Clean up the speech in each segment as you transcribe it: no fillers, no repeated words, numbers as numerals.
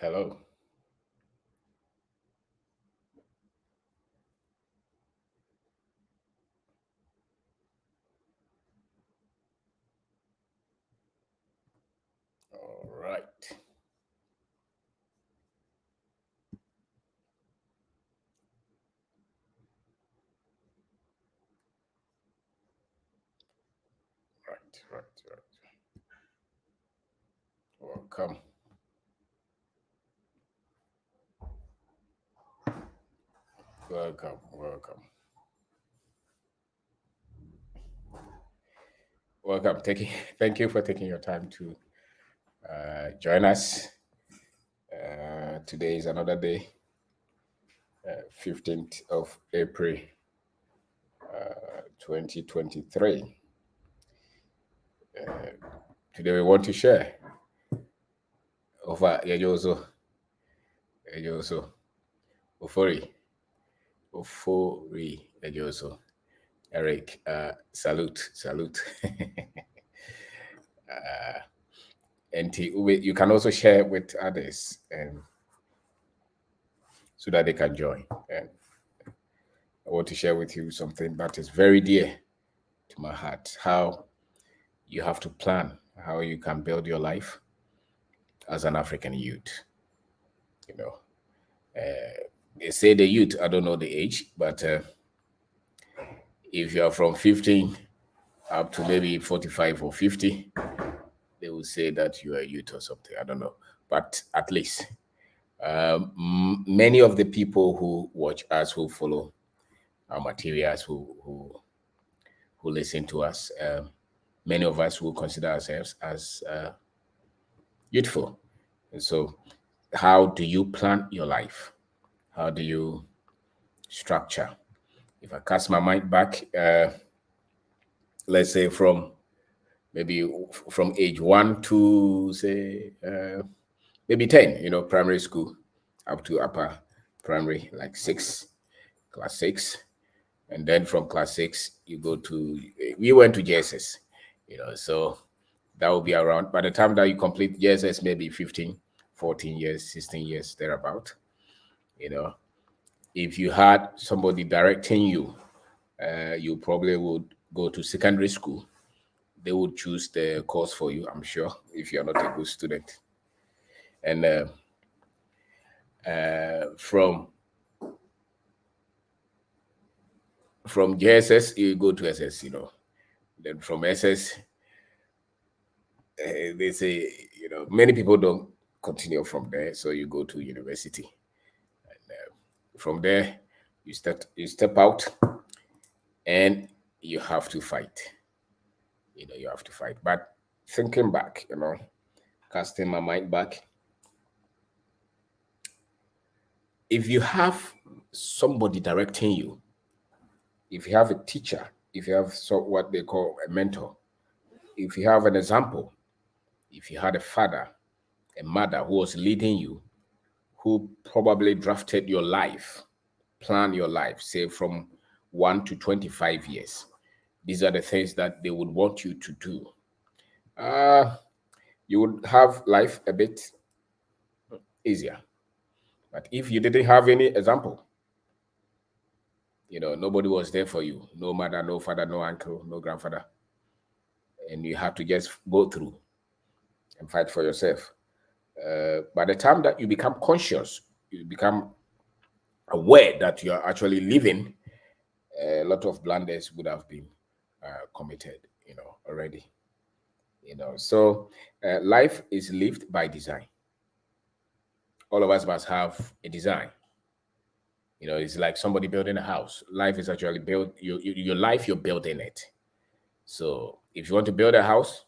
Hello. All right. Right, right, right. Welcome. Welcome. Welcome. Welcome. Thank you for taking your time to join us. Today is another day, 15th of April, 2023. Today we want to share over Ejoso, Ofori, Ejoso. Eric, salute, salute. And you can also share with others and so that they can join. And I want to share with you something that is very dear to my heart, how you have to plan how you can build your life as an African youth. You know, they say the youth, I don't know the age, but if you are from 15 up to maybe 45 or 50, they will say that you are a youth or something. I don't know. But at least many of the people who watch us, who follow our materials, who listen to us, many of us will consider ourselves as youthful. And so, how do you plan your life? How do you structure? If I cast my mind back, let's say maybe from age 1 to say maybe 10, primary school up to upper primary, like class 6. And then from class 6, we went to JSS, so that will be around, by the time that you complete JSS, maybe 15, 14 years, 16 years, thereabout. You know, if you had somebody directing you, you probably would go to secondary school. They would choose the course for you, I'm sure, if you're not a good student. And from JSS, you go to SS, Then from SS, they say, many people don't continue from there, so you go to university. And from there, you step out, and you have to fight. You have to fight. But thinking back, casting my mind back, if you have somebody directing you, if you have a teacher, if you have what they call a mentor, if you have an example, if you had a father, a mother who was leading you, who probably drafted your life, plan your life, say from 1 to 25 years. These are the things that they would want you to do. Uh, you would have life a bit easier. But if you didn't have any example, nobody was there for you, no mother, no father, no uncle, no grandfather, and you have to just go through and fight for yourself. By the time that you become conscious, you become aware that you are actually living, a lot of blunders would have been committed, already. So life is lived by design. All of us must have a design. It's like somebody building a house. Life is actually built. Your life, you're building it. So if you want to build a house,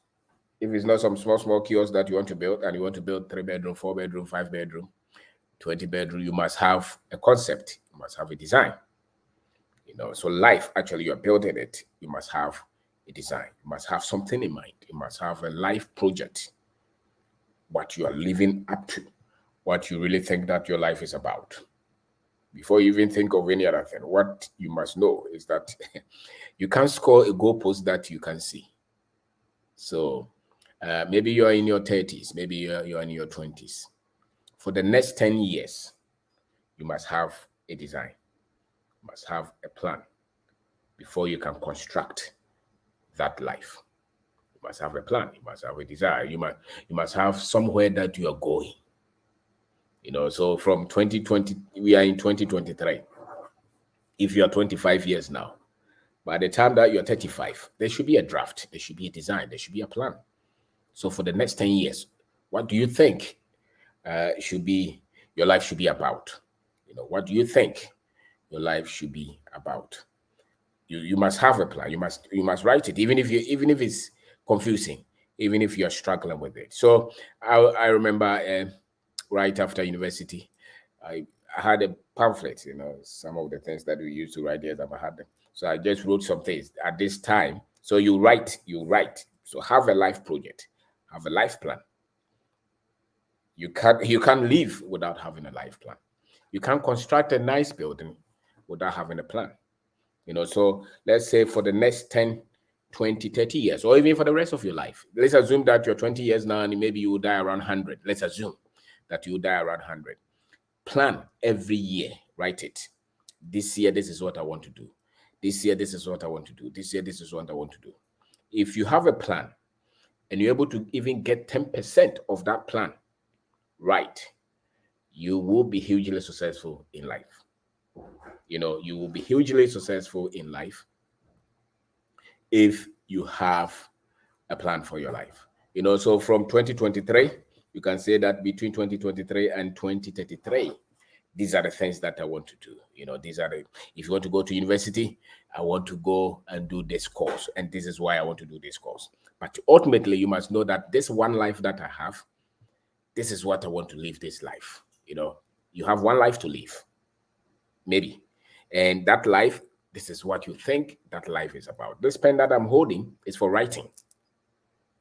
if it's not some small kiosk that you want to build, and you want to build 3 bedroom, 4 bedroom, 5 bedroom, 20 bedroom, you must have a concept. You must have a design. So life, actually, you're building it. You must have a design. You must have something in mind. You must have a life project, what you are living up to, what you really think that your life is about. Before you even think of any other thing, what you must know is that you can't score a goalpost that you can see. So maybe you're in your 30s, maybe you're in your 20s. for the next 10 years, you must have a design, you must have a plan before you can construct that life. You must have a plan, you must have a desire, you must have somewhere that you are going. So from 2020, we are in 2023. If you are 25 years now, by the time that you're 35, there should be a draft, there should be a design, there should be a plan. So for the next 10 years, what do you think your life should be about? What do you think your life should be about? You must have a plan. You must write it, even if it's confusing, even if you're struggling with it. So I remember right after university, I had a pamphlet, some of the things that we used to write there, I had them. So I just wrote some things at this time. So you write. So have a life project, have a life plan. You can't live without having a life plan. You can't construct a nice building without having a plan. So let's say for the next 10, 20, 30 years, or even for the rest of your life. Let's assume that you're 20 years now and maybe you will die around 100. Let's assume that you die around 100. Plan every year, write it. This year, this is what I want to do. This year, this is what I want to do. This year, this is what I want to do. If you have a plan and you're able to even get 10% of that plan right, you will be hugely successful in life. You will be hugely successful in life if you have a plan for your life. So from 2023, you can say that between 2023 and 2033, these are the things that I want to do. If you want to go to university, I want to go and do this course, and this is why I want to do this course. But ultimately, you must know that this one life that I have, this is what I want to live this life. You have one life to live, maybe. And that life, this is what you think that life is about. This pen that I'm holding is for writing.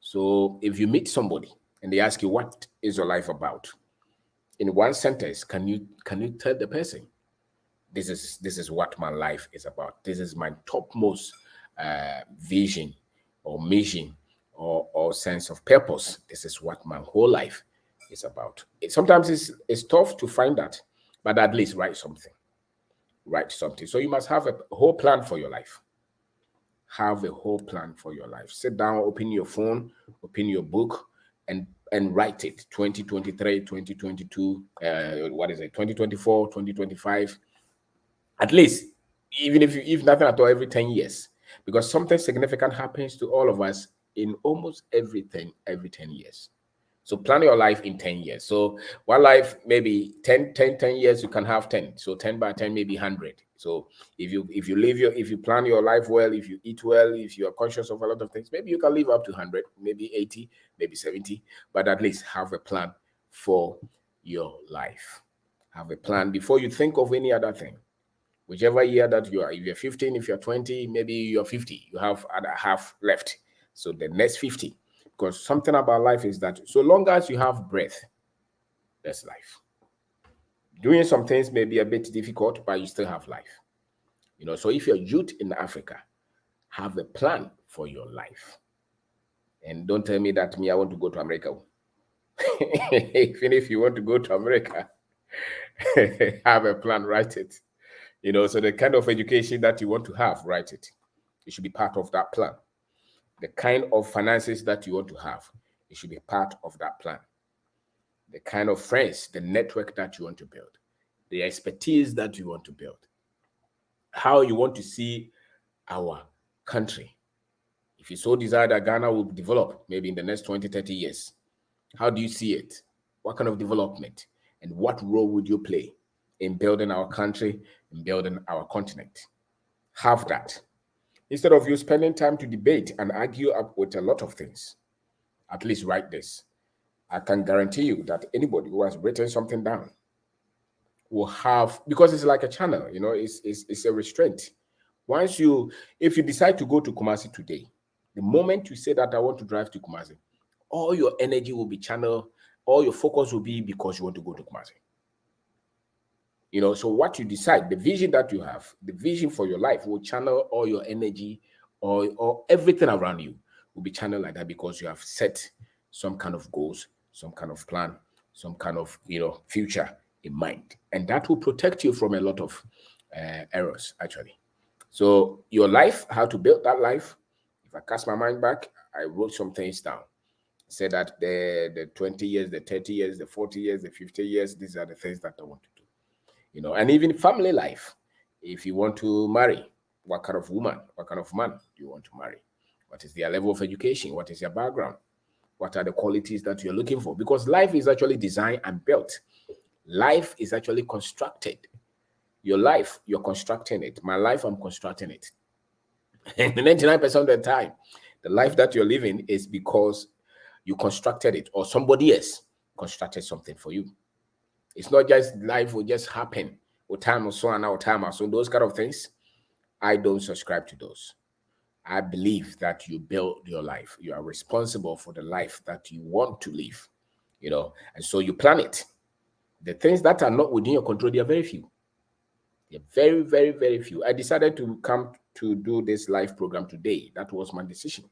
So if you meet somebody and they ask you, what is your life about? In one sentence, can you tell the person, this is what my life is about. This is my topmost vision or mission or sense of purpose. This is what my whole life is about. Sometimes it's tough to find that, but at least write something. Write something. So you must have a whole plan for your life. Have a whole plan for your life. Sit down, open your phone, open your book, and write it. 2023, 2022, 2024, 2025. At least, even if nothing at all, every 10 years. Because something significant happens to all of us in almost everything every 10 years. So plan your life in 10 years. So one life, maybe 10 years, you can have 10. So 10 by 10, maybe 100. So if you plan your life well, if you eat well, if you are conscious of a lot of things, maybe you can live up to 100, maybe 80, maybe 70, but at least have a plan for your life. Have a plan before you think of any other thing. Whichever year that you are, if you're 15, if you're 20, maybe you're 50, you have other half left. So the next 50. Because something about life is that so long as you have breath, there's life. Doing some things may be a bit difficult, but you still have life. So if you're youth in Africa, have a plan for your life. And don't tell me that I want to go to America. Even if you want to go to America, have a plan, write it. So the kind of education that you want to have, write it. It should be part of that plan. The kind of finances that you want to have, it should be part of that plan. The kind of friends, the network that you want to build, the expertise that you want to build, how you want to see our country. If you so desire that Ghana will develop maybe in the next 20, 30 years, how do you see it? What kind of development? And what role would you play in building our country, in building our continent? Have that. Instead of you spending time to debate and argue up with a lot of things, at least write this. I can guarantee you that anybody who has written something down will have, because it's like a channel, it's a restraint. If you decide to go to Kumasi today, the moment you say that I want to drive to Kumasi, all your energy will be channeled, all your focus will be because you want to go to Kumasi. So what you decide, the vision that you have, the vision for your life will channel all your energy or everything around you will be channeled like that because you have set some kind of goals, some kind of plan, some kind of future in mind, and that will protect you from a lot of errors actually. So your life, how to build that life. If I cast my mind back, I wrote some things down. Said that the 20 years, the 30 years, the 40 years, the 50 years, these are the things that I want to do. And even family life. If you want to marry, what kind of woman, what kind of man do you want to marry? What is their level of education? What is their background? What are the qualities that you're looking for? Because life is actually designed and built. Life is actually constructed. Your life, you're constructing it. My life, I'm constructing it. And 99% of the time, the life that you're living is because you constructed it, or somebody else constructed something for you. It's not just life will just happen with time or so and now time or so. Those kind of things, I don't subscribe to those. I believe that you build your life. You are responsible for the life that you want to live, and so you plan it. The things that are not within your control, they are very few. They're very, very, very few. I decided to come to do this live program today. That was my decision.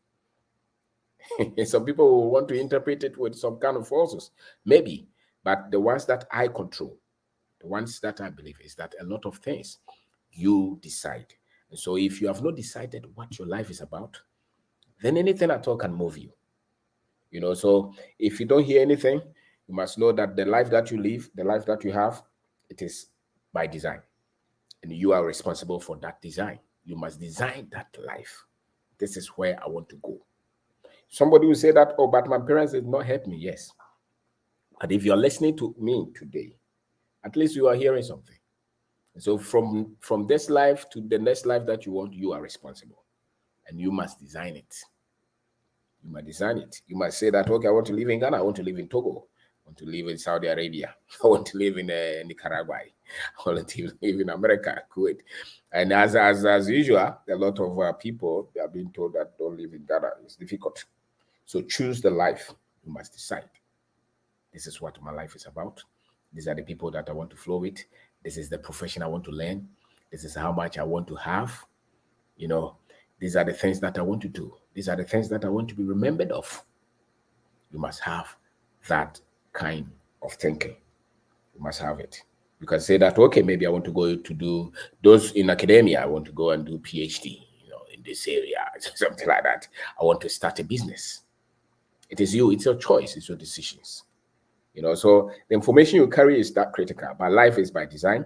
Some people will want to interpret it with some kind of forces, maybe, but the ones that I control, the ones that I believe, is that a lot of things you decide. And so if you have not decided what your life is about, then anything at all can move you. So if you don't hear anything, you must know that the life that you live, the life that you have, it is by design. And you are responsible for that design. You must design that life. This is where I want to go. Somebody will say that, oh, but my parents did not help me. Yes. But if you're listening to me today, at least you are hearing something. So from this life to the next life that you want, you are responsible. And you must design it. You must design it. You must say that, okay, I want to live in Ghana. I want to live in Togo. I want to live in Saudi Arabia. I want to live in Nicaragua. I want to live in America, Kuwait. And as usual, a lot of people are being told that don't live in Ghana. It's difficult. So choose the life. You must decide. This is what my life is about. These are the people that I want to flow with. This is the profession I want to learn. This is how much I want to have. These are the things that I want to do. These are the things that I want to be remembered of. You must have that kind of thinking. You must have it. You can say that, okay, maybe I want to go to do those in academia. I want to go and do PhD, in this area, something like that. I want to start a business. It is you. It's your choice. It's your decisions. So the information you carry is that critical. But life is by design,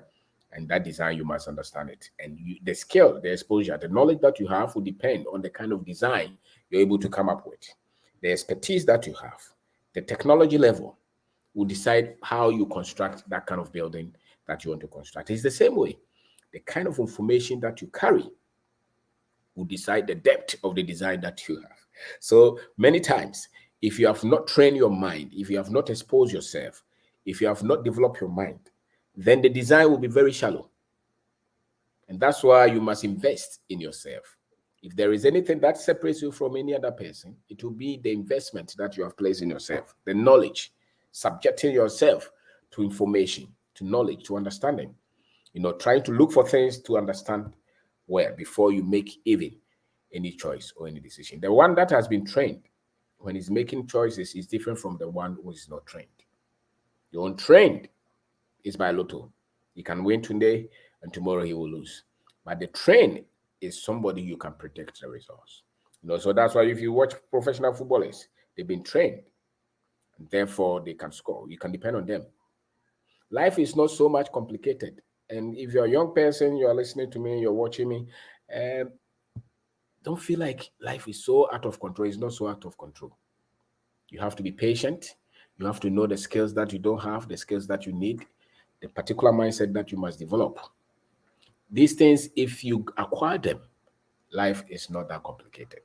and that design, you must understand it. And the skill, the exposure, the knowledge that you have will depend on the kind of design you're able to come up with. The expertise that you have, the technology level will decide how you construct that kind of building that you want to construct. It's the same way. The kind of information that you carry will decide the depth of the design that you have. So many times, if you have not trained your mind, if you have not exposed yourself, if you have not developed your mind, then the design will be very shallow. And that's why you must invest in yourself. If there is anything that separates you from any other person, it will be the investment that you have placed in yourself, the knowledge, subjecting yourself to information, to knowledge, to understanding, trying to look for things to understand where before you make even any choice or any decision. The one that has been trained, when he's making choices, is different from the one who is not trained. The untrained is by lotto. He can win today and tomorrow he will lose. But the trained is somebody you can predict the results. So that's why if you watch professional footballers, they've been trained, and therefore they can score. You can depend on them. Life is not so much complicated. And if you're a young person, you're listening to me, you're watching me, don't feel like life is so out of control. It's not so out of control. You have to be patient. You have to know the skills that you don't have, the skills that you need, the particular mindset that you must develop. These things, if you acquire them, life is not that complicated.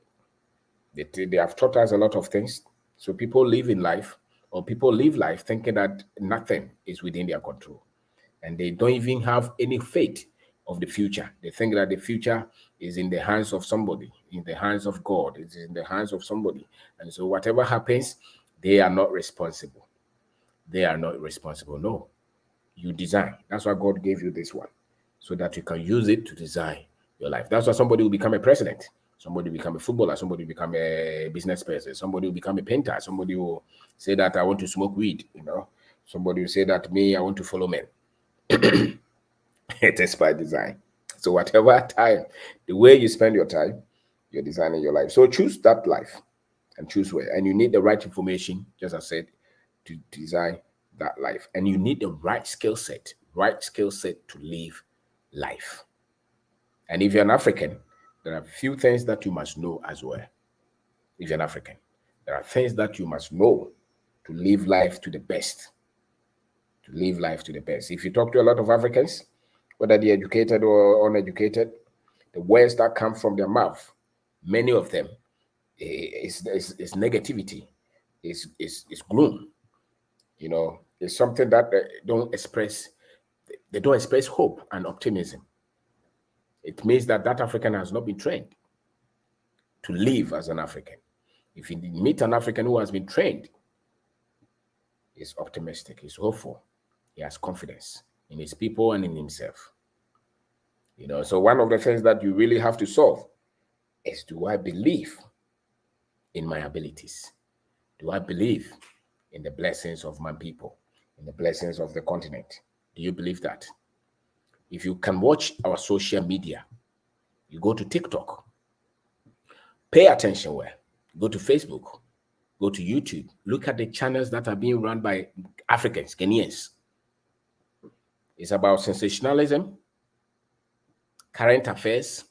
They have taught us a lot of things. So people live in life, or people live life thinking that nothing is within their control. And they don't even have any faith of the future. They think that the future is in the hands of somebody, in the hands of God, it's in the hands of somebody. And so whatever happens, they are not responsible. They are not responsible. No, you design. That's why God gave you this one, so that you can use it to design your life. That's why somebody will become a president. Somebody will become a footballer. Somebody will become a business person. Somebody will become a painter. Somebody will say that I want to smoke weed, Somebody will say that me, I want to follow men. It is by design. So whatever time, the way you spend your time, you're designing your life. So choose that life and choose where. And you need the right information, just as I said, to design that life. And you need the right skill set to live life. And if you're an African, there are a few things that you must know as well. If you're an African, there are things that you must know to live life to the best. To live life to the best. If you talk to a lot of Africans, whether they're educated or uneducated, the words that come from their mouth, many of them, is negativity, is gloom. You know, it's something that they don't express hope and optimism. It means that African has not been trained to live as an African. If you meet an African who has been trained, he's optimistic, he's hopeful, he has confidence in his people and in himself. You know, so one of the things that you really have to solve is, do I believe in my abilities? Do I believe in the blessings of my people, in the blessings of the continent? Do you believe that? If you can watch our social media, you go to TikTok, pay attention well. Go to Facebook, go to YouTube, look at the channels that are being run by Africans, Kenyans. It's about sensationalism, current affairs.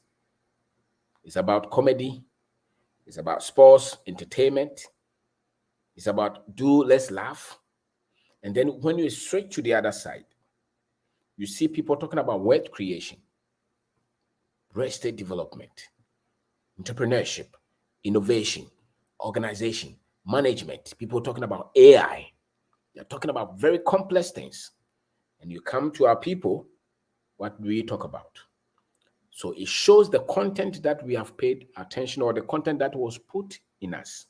It's about comedy. It's about sports, entertainment. It's about let's laugh. And then when you switch to the other side, you see people talking about wealth creation, real estate development, entrepreneurship, innovation, organization, management. People talking about AI. They're talking about very complex things. And you come to our people, what do we talk about? So it shows the content that we have paid attention, or the content that was put in us.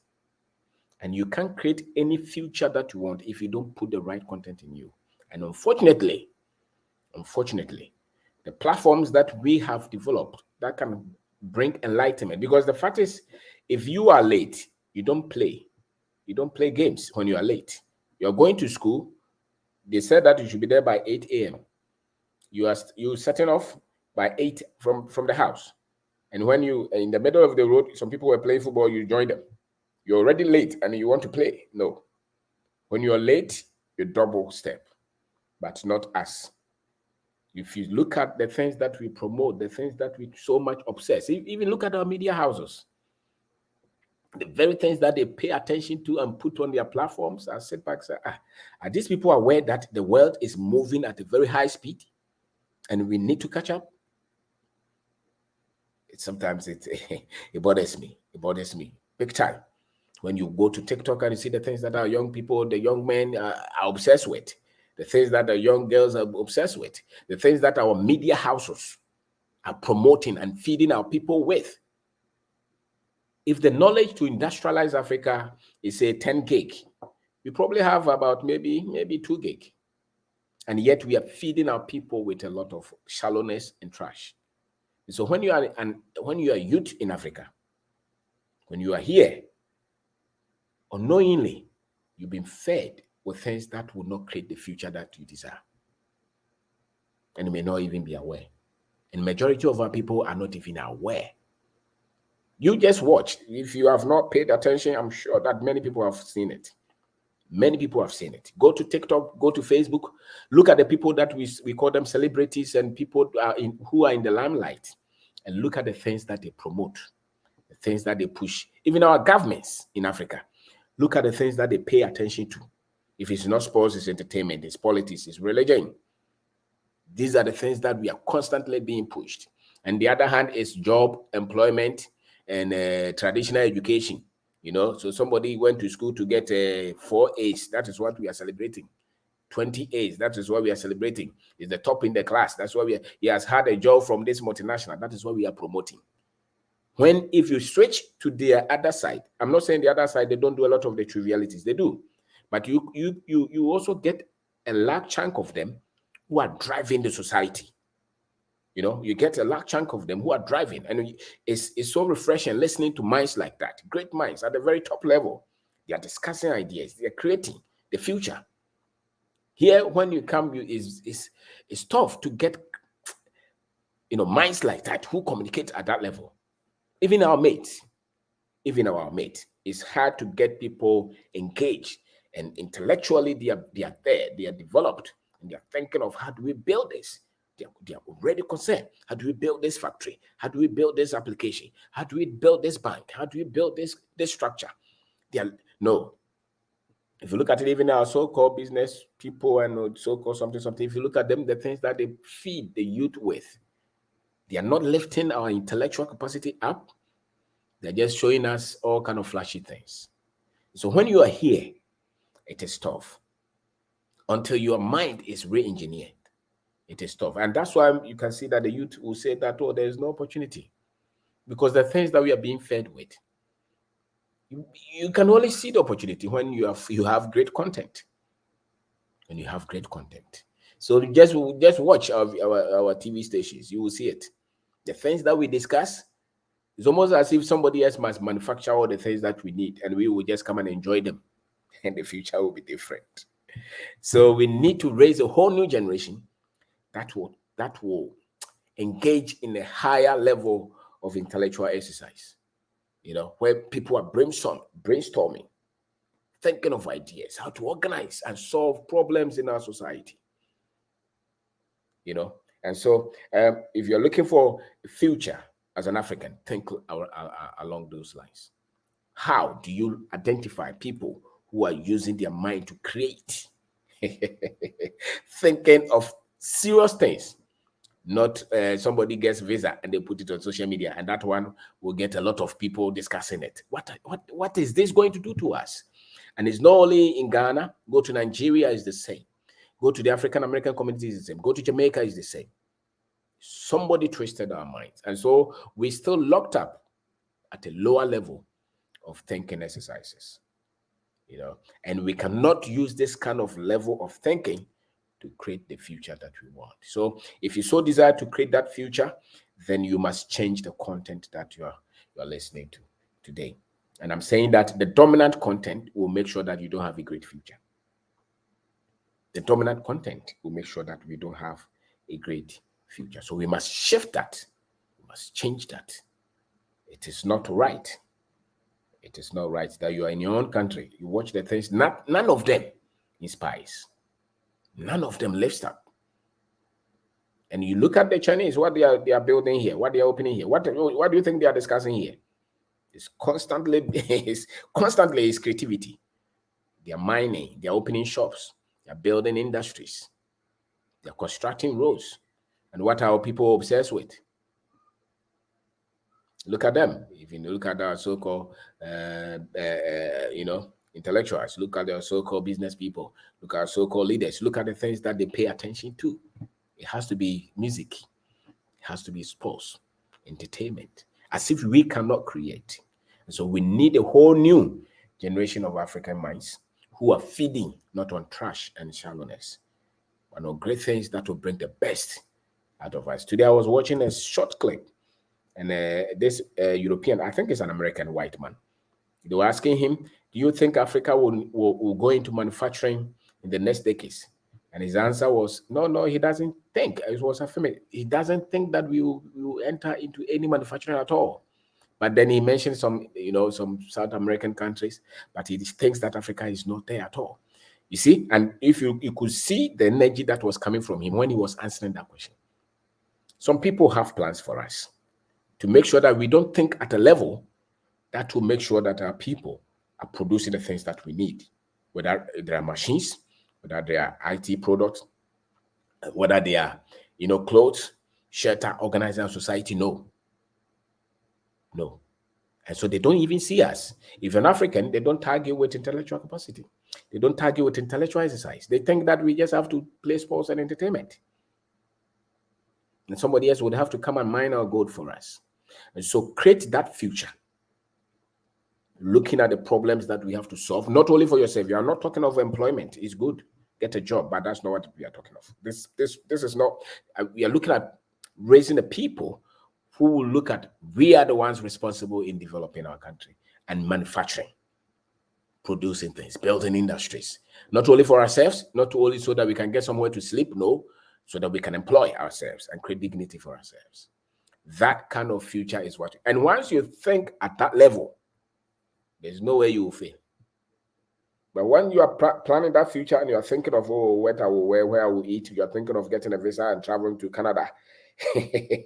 And you can't create any future that you want if you don't put the right content in you. And unfortunately, the platforms that we have developed that can bring enlightenment, because the fact is, if you are late, you don't play games when you are late. You're going to school, they said that you should be there by 8 a.m. You setting off by 8 from the house. And when you in the middle of the road, some people were playing football, you join them. You're already late and you want to play. No. When you're late, you double step, but not us. If you look at the things that we promote, the things that we so much obsess, even look at our media houses, the very things that they pay attention to and put on their platforms, I sit back and say, are these people aware that the world is moving at a very high speed and we need to catch up? Sometimes it bothers me. It bothers me big time. When you go to TikTok and you see the things that our young people, the young men are obsessed with, the things that the young girls are obsessed with, the things that our media houses are promoting and feeding our people with. If the knowledge to industrialize Africa is a 10 gig, we probably have about maybe 2 gig. And yet we are feeding our people with a lot of shallowness and trash. And so when you are youth in Africa, when you are here, unknowingly, you've been fed with things that will not create the future that you desire. And you may not even be aware. And majority of our people are not even aware. You just watch. If you have not paid attention, I'm sure that many people have seen it. Many people have seen it. Go to TikTok, go to Facebook, look at the people that we call them celebrities and people who are in the limelight, and look at the things that they promote, the things that they push. Even our governments in Africa, look at the things that they pay attention to. If it's not sports, it's entertainment, it's politics, it's religion. These are the things that we are constantly being pushed. And the other hand is job, employment, and traditional education. You know, so somebody went to school to get 4 A's. That is what we are celebrating. 20 A's. That is what we are celebrating. He's the top in the class. That's why he has had a job from this multinational. That is what we are promoting. When if you switch to the other side, I'm not saying the other side, they don't do a lot of the trivialities. They do. But you also get a large chunk of them who are driving the society. You know, you get a large chunk of them who are driving, and it's so refreshing listening to minds like that. Great minds at the very top level. They are discussing ideas. They are creating the future. Here, when you come, it's tough to get, minds like that who communicate at that level. Even our mates, it's hard to get people engaged, and intellectually they are there, they are developed, and they are thinking of how do we build this. They are already concerned. How do we build this factory? How do we build this application? How do we build this bank? How do we build this structure? No. If you look at it, even our so-called business people and so-called something, if you look at them, the things that they feed the youth with, they are not lifting our intellectual capacity up. They're just showing us all kind of flashy things. So when you are here, it is tough. Until your mind is re-engineered, it is tough. And that's why you can see that the youth will say that, oh, there is no opportunity. Because the things that we are being fed with, you can only see the opportunity when you have great content. When you have great content. So just watch our TV stations. You will see it. The things that we discuss, it's almost as if somebody else must manufacture all the things that we need, and we will just come and enjoy them. And the future will be different. So we need to raise a whole new generation that will engage in a higher level of intellectual exercise. Where people are brainstorming, thinking of ideas, how to organize and solve problems in our society. And so if you're looking for a future as an African, think along those lines. How do you identify people who are using their mind to create? Thinking of serious things. Not somebody gets visa and they put it on social media, and that one will get a lot of people discussing it. What is this going to do to us? And it's not only in Ghana. Go to Nigeria, is the same. Go to the African American community, is the same. Go to Jamaica, is the same. Somebody twisted our minds, and so we're still locked up at a lower level of thinking exercises. And we cannot use this kind of level of thinking to create the future that we want. So if you so desire to create that future, then you must change the content that you're listening to today. And I'm saying that the dominant content will make sure that you don't have a great future. The dominant content will make sure that we don't have a great future. So we must shift that. We must change that. It is not right. It is not right that you are in your own country. You watch the things, none of them inspires. None of them lifts up. And you look at the Chinese, what they are building here, what they are opening here. What do you think they are discussing here? It's constantly creativity. They are mining, they are opening shops, they are building industries, they are constructing roads. And what are people obsessed with? Look at them. If you look at our so-called, intellectuals, look at their so-called business people, look at our so-called leaders, look at the things that they pay attention to. It has to be music. It has to be sports, entertainment, as if we cannot create. And so we need a whole new generation of African minds who are feeding not on trash and shallowness, but on great things that will bring the best out of us. Today I was watching a short clip, and this European, I think it's an American white man, they were asking him, do you think Africa will go into manufacturing in the next decades? And his answer was, no, he doesn't think. It was affirmative. He doesn't think that we will enter into any manufacturing at all. But then he mentioned some South American countries, but he thinks that Africa is not there at all. You see, and if you could see the energy that was coming from him when he was answering that question. Some people have plans for us to make sure that we don't think at a level that will make sure that our people are producing the things that we need, whether there are machines, whether they are IT products, whether they are, clothes, shelter, organizing society. No. And so they don't even see us. If you're an African, they don't tag you with intellectual capacity. They don't tag you with intellectual exercise. They think that we just have to play sports and entertainment. And somebody else would have to come and mine our gold for us. And so create that future. Looking at the problems that we have to solve, not only for yourself. You are not talking of employment. It's good. Get a job, but that's not what we are talking of. This is not, we are looking at raising the people who will look at, we are the ones responsible in developing our country and manufacturing, producing things, building industries, not only for ourselves, not only so that we can get somewhere to sleep, no, so that we can employ ourselves and create dignity for ourselves. That kind of future is what, and once you think at that level, there's no way you will fail. But when you are planning that future and you are thinking of, oh, what I will wear, where I will eat, you are thinking of getting a visa and traveling to Canada,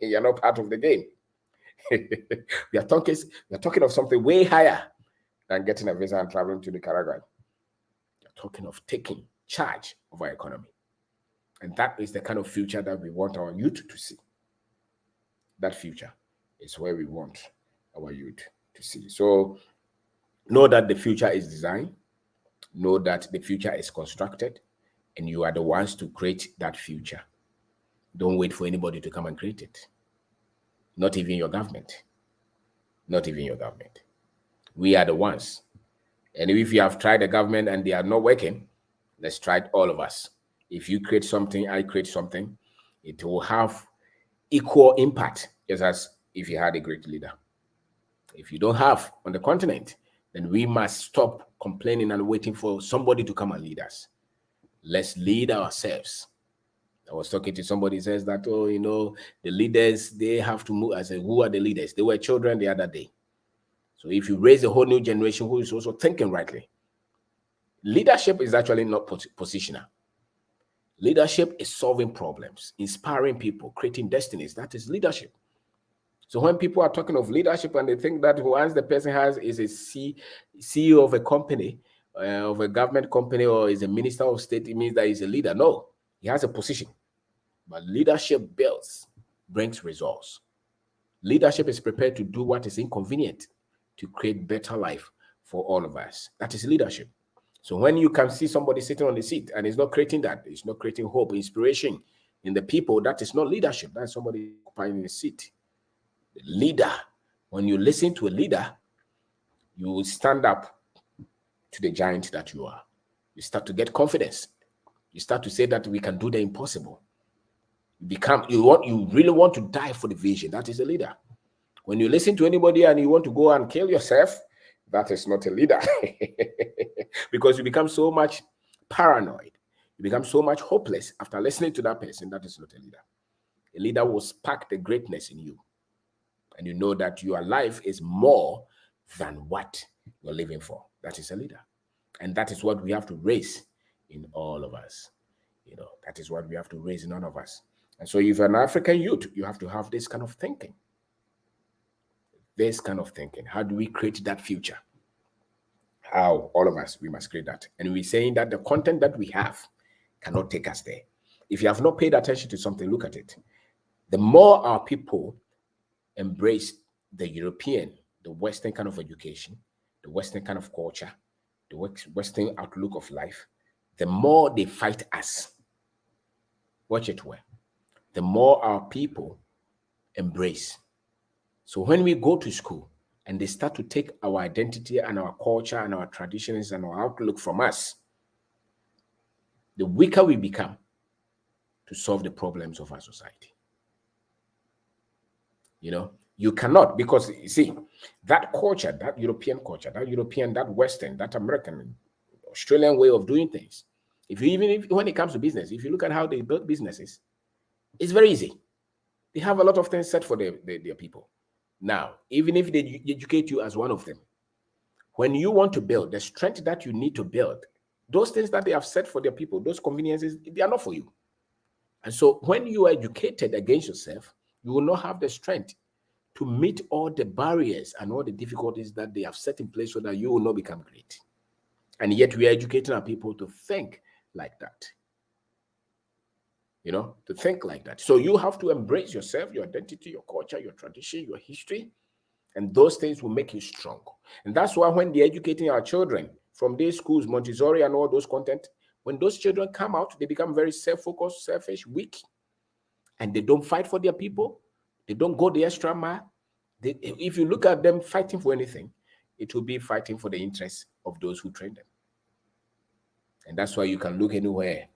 you're not part of the game. we are talking of something way higher than getting a visa and traveling to Nicaragua. You're talking of taking charge of our economy. And that is the kind of future that we want our youth to see. That future is where we want our youth to see. So know that the future is designed. Know that the future is constructed, and you are the ones to create that future. Don't wait for anybody to come and create it. Not even your government. Not even your government. We are the ones. And if you have tried the government and they are not working, let's try it, all of us. If you create something, I create something, it will have equal impact, just as if you had a great leader. If you don't have on the continent, then we must stop complaining and waiting for somebody to come and lead us. Let's lead ourselves. I was talking to somebody who says that, oh, you know, the leaders, they have to move. I said, who are the leaders? They were children the other day. So if you raise a whole new generation who is also thinking rightly, leadership is actually not positional. Leadership is solving problems, inspiring people, creating destinies. That is leadership. So when people are talking of leadership and they think that once the person is a CEO of a company, of a government company, or is a minister of state, it means that he's a leader. No, he has a position. But leadership builds, brings results. Leadership is prepared to do what is inconvenient to create better life for all of us. That is leadership. So when you can see somebody sitting on the seat and it's not creating that, it's not creating hope, inspiration in the people, that is not leadership. That's somebody occupying the seat. The leader, when you listen to a leader, you will stand up to the giant that you are. You start to get confidence. You start to say that we can do the impossible. You really want to die for the vision. That is a leader. When you listen to anybody and you want to go and kill yourself, that is not a leader. Because you become so much paranoid. You become so much hopeless after listening to that person. That is not a leader. A leader will spark the greatness in you. And you know that your life is more than what you're living for. That is a leader. And that is what we have to raise in all of us. You know, that is what we have to raise in all of us. And so if you're an African youth, you have to have this kind of thinking. This kind of thinking. How do we create that future? How? All of us, we must create that. And we're saying that the content that we have cannot take us there. If you have not paid attention to something, look at it. The more our people embrace the European, the Western kind of education, the Western kind of culture, the Western outlook of life, the more they fight us. Watch it well. The more our people embrace. So when we go to school and they start to take our identity and our culture and our traditions and our outlook from us, the weaker we become to solve the problems of our society. You know, you cannot, because you see, that culture, that European culture, that Western, that American, Australian way of doing things, when it comes to business, if you look at how they build businesses, it's very easy. They have a lot of things set for their people. Now, even if they educate you as one of them, when you want to build the strength that you need to build, those things that they have set for their people, those conveniences, they are not for you. And so when you are educated against yourself, you will not have the strength to meet all the barriers and all the difficulties that they have set in place so that you will not become great. And yet we are educating our people to think like that. You know, to think like that. So you have to embrace yourself, your identity, your culture, your tradition, your history, and those things will make you strong. And that's why when they're educating our children from day schools, Montessori and all those content, when those children come out, they become very self-focused, selfish, weak, and they don't fight for their people. They don't go the extra mile. If you look at them fighting for anything, it will be fighting for the interests of those who train them. And that's why you can look anywhere.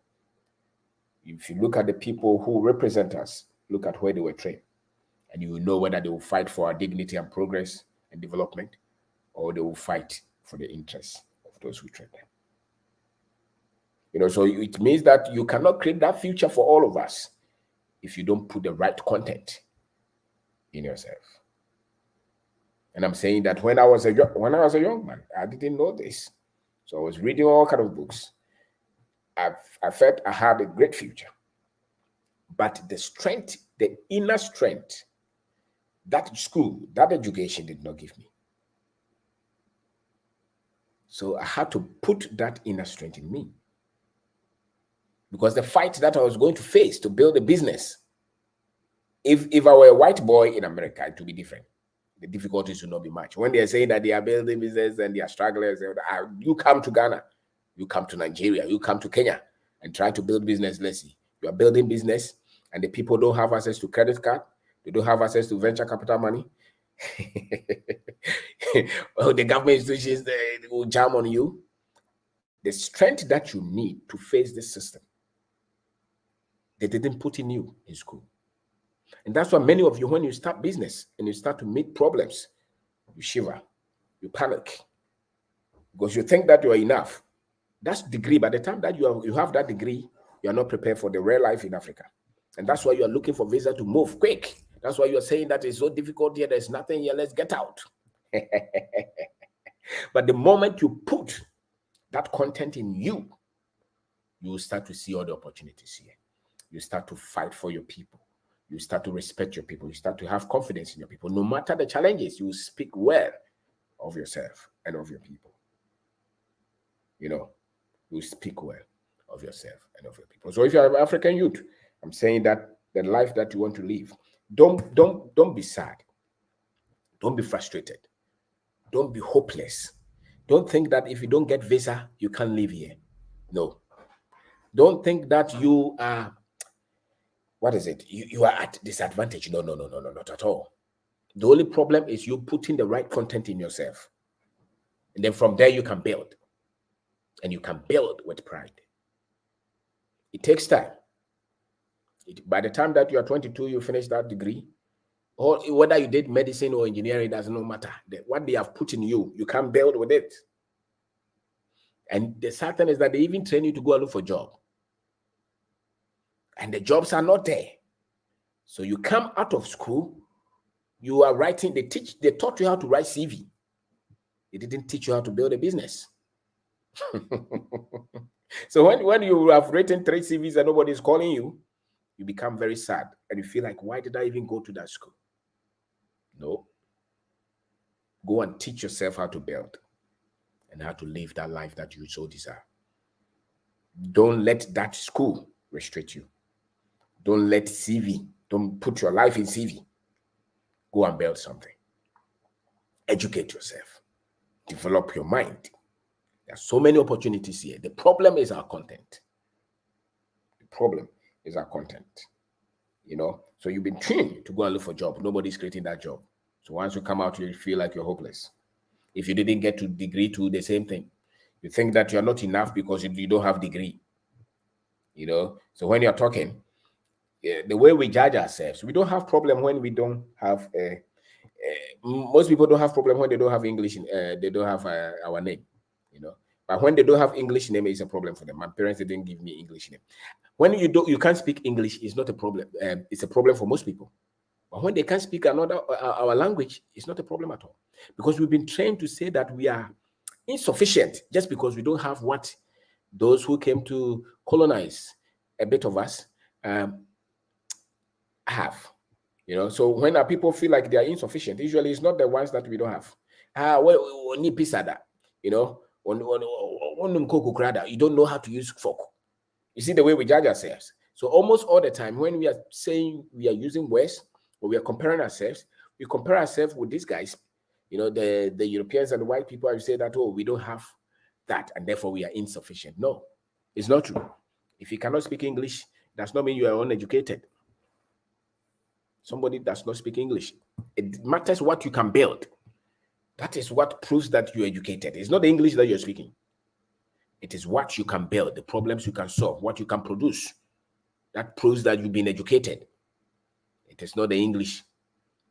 If you look at the people who represent us, look at where they were trained, and you will know whether they will fight for our dignity and progress and development, or they will fight for the interests of of those who train them. You know, so it means that you cannot create that future for all of us if you don't put the right content in yourself. And I'm saying that when I was a young man, I didn't know this. So I was reading all kind of books. I felt I had a great future. But the strength, the inner strength, that school, that education did not give me. So I had to put that inner strength in me. Because the fight that I was going to face to build a business, if I were a white boy in America, it would be different. The difficulties will not be much. When they are saying that they are building business and they are strugglers, you come to Ghana, you come to Nigeria, you come to Kenya and try to build business. Let's see, you are building business and the people don't have access to credit card. They don't have access to venture capital money. Well, the government institutions, they will jam on you. The strength that you need to face this system, they didn't put in you in school. And that's why many of you, when you start business and you start to meet problems, you shiver, you panic, because you think that you are enough. That's degree. By the time that you have that degree, you are not prepared for the real life in Africa. And that's why you are looking for visa to move quick. That's why you are saying that it's so difficult here, there's nothing here, let's get out. But the moment you put that content in you, you will start to see all the opportunities here. You start to fight for your people. You start to respect your people. You start to have confidence in your people. No matter the challenges, you will speak well of yourself and of your people. You know, you speak well of yourself and of your people. So if you are an African youth, I'm saying that the life that you want to live, don't be sad. Don't be frustrated. Don't be hopeless. Don't think that if you don't get visa, you can't live here. No. Don't think that you are, you are at disadvantage. No, not at all. The only problem is you putting the right content in yourself. And then from there you can build. And you can build with pride. It takes time. By the time that you are 22, you finish that degree, or whether you did medicine or engineering, does not matter. What they have put in you, you can build with it. And the sad thing is that they even train you to go and look for a job. And the jobs are not there. So you come out of school, you are writing, they taught you how to write CV. They didn't teach you how to build a business. So when you have written 3 CVs and nobody is calling you, you become very sad and you feel like, why did I even go to that school? No. Go and teach yourself how to build and how to live that life that you so desire. Don't let that school restrict you. Don't let CV, don't put your life in CV. Go and build something. Educate yourself. Develop your mind. There are so many opportunities here. The problem is our content. The problem is our content. You know, so you've been trained to go and look for a job. Nobody's creating that job. So once you come out, you feel like you're hopeless. If you didn't get to degree 2, the same thing. You think that you're not enough because you don't have degree. You know, so when you're talking, the way we judge ourselves, we don't have problem when we don't have most people don't have problem when they don't have English, they don't have our name, you know. But when they don't have English name, it's a problem for them. My parents didn't give me English name. When you can't speak English, it's not a problem. It's a problem for most people. But when they can't speak our language, it's not a problem at all. Because we've been trained to say that we are insufficient just because we don't have what those who came to colonize a bit of us have. You know, so when our people feel like they are insufficient, usually it's not the ones that we don't have. We need pizza, you know, you don't know how to use fork. You see the way we judge ourselves. So almost all the time when we are saying we are using words or we are comparing ourselves, we compare ourselves with these guys, you know, the Europeans and the white people, and say that, oh, we don't have that and therefore we are insufficient. No, it's not true. If you cannot speak English, it does not mean you are uneducated. Somebody does not speak English. It matters what you can build. That is what proves that you're educated. It's not the English that you're speaking. It is what you can build, the problems you can solve, what you can produce. That proves that you've been educated. It is not the English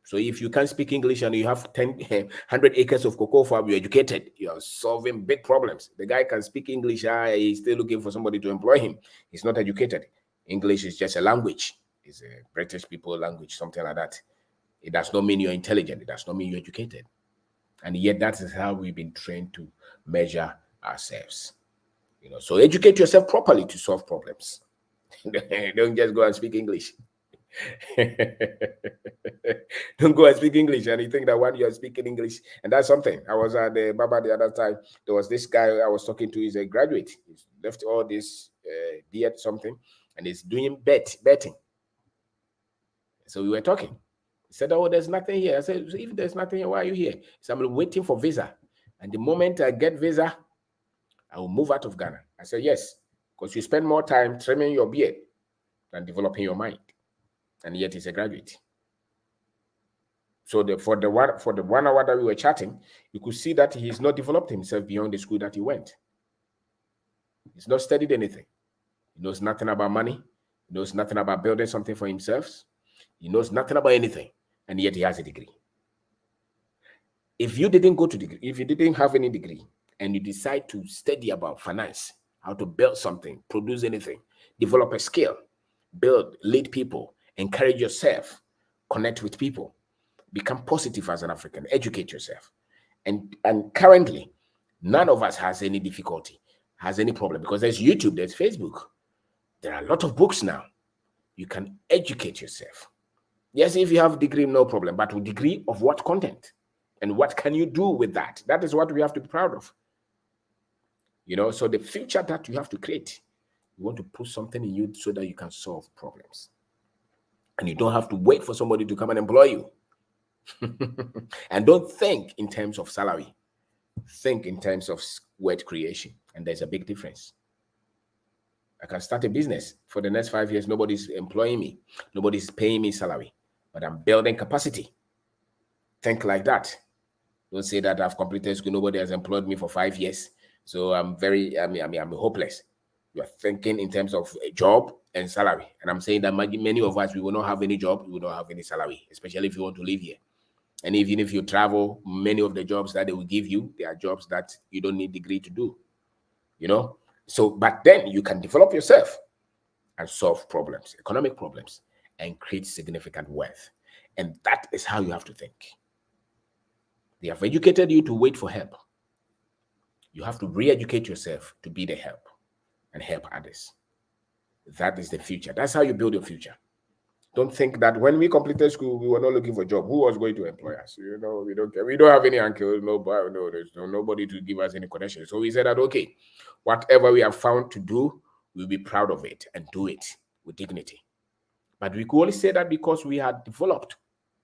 So if you can't speak English and you have 100 acres of cocoa farm, you're educated, you're solving big problems. The guy can speak English, he's still looking for somebody to employ him. He's not educated. English is just a language. It's a British people language, something like that. It does not mean you're intelligent. It does not mean you're educated. And yet that is how we've been trained to measure ourselves. So educate yourself properly to solve problems. Don't just go and speak English. Don't go and speak English and you think that when you're speaking English, and that's something. I was at the Baba the other time. There was this guy I was talking to. He's a graduate. He's left all this beard something, and he's doing betting. So we were talking. He said, "Oh, there's nothing here." I said, "If there's nothing here, why are you here?" He said, "I'm waiting for visa, and the moment I get visa, I will move out of Ghana." I said, "Yes, because you spend more time trimming your beard than developing your mind." And yet he's a graduate. So for the 1 hour that we were chatting, you could see that he's not developed himself beyond the school that he went. He's not studied anything. He knows nothing about money. He knows nothing about building something for himself. He knows nothing about anything, and yet he has a degree. If you didn't go to degree, if you didn't have any degree, and you decide to study about finance, how to build something, produce anything, develop a skill, build, lead people, encourage yourself, connect with people, become positive as an African, educate yourself. And currently, none of us has any difficulty, has any problem, because there's YouTube, there's Facebook. There are a lot of books now. You can educate yourself. Yes, if you have a degree, no problem, but a degree of what content? And what can you do with that? That is what we have to be proud of. So the future that you have to create, you want to put something in you so that you can solve problems. And you don't have to wait for somebody to come and employ you. And don't think in terms of salary. Think in terms of wealth creation. And there's a big difference. I can start a business. For the next 5 years, nobody's employing me. Nobody's paying me salary. But I'm building capacity. Think like that. Don't say that I've completed school. Nobody has employed me for 5 years. So I'm hopeless. You're thinking in terms of a job and salary. And I'm saying that many of us, we will not have any job. We will not have any salary, especially if you want to live here. And even if you travel, many of the jobs that they will give you, they are jobs that you don't need degree to do. So, but then you can develop yourself and solve problems, economic problems, and create significant wealth. And that is how you have to think. They have educated you to wait for help. You have to re-educate yourself to be the help and help others. That is the future. That's how you build your future. Don't think that when we completed school, we were not looking for a job. Who was going to employ us? We don't care. We don't have any uncle, there's nobody to give us any connection. So we said that, okay, whatever we have found to do, we'll be proud of it and do it with dignity. But we could only say that because we had developed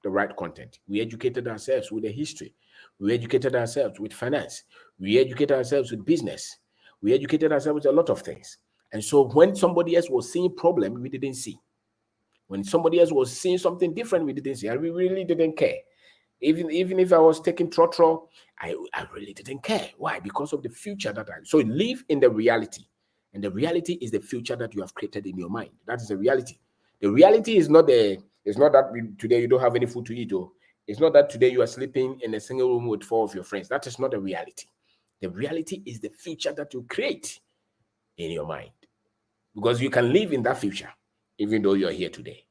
the right content. We educated ourselves with the history. We educated ourselves with finance. We educated ourselves with business. We educated ourselves with a lot of things. And so when somebody else was seeing problem, we didn't see. When somebody else was seeing something different, we didn't see. And we really didn't care. Even if I was taking trotro, I really didn't care. Why? Because of the future that so live in the reality. And the reality is the future that you have created in your mind. That is the reality. The reality is not that today you don't have any food to eat, or it's not that today you are sleeping in a single room with 4 of your friends. That is not the reality. The reality is the future that you create in your mind. Because you can live in that future, even though you're here today.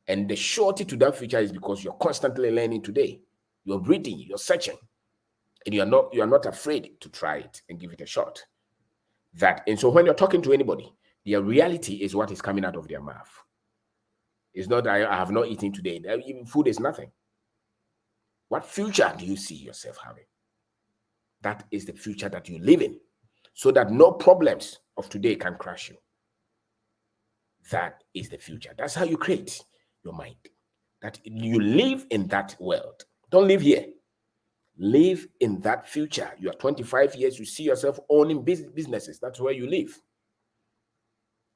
And the surety to that future is because you're constantly learning today. You're reading, you're searching, and you're not afraid to try it and give it a shot. And so when you're talking to anybody, their reality is what is coming out of their mouth. It's not that I have not eaten today. Even food is nothing. What future do you see yourself having? That is the future that you live in, so that no problems of today can crush you. That is the future. That's how you create your mind. That you live in that world. Don't live here. Live in that future. You are 25 years, you see yourself owning businesses. That's where you live.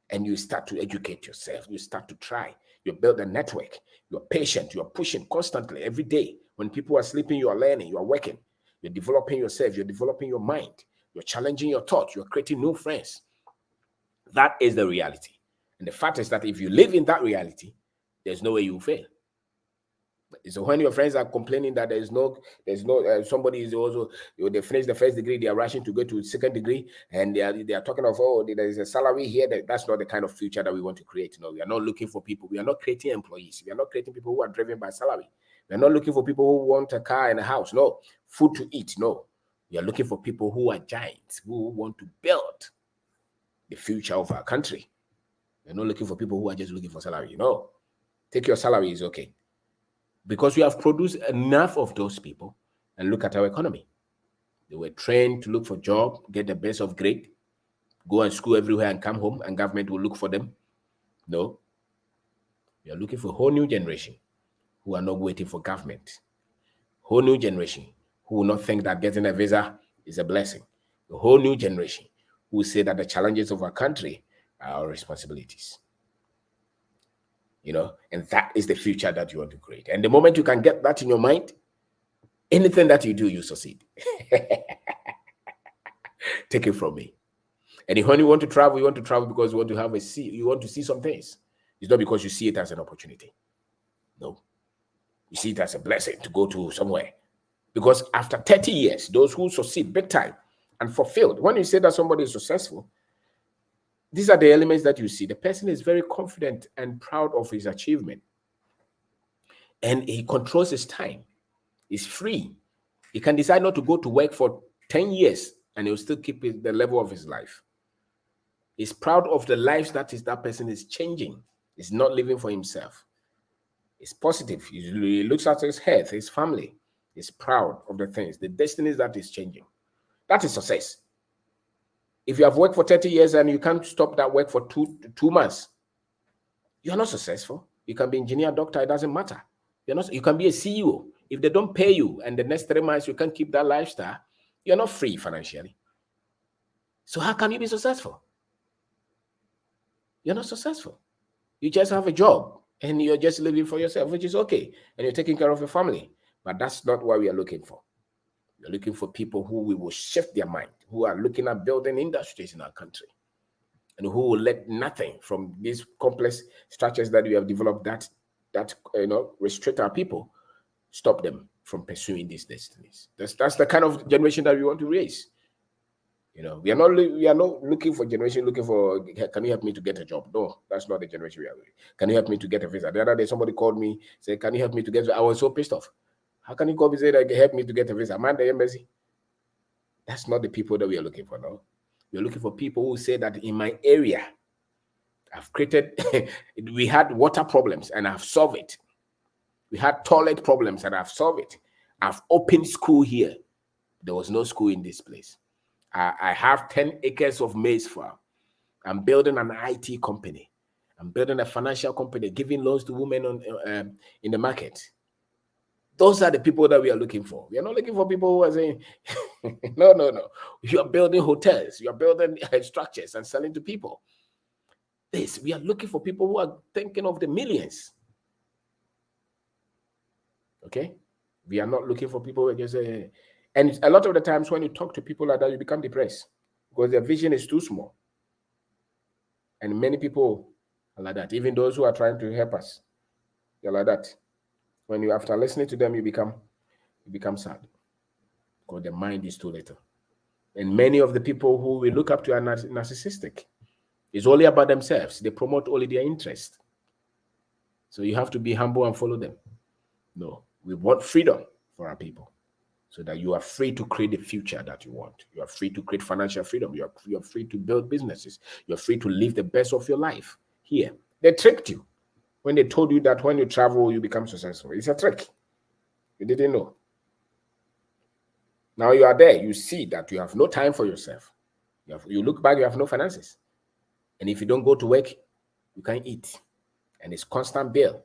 And you start to educate yourself. You start to try. You build a network. You're patient. You're pushing constantly every day. When people are sleeping, you are learning. You are working. You're developing yourself. You're developing your mind. You're challenging your thoughts. You're creating new friends. That is the reality. And the fact is that if you live in that reality, there's no way you fail. So when your friends are complaining that there's no somebody is also, they finish the first degree, they are rushing to go to second degree, and they are talking of, oh, there is a salary here. That's not the kind of future that we want to create. No, we are not looking for people. We are not creating employees. We are not creating people who are driven by salary. We are not looking for people who want a car and a house. No, food to eat. No, we are looking for people who are giants, who want to build the future of our country. We're not looking for people who are just looking for salary. No, take your salary is okay. Because we have produced enough of those people. And look at our economy. They were trained to look for job, get the best of grade, go and school everywhere and come home, and government will look for them. No. We are looking for a whole new generation who are not waiting for government. Whole new generation who will not think that getting a visa is a blessing. A whole new generation who will say that the challenges of our country are our responsibilities. And that is the future that you want to create. And the moment you can get that in your mind, anything that you do, you succeed. Take it from me. And when you want to travel because you want to see some things. It's not because you see it as an opportunity. No. You see it as a blessing to go to somewhere. Because after 30 years, those who succeed big time and fulfilled, when you say that somebody is successful, these are the elements that you see. The person is very confident and proud of his achievement. And he controls his time. He's free. He can decide not to go to work for 10 years and he'll still keep the level of his life. He's proud of the lives that person is changing. He's not living for himself. He's positive. He looks at his health, his family. He's proud of the things, the destinies that is changing. That is success. If you have worked for 30 years and you can't stop that work for two months, you're not successful. You can be engineer, doctor, it doesn't matter. You can be a CEO. If they don't pay you and the next 3 months you can't keep that lifestyle, you're not free financially. So how can you be successful? You're not successful. You just have a job and you're just living for yourself, which is okay. And you're taking care of your family. But that's not what we are looking for. We're looking for people who we will shift their mind, who are looking at building industries in our country, and who will let nothing from these complex structures that we have developed that restrict our people, stop them from pursuing these destinies. That's the kind of generation that we want to raise. We are not looking for generation looking for, can you help me to get a job? No, that's not the generation we are with. Can you help me to get a visa? The other day, somebody called me, said, can you help me to get, I was so pissed off. How can you call me and say that help me to get a visa? I'm at the embassy. That's not the people that we are looking for, no. We're looking for people who say that in my area, I've created, we had water problems and I've solved it. We had toilet problems and I've solved it. I've opened school here. There was no school in this place. I have 10 acres of maize farm. I'm building an IT company. I'm building a financial company, giving loans to women in the market. Those are the people that we are looking for. We are not looking for people who are saying, no. You are building hotels. You are building structures and selling to people. We are looking for people who are thinking of the millions. Okay? We are not looking for people who are just and a lot of the times when you talk to people like that, you become depressed because their vision is too small. And many people are like that. Even those who are trying to help us, they're like that. When you, after listening to them, you become sad because the mind is too little. And many of the people who we look up to are narcissistic. It's only about themselves. They promote only their interest. So you have to be humble and follow them. No, we want freedom for our people so that you are free to create the future that you want. You are free to create financial freedom. You are free to build businesses. You're free to live the best of your life here. They tricked you when they told you that when you travel, you become successful. It's a trick. You didn't know. Now you are there. You see that you have no time for yourself. You look back, you have no finances. And if you don't go to work, you can't eat. And it's constant bill.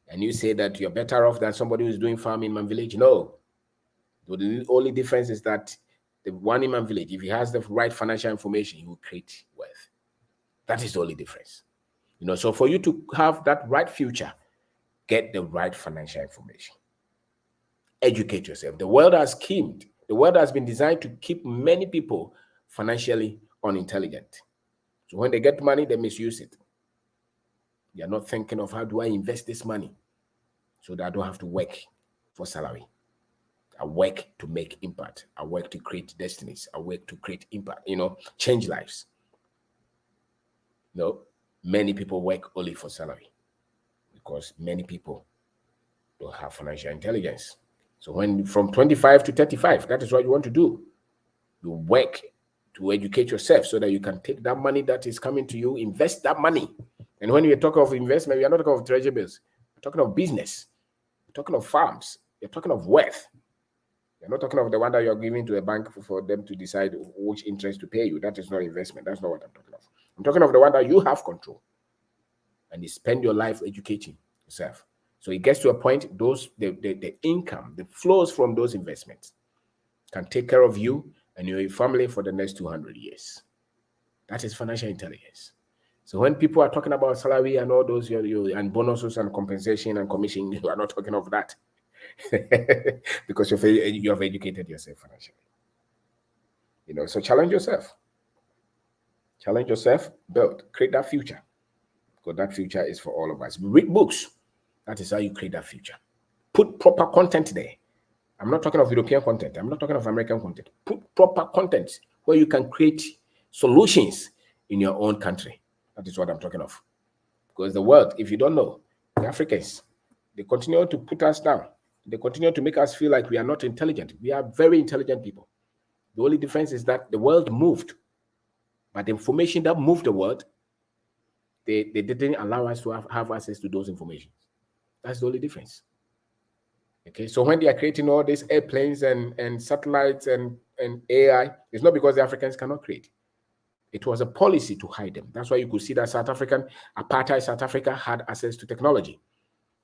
And you say that you're better off than somebody who's doing farm in my village. No. The only difference is that the one in my village, if he has the right financial information, he will create wealth. That is the only difference. So for you to have that right future, get the right financial information. Educate yourself. The world has schemed. The world has been designed to keep many people financially unintelligent. So when they get money, they misuse it. They are not thinking of how do I invest this money? so that I don't have to work for salary. I work to make impact. I work to create destinies. I work to create impact, change lives. No, many people work only for salary because many people don't have financial intelligence. So when from 25 to 35, that is what you want to do. You work to educate yourself so that you can take that money that is coming to you, invest that money. And when we talk of investment, we are not talking of treasury bills. We're talking of business. We're talking of farms. We're talking of wealth. You're not talking of the one that you're giving to a bank for them to decide which interest to pay you. That is not investment. That's not what I'm talking of. I'm talking of the one that you have control. And you spend your life educating yourself. So it gets to a point, the income, the flows from those investments can take care of you and your family for the next 200 years. That is financial intelligence. So when people are talking about salary and all those and bonuses and compensation and commission, you are not talking of that because you have educated yourself financially. So challenge yourself. Challenge yourself, build, create that future. Because that future is for all of us. Read books. That is how you create that future. Put proper content there. I'm not talking of European content. I'm not talking of American content. Put proper content where you can create solutions in your own country. That is what I'm talking of. Because the world, if you don't know, the Africans, they continue to put us down. They continue to make us feel like we are not intelligent. We are very intelligent people. The only difference is that the world moved. But the information that moved the world, they didn't allow us to have access to those information. That's the only difference. Okay, so when they are creating all these airplanes and satellites and AI, it's not because the Africans cannot create. It was a policy to hide them. That's why you could see that apartheid South Africa had access to technology.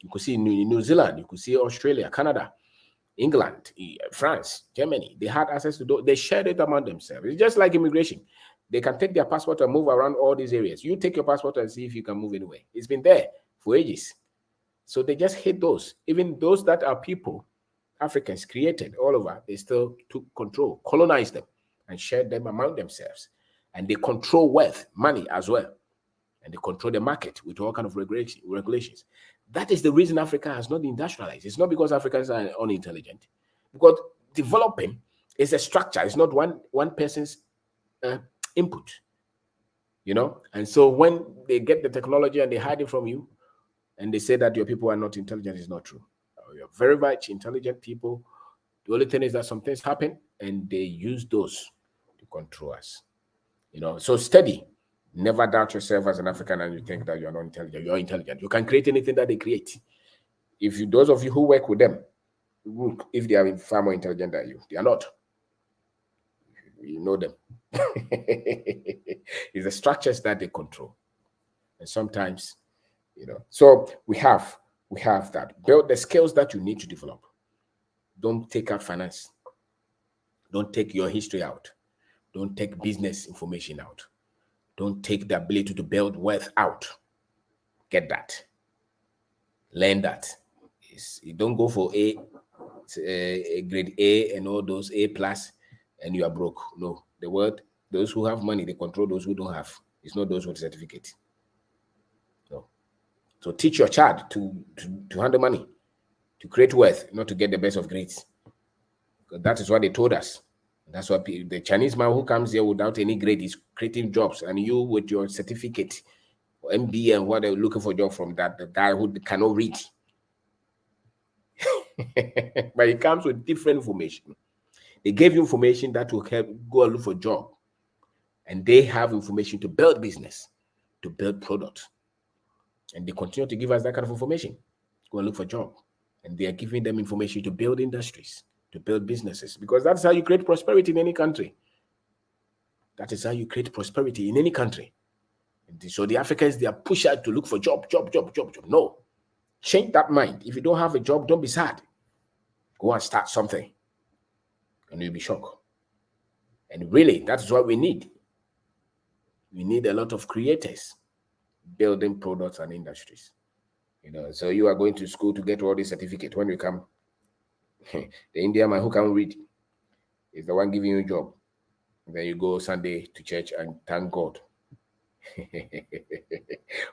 You could see New Zealand, you could see Australia, Canada, England, France, Germany. They had access to those. They shared it among themselves. It's just like immigration. They can take their passport and move around all these areas. You take your passport and see if you can move anywhere. It's been there for ages. So they just hate those. Even those that are people, Africans created all over, they still took control, colonized them, and shared them among themselves. And they control wealth, money as well. And they control the market with all kinds of regulations. That is the reason Africa has not industrialized. It's not because Africans are unintelligent. Because developing is a structure. It's not one person's input, And so when they get the technology and they hide it from you, and they say that your people are not intelligent, it's not true. You're very much intelligent people. The only thing is that some things happen, and they use those to control us. So study. Never doubt yourself as an African and you think that you're not intelligent. You're intelligent. You can create anything that they create. Those of you who work with them, if they are far more intelligent than you, they are not. You know them. It's the structures that they control. And sometimes, so we have that. Build the skills that you need to develop. Don't take out finance. Don't take your history out. Don't take business information out. Don't take the ability to build wealth out. Get that. Learn that. You don't go for a grade A and all those A+ and you are broke. No, the world, those who have money, they control those who don't have. It's not those with certificate. No. So teach your child to handle money, to create wealth, not to get the best of grades. Because that is what they told us. That's what the Chinese man who comes here without any grade is creating jobs, and you with your certificate, or MBA, and what they're looking for job from the guy who cannot read. But it comes with different information. They gave you information that will help go and look for a job, and they have information to build business, to build products, and they continue to give us that kind of information. Go and look for a job, and they are giving them information to build industries, to build businesses, because that's how you create prosperity in any country. That is how you create prosperity in any country. And so the Africans, they are pushed out to look for job. No, change that mind. If you don't have a job, don't be sad. Go and start something, and you'll be shocked. And really, that's what we need. We need a lot of creators building products and industries. So you are going to school to get all this certificate. When you come, the Indian man who can read is the one giving you a job. And then you go Sunday to church and thank God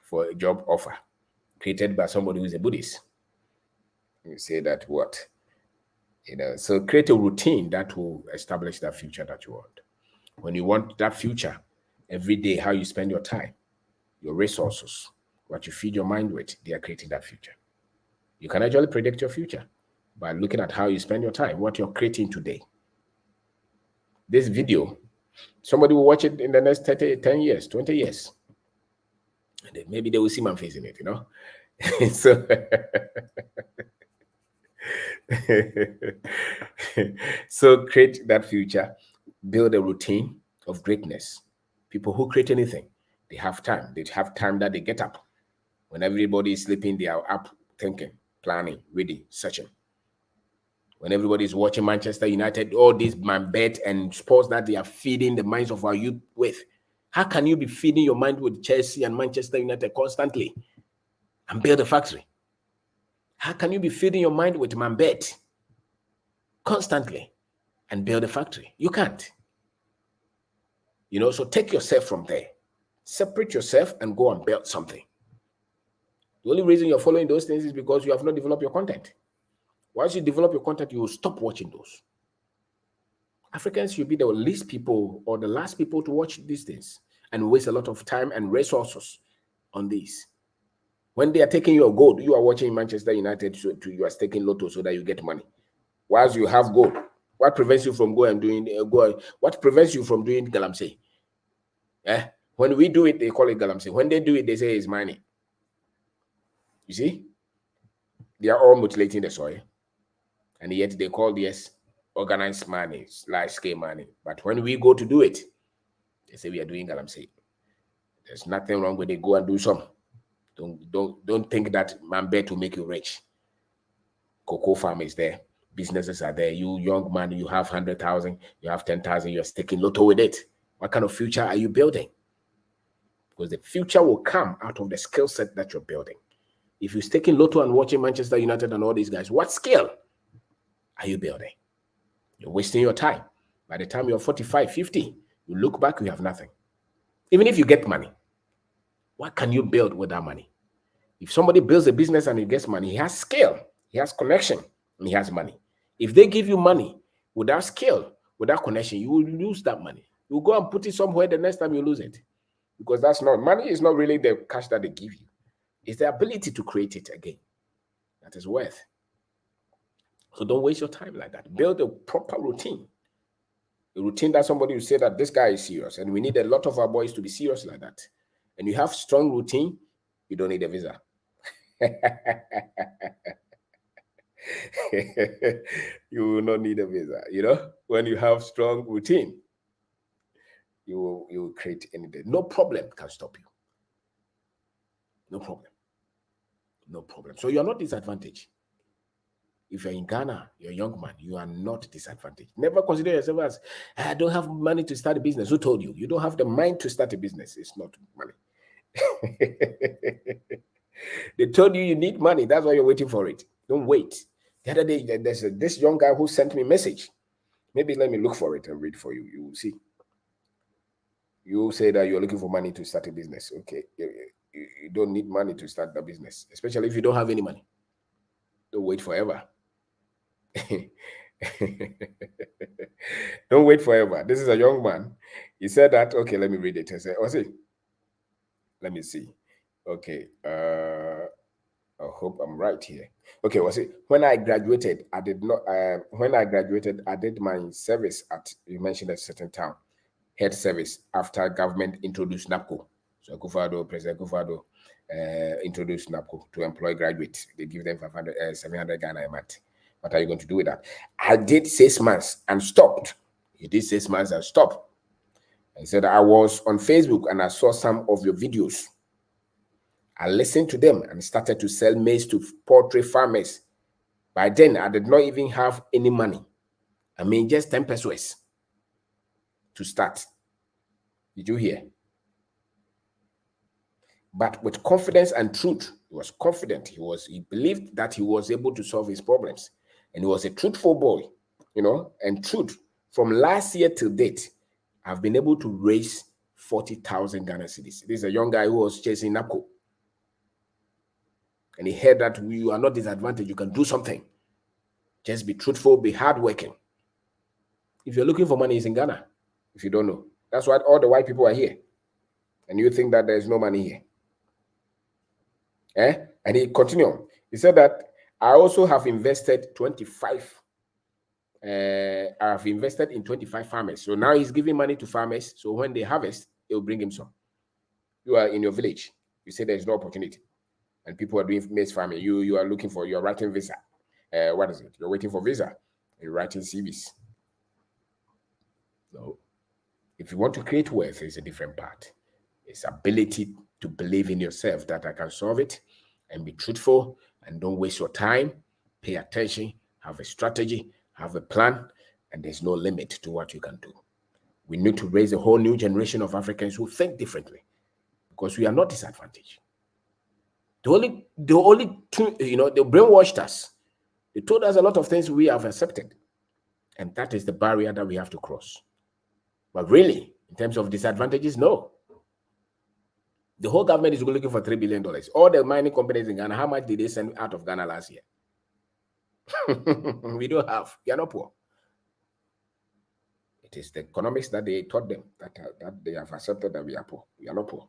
for a job offer created by somebody who is a Buddhist. You say that what? So create a routine that will establish that future that you want. When you want that future, every day, how you spend your time, your resources, what you feed your mind with, they are creating that future. You can actually predict your future by looking at how you spend your time, what you're creating today. This video, somebody will watch it in the next 10 years, 20 years. And maybe they will see my face in it, So, so create that future, build a routine of greatness. People who create anything, they have time. They have time that they get up. When everybody is sleeping, they are up thinking, planning, reading, searching. When everybody is watching Manchester United, all these man bet and sports that they are feeding the minds of our youth with. How can you be feeding your mind with Chelsea and Manchester United constantly and build a factory? How can you be feeding your mind with man bet constantly and build a factory? You can't. So take yourself from there. Separate yourself and go and build something. The only reason you're following those things is because you have not developed your content. Once you develop your content, you will stop watching those. Africans should be the least people or the last people to watch these things and waste a lot of time and resources on these. When they are taking your gold, you are watching Manchester United, so you are staking lotto so that you get money. Whilst you have gold, what prevents you from what prevents you from doing galamsey? When we do it, they call it galamsey. When they do it, they say it's mining. You see? They are all mutilating the soil. And yet they call this organized money, large-scale money. But when we go to do it, they say we are doing galamsey. There's nothing wrong with it. Go and do some. Don't think that man bet will make you rich. Cocoa farm is there. Businesses are there. You young man, you have 100,000, you have 10,000, you're sticking lotto with it. What kind of future are you building? Because the future will come out of the skill set that you're building. If you're sticking lotto and watching Manchester United and all these guys, what skill are you building? You're wasting your time. By the time you're 45, 50, you look back, you have nothing. Even if you get money, what can you build with that money? If somebody builds a business and he gets money, he has skill, he has connection, and he has money. If they give you money without skill, without connection, you will lose that money. You will go and put it somewhere the next time you lose it. Because money is not really the cash that they give you. It's the ability to create it again. That is worth. So don't waste your time like that. Build a proper routine. A routine that somebody will say that this guy is serious. And we need a lot of our boys to be serious like that. And you have strong routine, you don't need a visa. You will not need a visa. When you have strong routine, you will create any day. No problem can stop you. No problem. No problem. So you're not disadvantaged. If you're in Ghana, you're a young man, you are not disadvantaged. Never consider yourself as, I don't have money to start a business. Who told you? You don't have the mind to start a business. It's not money. They told you need money. That's why you're waiting for it. Don't wait. The other day, there's this young guy who sent me a message. Maybe let me look for it and read for you. You will see. You say that you're looking for money to start a business. Okay. You don't need money to start the business, especially if you don't have any money. Don't wait forever. Don't wait forever. This is a young man. He said that, okay, let me read it. I said, let me see. Okay. I hope I'm right here. Okay, when I graduated, I did my service at, you mentioned a certain town, head service after government introduced NAPCO. So President Akufo-Addo introduced NAPCO to employ graduates. They give them 700 Ghana a month. What are you going to do with that? I did 6 months and stopped. He did 6 months and stopped. He said, I was on Facebook and I saw some of your videos. I listened to them and started to sell maize to poultry farmers. By then, I did not even have any money. I mean, just 10 pesos to start. Did you hear? But with confidence and truth, he was confident. He believed that he was able to solve his problems. And he was a truthful boy, and truth. From last year till date, I've been able to raise 40,000 Ghana cedis. This is a young guy who was chasing NAPCO. and he heard that you are not disadvantaged, you can do something. Just be truthful, be hardworking. If you're looking for money, it's in Ghana. If you don't know, that's why all the white people are here, and you think that there's no money here. And he continued. He said that I also have invested 25. I've invested in 25 farmers. So now he's giving money to farmers. So when they harvest, they'll bring him some. You are in your village. You say there's no opportunity, and people are doing maize farming. You are looking for. You're writing visa. What is it? You're waiting for visa. You're writing CVs. So, if you want to create wealth, it's a different part. It's ability to believe in yourself that I can solve it, and be truthful, and don't waste your time. Pay attention. Have a strategy. Have a plan, and there's no limit to what you can do. We need to raise a whole new generation of Africans who think differently, because we are not disadvantaged. The only two, they brainwashed us. They told us a lot of things we have accepted, and that is the barrier that we have to cross. But really, in terms of disadvantages, no. The whole government is looking for $3 billion. All the mining companies in Ghana, how much did they send out of Ghana last year? We don't have. We are not poor. It is the economics that they taught them that they have accepted that we are poor. We are not poor.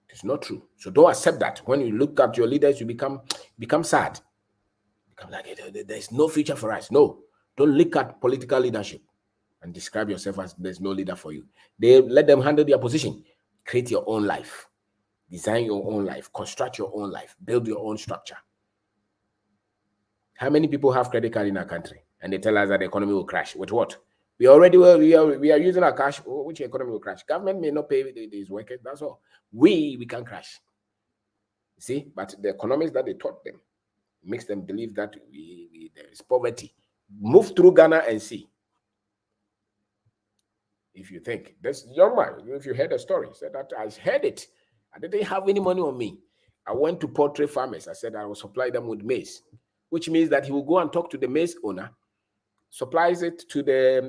It's not true. So don't accept that. When you look at your leaders, you become sad. Become like, there's no future for us. No. Don't look at political leadership and describe yourself as there's no leader for you. They let them handle their position. Create your own life. Design your own life. Construct your own life. Build your own structure. How many people have credit card in our country? And they tell us that the economy will crash. With what? We are using our cash. Which economy will crash? Government may not pay these workers. That's all. We can crash. See, but the economics that they taught them makes them believe that there is poverty. Move through Ghana and see. If you think this young man, if you heard the story, said that I heard it. I didn't have any money on me. I went to poultry farmers. I said I will supply them with maize, which means that he will go and talk to the maize owner, supplies it to the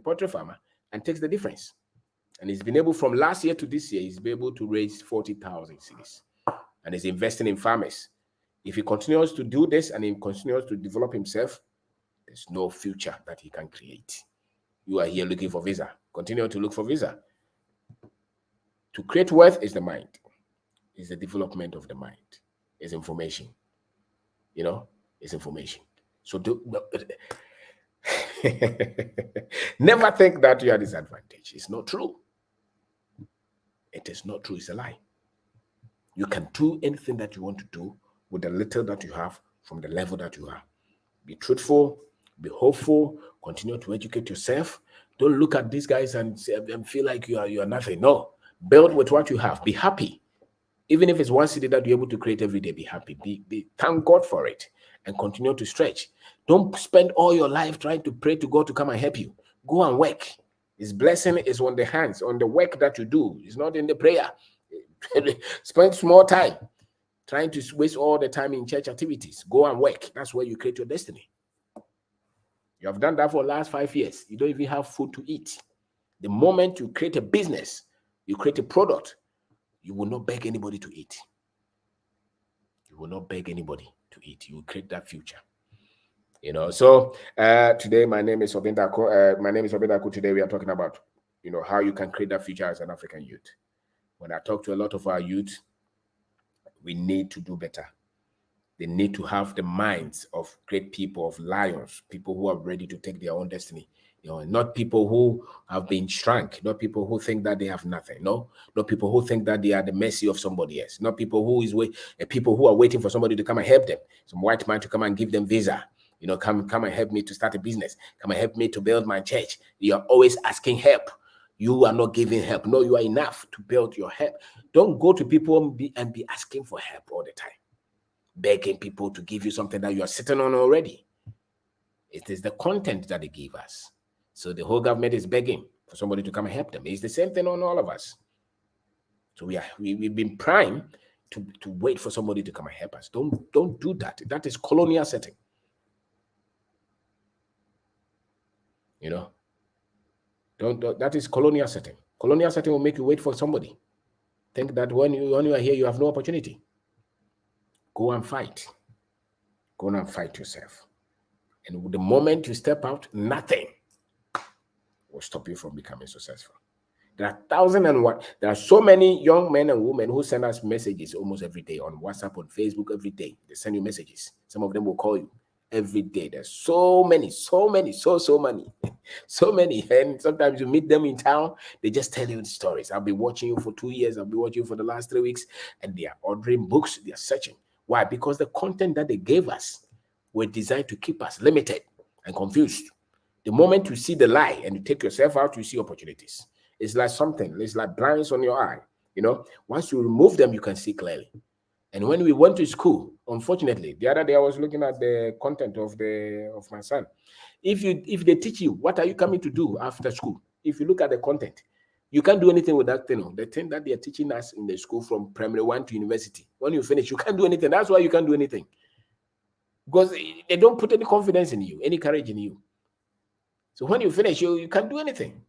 poultry farmer, and takes the difference. And he's been able, from last year to this year, he's been able to raise 40,000 cedis, and he's investing in farmers. If he continues to do this and he continues to develop himself, there's no future that he can create. You are here looking for visa. Continue to look for visa. To create wealth is the mind. It's the development of the mind. It's information. It's information. So never think that you are disadvantaged. It's not true. It is not true. It's a lie. You can do anything that you want to do with the little that you have from the level that you are. Be truthful, be hopeful, continue to educate yourself. Don't look at these guys and feel like you are nothing. No. Build with what you have. Be happy. Even if it's one city that you're able to create every day, be happy. Thank God for it and continue to stretch. Don't spend all your life trying to pray to God to come and help you. Go and work. His blessing is on the hands, on the work that you do. It's not in the prayer. Spend small time trying to waste all the time in church activities. Go and work. That's where you create your destiny. You have done that for the last 5 years. You don't even have food to eat. The moment you create a business, you create a product, you will not beg anybody to eat. You will not beg anybody to eat. You will create that future. So today my name is Obindaku. Today we are talking about, how you can create that future as an African youth. When I talk to a lot of our youth, we need to do better. They need to have the minds of great people, of lions, people who are ready to take their own destiny. Not people who have been shrunk, not people who think that they have nothing. No, not people who think that they are the mercy of somebody else. Not people who are waiting for somebody to come and help them. Some white man to come and give them visa. Come and help me to start a business. Come and help me to build my church. You are always asking help. You are not giving help. No, you are enough to build your help. Don't go to people and be asking for help all the time, begging people to give you something that you are sitting on already. It is the content that they give us. So the whole government is begging for somebody to come and help them. It's the same thing on all of us. So we've been primed to wait for somebody to come and help us. Don't do that. That is colonial setting. That is colonial setting. Colonial setting will make you wait for somebody. Think that when you are here, you have no opportunity. Go and fight. Go and fight yourself. And the moment you step out, nothing will stop you from becoming successful. There are thousands and one. There are so many young men and women who send us messages almost every day on WhatsApp, on Facebook, every day. They send you messages. Some of them will call you every day. There's so many, so many. So many. And sometimes you meet them in town, they just tell you the stories. I've been watching you for 2 years. I've been watching you for the last 3 weeks. And they are ordering books. They are searching. Why? Because the content that they gave us were designed to keep us limited and confused. The moment you see the lie and you take yourself out, you see opportunities. It's like something. It's like blinds on your eye. You know, once you remove them, you can see clearly. And when we went to school, unfortunately, the other day I was looking at the content of my son. If they teach you, what are you coming to do after school? If you look at the content, you can't do anything with that thing. The thing that they are teaching us in the school from primary 1 to university. When you finish, you can't do anything. That's why you can't do anything. Because they don't put any confidence in you, any courage in you. So when you finish, you can't do anything.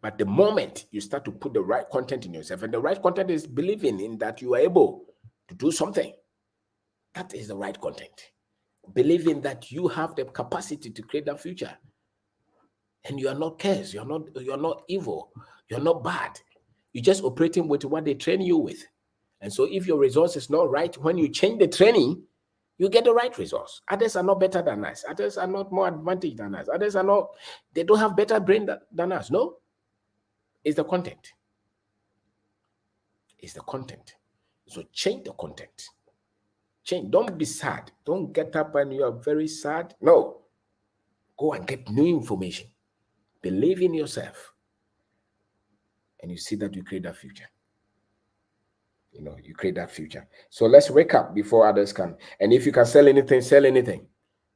But the moment you start to put the right content in yourself, and the right content is believing in that you are able to do something, that is the right content. Believing that you have the capacity to create that future. And you are not cursed, you're not evil, you're not bad. You're just operating with what they train you with. And so if your resource is not right, when you change the training, you get the right resource. Others are not better than us. Others are not more advantaged than us. Others are not, they don't have better brain than us. No. It's the content. It's the content. So change the content. Change. Don't be sad. Don't get up and you are very sad. No. Go and get new information. Believe in yourself. And you see that you create that future. You know, you create that future. So let's wake up before others can. And if you can sell anything, sell anything.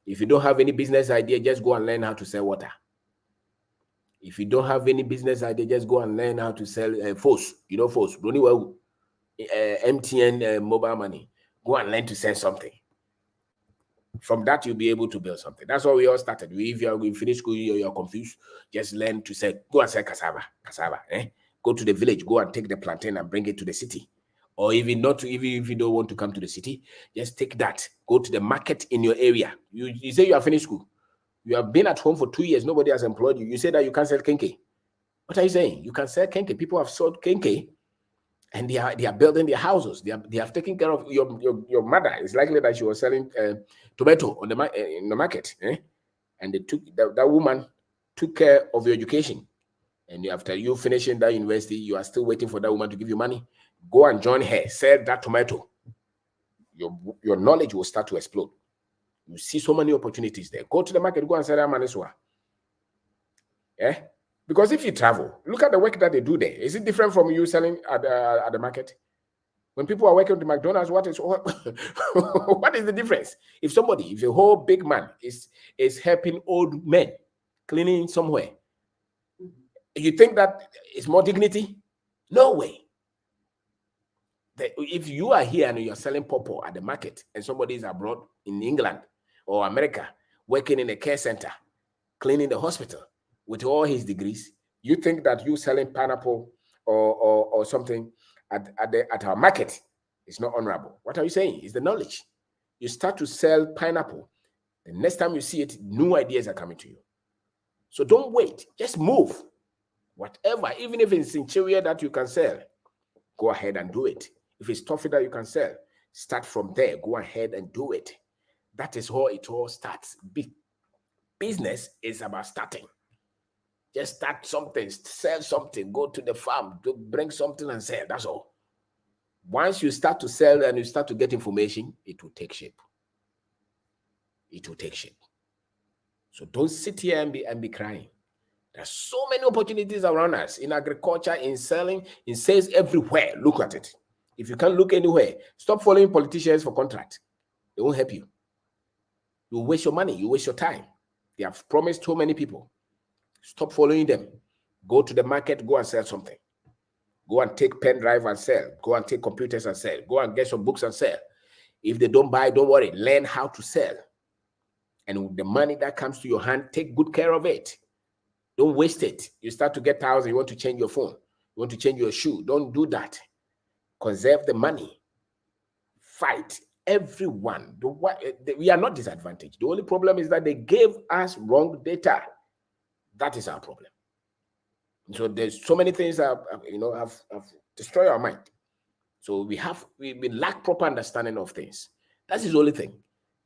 If you don't have any business idea, just go and learn how to sell water. If you don't have any business idea, just go and learn how to sell FOS. You know FOS, MTN mobile money. Go and learn to sell something. From that, you'll be able to build something. That's how we all started. If you finish school, you're confused, just learn to sell. Go and sell cassava. Go to the village. Go and take the plantain and bring it to the city. Or even if you don't want to come to the city, just take that. Go to the market in your area. You say you have finished school. You have been at home for 2 years. Nobody has employed you. You say that you can't sell kenkey. What are you saying? You can sell kenkey. People have sold kenkey, and they are building their houses. They have taken care of your mother. It's likely that she was selling tomato on in the market, and they took that woman took care of your education. And after you finishing that university, you are still waiting for that woman to give you money. Go and join her. Sell that tomato. Your knowledge will start to explode. You see so many opportunities there. Go to the market, go and sell that maniswa. Yeah? Because if you travel, look at the work that they do there. Is it different from you selling at the market? When people are working at the McDonald's, what is the difference? If a whole big man is helping old men cleaning somewhere, you think that is more dignity? No way. If you are here and you're selling pawpaw at the market and somebody is abroad in England or America working in a care center, cleaning the hospital with all his degrees, you think that you selling pineapple or something at our market is not honorable. What are you saying? It's the knowledge. You start to sell pineapple. The next time you see it, new ideas are coming to you. So don't wait. Just move. Whatever, even if it's interior that you can sell, go ahead and do it. If it's toffee that you can sell, start from there. Go ahead and do it. That is how it all starts. Business is about starting. Just start something, sell something, go to the farm, bring something and sell. That's all. Once you start to sell and you start to get information, it will take shape. It will take shape. So don't sit here and be crying. There's so many opportunities around us in agriculture, in selling, in sales, everywhere. Look at it. If you can't look anywhere, stop following politicians for contract. They won't help you. You waste your money. You waste your time. They have promised so many people. Stop following them. Go to the market. Go and sell something. Go and take pen drive and sell. Go and take computers and sell. Go and get some books and sell. If they don't buy, don't worry. Learn how to sell. And with the money that comes to your hand, take good care of it. Don't waste it. You start to get tired and you want to change your phone. You want to change your shoe? Don't do that. Conserve the money. Fight everyone. We are not disadvantaged. The only problem is that they gave us wrong data. That is our problem. So there's so many things that have destroyed our mind. So we lack proper understanding of things. That is the only thing.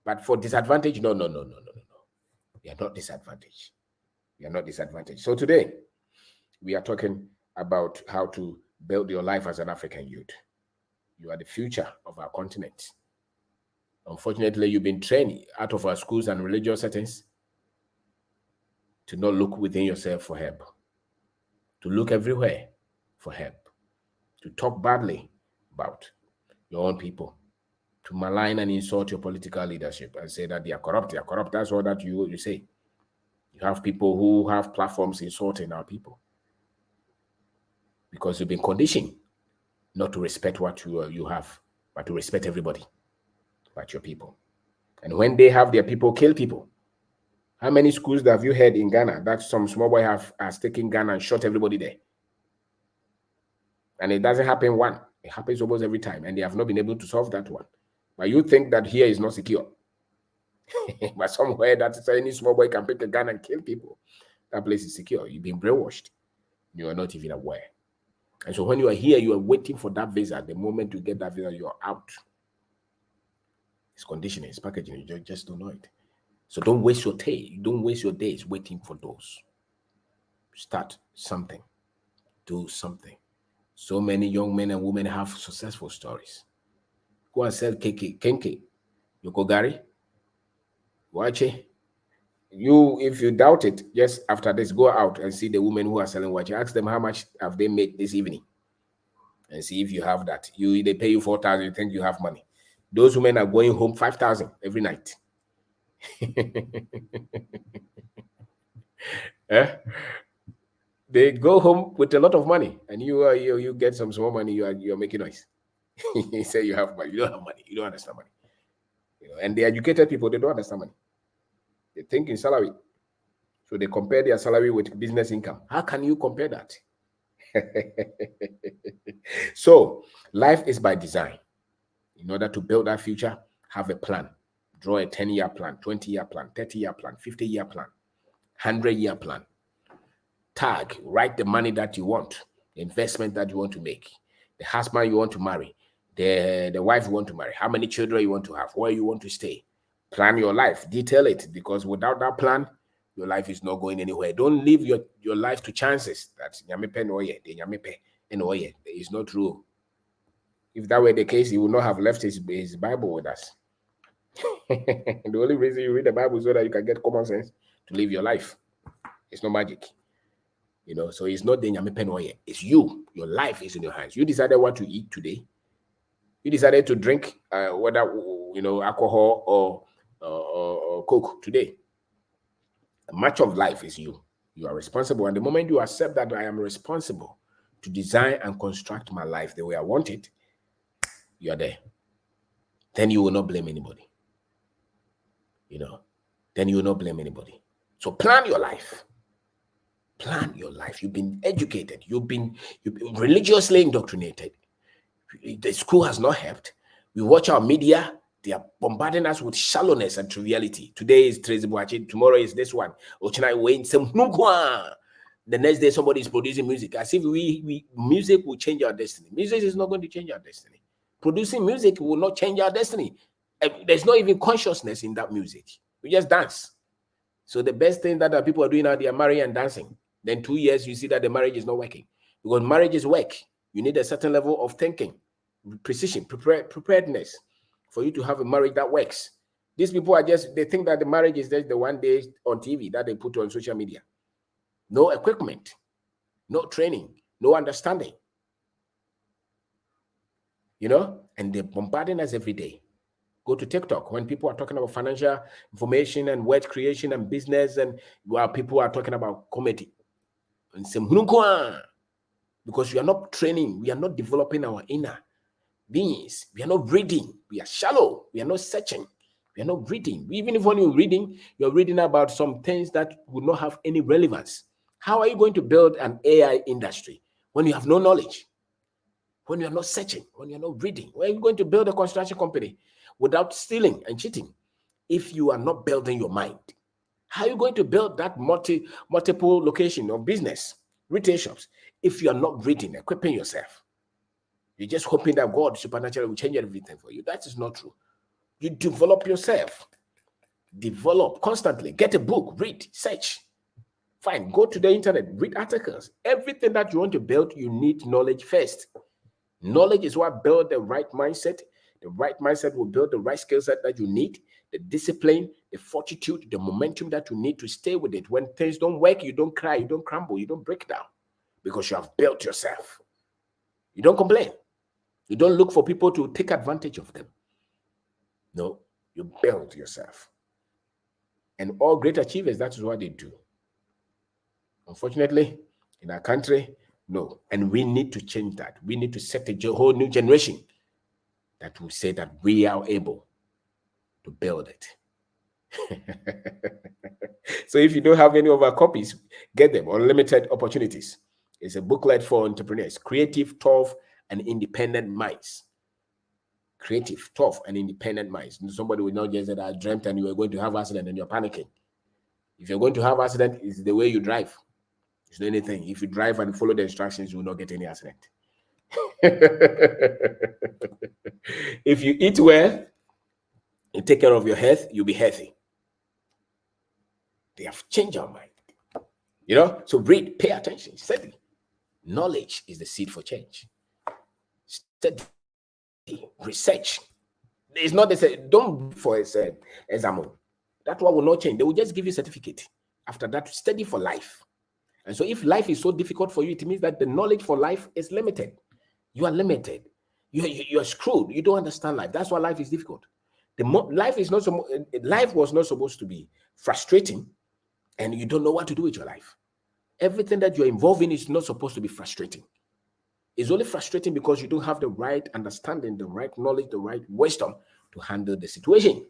But for disadvantage, no. We are not disadvantaged. We are not disadvantaged. So today, we are talking about how to build your life as an African youth. You are the future of our continent. Unfortunately, you've been trained out of our schools and religious settings to not look within yourself for help, to look everywhere for help, to talk badly about your own people, to malign and insult your political leadership and say that they are corrupt. They are corrupt. That's all that you say. You have people who have platforms insulting our people because you've been conditioned not to respect what you have, but to respect everybody but your people. And when they have their people kill people, how many schools have you heard in Ghana that some small boy has taken Ghana and shot everybody there? And it doesn't happen one. It happens almost every time, and they have not been able to solve that one. But you think that here is not secure. But somewhere that any small boy can pick a gun and kill people, that place is secure. You've been brainwashed. You are not even aware. And so when you are here, you are waiting for that visa. The moment you get that visa, you are out. It's conditioning, it's packaging. You just don't know it. So don't waste your day. Don't waste your days waiting for those. Start something. Do something. So many young men and women have successful stories. Go and sell kenke, yokogari, wache. If you doubt it, just after this, go out and see the women who are selling wache. Ask them how much have they made this evening, and see if you have that. They pay you 4,000. You think you have money. Those women are going home 5,000 every night. They go home with a lot of money, and you get some small money. You're making noise. You say you have money. You don't have money. You don't understand money. And the educated people, they don't understand money. They think in salary, so they compare their salary with business income. How can you compare that? So life is by design. In order to build that future, have a plan. Draw a 10-year plan, 20-year plan, 30-year plan, 50-year plan, 100-year plan. Tag, write the money that you want, the investment that you want to make, the husband you want to marry, the wife you want to marry, how many children you want to have, where you want to stay. Plan your life, detail it, because without that plan, your life is not going anywhere. Don't leave your life to chances. That's it's not true. If that were the case, he would not have left his Bible with us. The only reason you read the Bible is so that you can get common sense to live your life. It's not magic. So it's not the Nyame Penoye. It's you. Your life is in your hands. You decided what to eat today. You decided to drink whether alcohol or Coke today. Much of life is you. You are responsible. And the moment you accept that I am responsible to design and construct my life the way I want it, you are there. Then you will not blame anybody. Then you will not blame anybody. So plan your life. Plan your life. You've been educated. You've been religiously indoctrinated. The school has not helped. We watch our media. They are bombarding us with shallowness and triviality. Today is Tracy Boachi. Tomorrow is this one. The next day somebody is producing music. As if music will change our destiny. Music is not going to change our destiny. Producing music will not change our destiny. There's not even consciousness in that music. We just dance. So the best thing that people are doing now, they are marrying and dancing. Then 2 years, you see that the marriage is not working. Because marriage is work. You need a certain level of thinking, precision, preparedness for you to have a marriage that works. These people they think that the marriage is just the one day on TV that they put on social media. No equipment, no training, no understanding. And they're bombarding us every day. Go to TikTok when people are talking about financial information and wealth creation and business, and while people are talking about comedy. And because we are not training, we are not developing our inner beings. We are not reading. We are shallow. We are not searching. We are not reading. Even if when you're reading about some things that would not have any relevance. How are you going to build an AI industry when you have no knowledge, when you're not searching, when you're not reading? When you're going to build a construction company without stealing and cheating, if you are not building your mind, how are you going to build that multiple location of business, retail shops, if you are not reading, equipping yourself? You're just hoping that God supernaturally will change everything for you. That is not true. You develop yourself. Develop constantly. Get a book, read, search. Fine, go to the internet, read articles. Everything that you want to build, you need knowledge first. Knowledge is what builds the right mindset. The right mindset will build the right skill set that you need, the discipline, the fortitude, the momentum that you need to stay with it. When things don't work, you don't cry, you don't crumble, you don't break down, because you have built yourself. You don't complain. You don't look for people to take advantage of them. No, you build yourself. And all great achievers, that is what they do. Unfortunately, in our country, no. And we need to change that. We need to set a whole new generation that will say that we are able to build it. So if you don't have any of our copies, get them. Unlimited Opportunities. It's a booklet for entrepreneurs. Creative, tough, and independent minds. Creative, tough, and independent minds. Somebody will not just say that I dreamt and you were going to have accident and you're panicking. If you're going to have accident, it's the way you drive. It's not anything. If you drive and follow the instructions, you will not get any accident. If you eat well and take care of your health, you'll be healthy. They have changed our mind. You know, so read, pay attention, study. Knowledge is the seed for change. Study, research. It's not the same. Don't for exam. That one will not change. They will just give you a certificate. After that, study for life. And so if life is so difficult for you, it means that the knowledge for life is limited. You are limited. You are screwed. You don't understand life. That's why life is difficult. Life was not supposed to be frustrating, and you don't know what to do with your life. Everything that you're involved in is not supposed to be frustrating. It's only frustrating because you don't have the right understanding, the right knowledge, the right wisdom to handle the situation.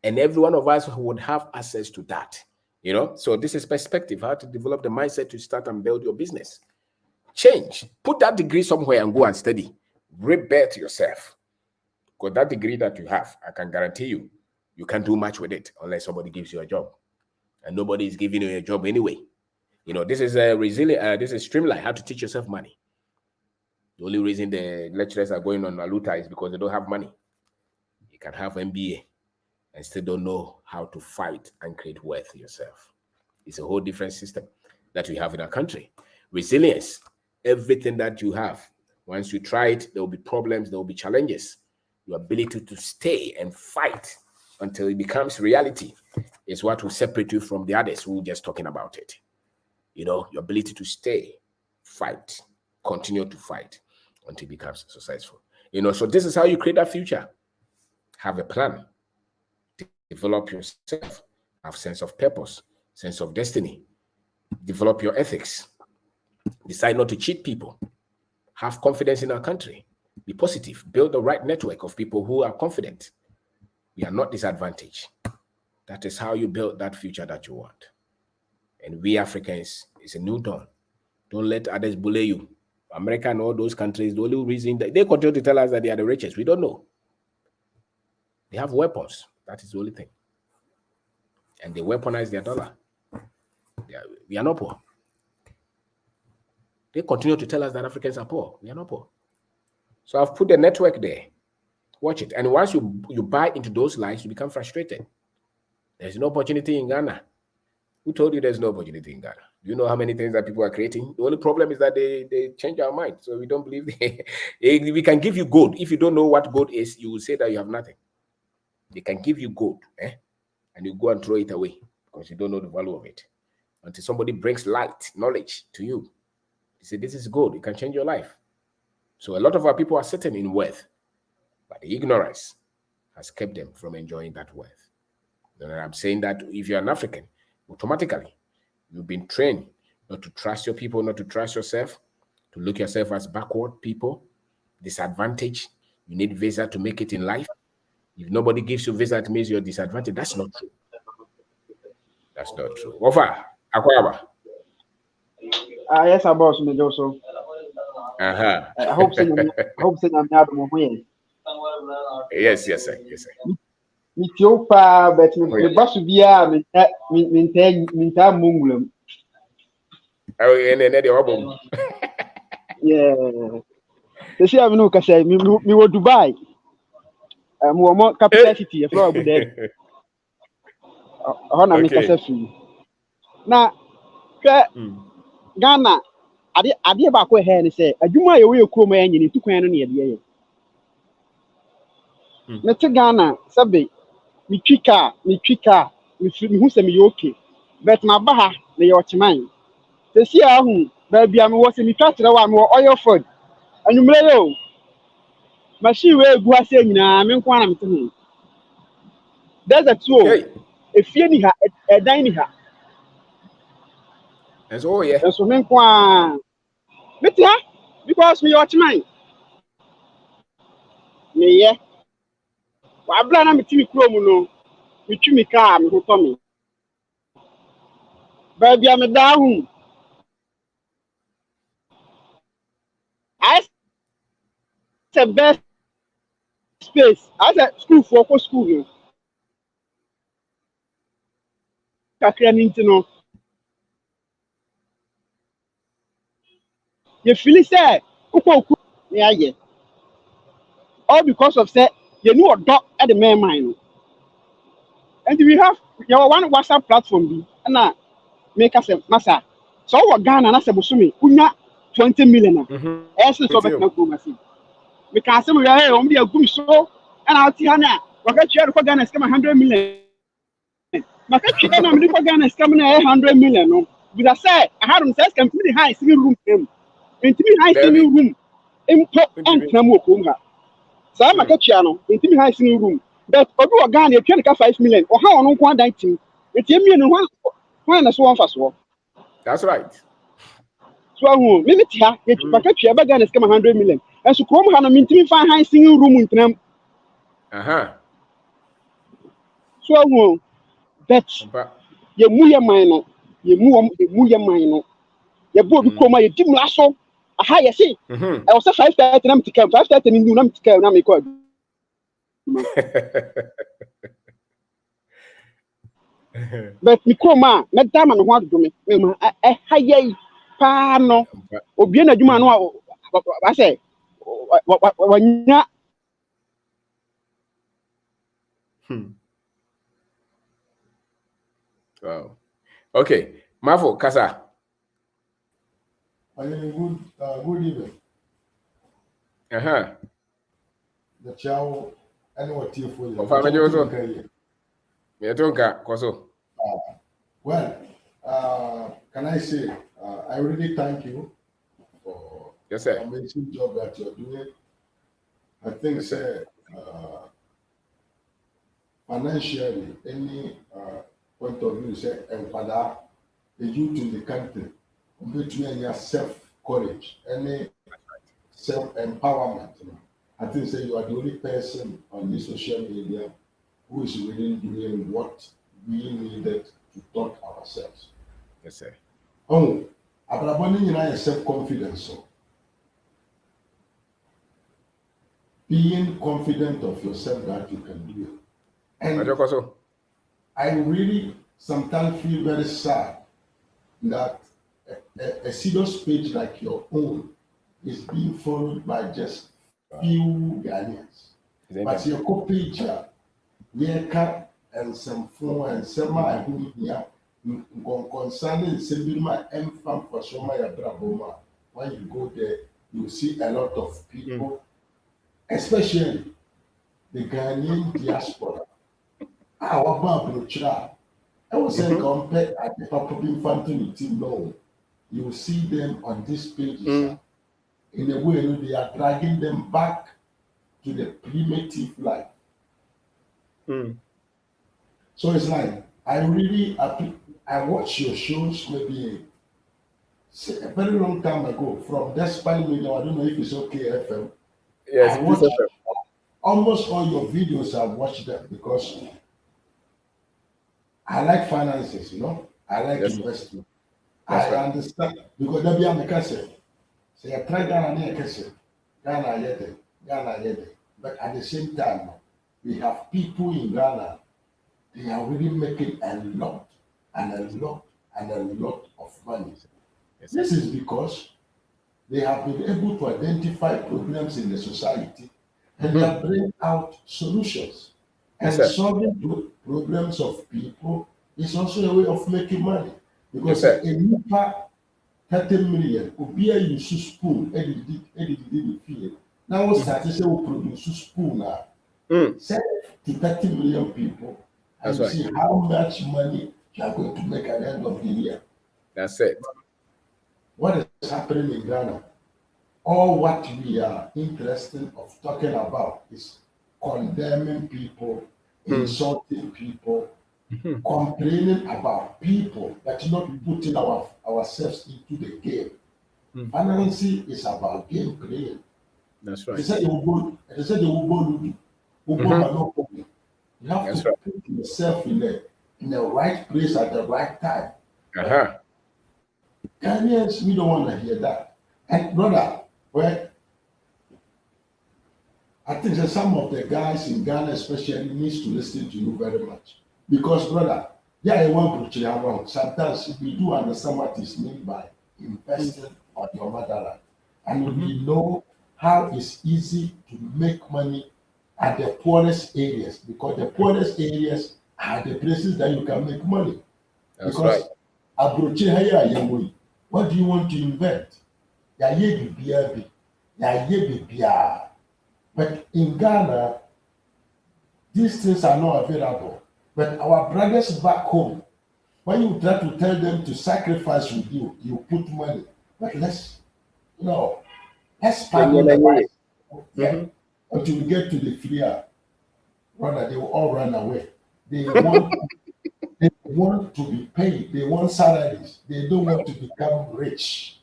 And every one of us would have access to that. You know, so this is perspective, how to develop the mindset to start and build your business. Change. Put that degree somewhere and go and study. Rebirth yourself. Because that degree that you have, I can guarantee you, you can't do much with it unless somebody gives you a job. And nobody is giving you a job anyway. You know, this is this is Streamline, how to teach yourself money. The only reason the lecturers are going on Aluta is because they don't have money. You can have MBA and still don't know how to fight and create wealth yourself. It's a whole different system that we have in our country. Resilience, everything that you have, once you try it, there will be problems, there will be challenges. Your ability to stay and fight until it becomes reality is what will separate you from the others who are just talking about it. You know, your ability to stay, fight, continue to fight until it becomes successful. You know, so this is how you create that future. Have a plan. Develop yourself. Have sense of purpose, sense of destiny. Develop your ethics. Decide not to cheat people. Have confidence in our country. Be positive. Build the right network of people who are confident. We are not disadvantaged. That is how you build that future that you want. And we Africans, it's a new dawn. Don't let others bully you. America and all those countries, the only reason that they continue to tell us that they are the richest, we don't know. They have weapons. That is the only thing. And they weaponize their dollar. We are not poor. They continue to tell us that Africans are poor. We are not poor. So I've put the network there. Watch it. And once you buy into those lies, you become frustrated. There's no opportunity in Ghana. Who told you there's no opportunity in Ghana? Do you know how many things that people are creating? The only problem is that they change our mind. So we don't believe we can give you gold. If you don't know what gold is, you will say that you have nothing. They can give you gold, and you go and throw it away because you don't know the value of it. Until somebody brings light, knowledge to you. They say, this is gold. It can change your life. So a lot of our people are sitting in wealth, but the ignorance has kept them from enjoying that wealth. And I'm saying that if you're an African, automatically, you've been trained not to trust your people, not to trust yourself, to look yourself as backward people, disadvantaged. You need visa to make it in life. If nobody gives you visa, it means you're disadvantaged. That's not true. That's not true. Wafa, Akwaba. Yes, I boss me also. I hope so. I hope so. I'm not going. Yes, sir. Yes, sir. Me too far, but me boss be me mungulum. Oh, and then the album. Yeah. They say I'm no kasa. Me wo Dubai. Mo mo capital city. If Abu Dhabi. Ho na me kasa fi. Na Ghana. Ade ba ko he ne say adwuma ye we kurom ya nyini tukwan no ne ye. Me te Ghana sabe me twika me hu se me okay. But my baha me yo chiman. Se si ahu ba bia me wo se me twa kire wa me wo oil food. Anumre yo. Machine we egu ase nyina me nko ana me te ho. Desert so efie ni ha edan ni ha. And so yeah. So me nko a me te ha because me yo chiman. Me ye. Wa bla na me ti mi kuro mu no. Me twi mi car me ho to me. Ba bia me da hu. I the best space. I said school for school no. Kakra ni ntino. You feel say ukwu me aye. All because of say you know dot at the main mind. And we have your one WhatsApp platform bi na make us massa. So what Ghana na se bosumi unya 20 million. Ese so bet na ko masi. We can say we are on the agum so and out here na waka twa for Ghana scam 100 million. Maka twa na me for Ghana scam na 100 million no. Because say I had say scam me high sitting room them. Intimi high sitting room. Impo entna mo ko nga. Sa maka twa no intimi high sitting room. But obi wa Ghana e twa 5 million. O ha ono nko adan tim. Etie mi no ho na so won fa so. That's right. So ahu me ti ha e maka twa ba Ghana scam 100 million. And so krom ha no intimi fa high sitting room ntnam. So ahu bet ye mu ye man no ye mu ye man no ye bo bi krom ye dimla so aha ye say e was 5:30 na mtika 5:30 ni na mtika na me ko but mi koma me dama no ho adodo me ma ha ye pa no obi na adwuma no wa say wanya wow. Okay, Mafo Kasa. Good evening. The chow and what you for you. Well, can I say I really thank you for the amazing job that you're doing. I think financially, any point of view, say, and the youth in the country, between your self-courage, any self-empowerment. I think say you are the only person on the social media who is really doing what we needed to talk ourselves. Yes, sir. Oh, Abrabani is self-confidence. Being confident of yourself that you can do it. And I really sometimes feel very sad that a serious page like your own is being followed by just few Ghanaians. But your page, and some phone and some my home here, concerning Sembima and Fam for Somaya Braboma. When you go there, you see a lot of people, especially the Ghanaian diaspora. Our Bible Chra. I was saying, compared at the Papa Infantry team, no, you see them on this page. In a way, they are dragging them back to the primitive life. So it's like, I watched your shows maybe a very long time ago from Despite Media. I don't know if it's okay, FM. Yes, I watched almost all your videos. I've watched them because I like finances, I like investment. I understand because there be a mechanic. Say a try Ghana near Kessel, Ghana yet. But at the same time, we have people in Ghana, they are really making a lot and a lot and a lot of money. Yes, This is because they have been able to identify problems in the society and then bring out solutions. And Yes, sir. solving problems of people is also a way of making money. Because Yes, sir. a NIPA 30 million, Obia use spoon, edited fear. Now, we start to say we produce spoon now. Sell to 30 million people and That's right. see how much money you are going to make at the end of the year. That's it. What is happening in Ghana? All what we are interested of talking about is condemning people, insulting people, complaining about people, but not putting ourselves into the game. Finance is about game playing. That's They right. said they will go Monopoly. You have That's to right. put yourself in the right place at the right time. Ghanaians, we don't want to hear that. And brother, well, I think that some of the guys in Ghana especially needs to listen to you very much. Because brother, yeah, I want to around. Sometimes we do understand what is meant by investing on your motherland. And we know how it's easy to make money at the poorest areas because the poorest areas are the places that you can make money. That's Because right. abrochi haya yemoy, what do you want to invent? Ya ye bibia bi, ya ye bibia. But in Ghana, these things are not available. But our brothers back home, when you try to tell them to sacrifice with you, you put money. But let's pardon the life. Yeah. Until we get to the freer, brother, they will all run away. They want to be paid. They want salaries. They don't want to become rich.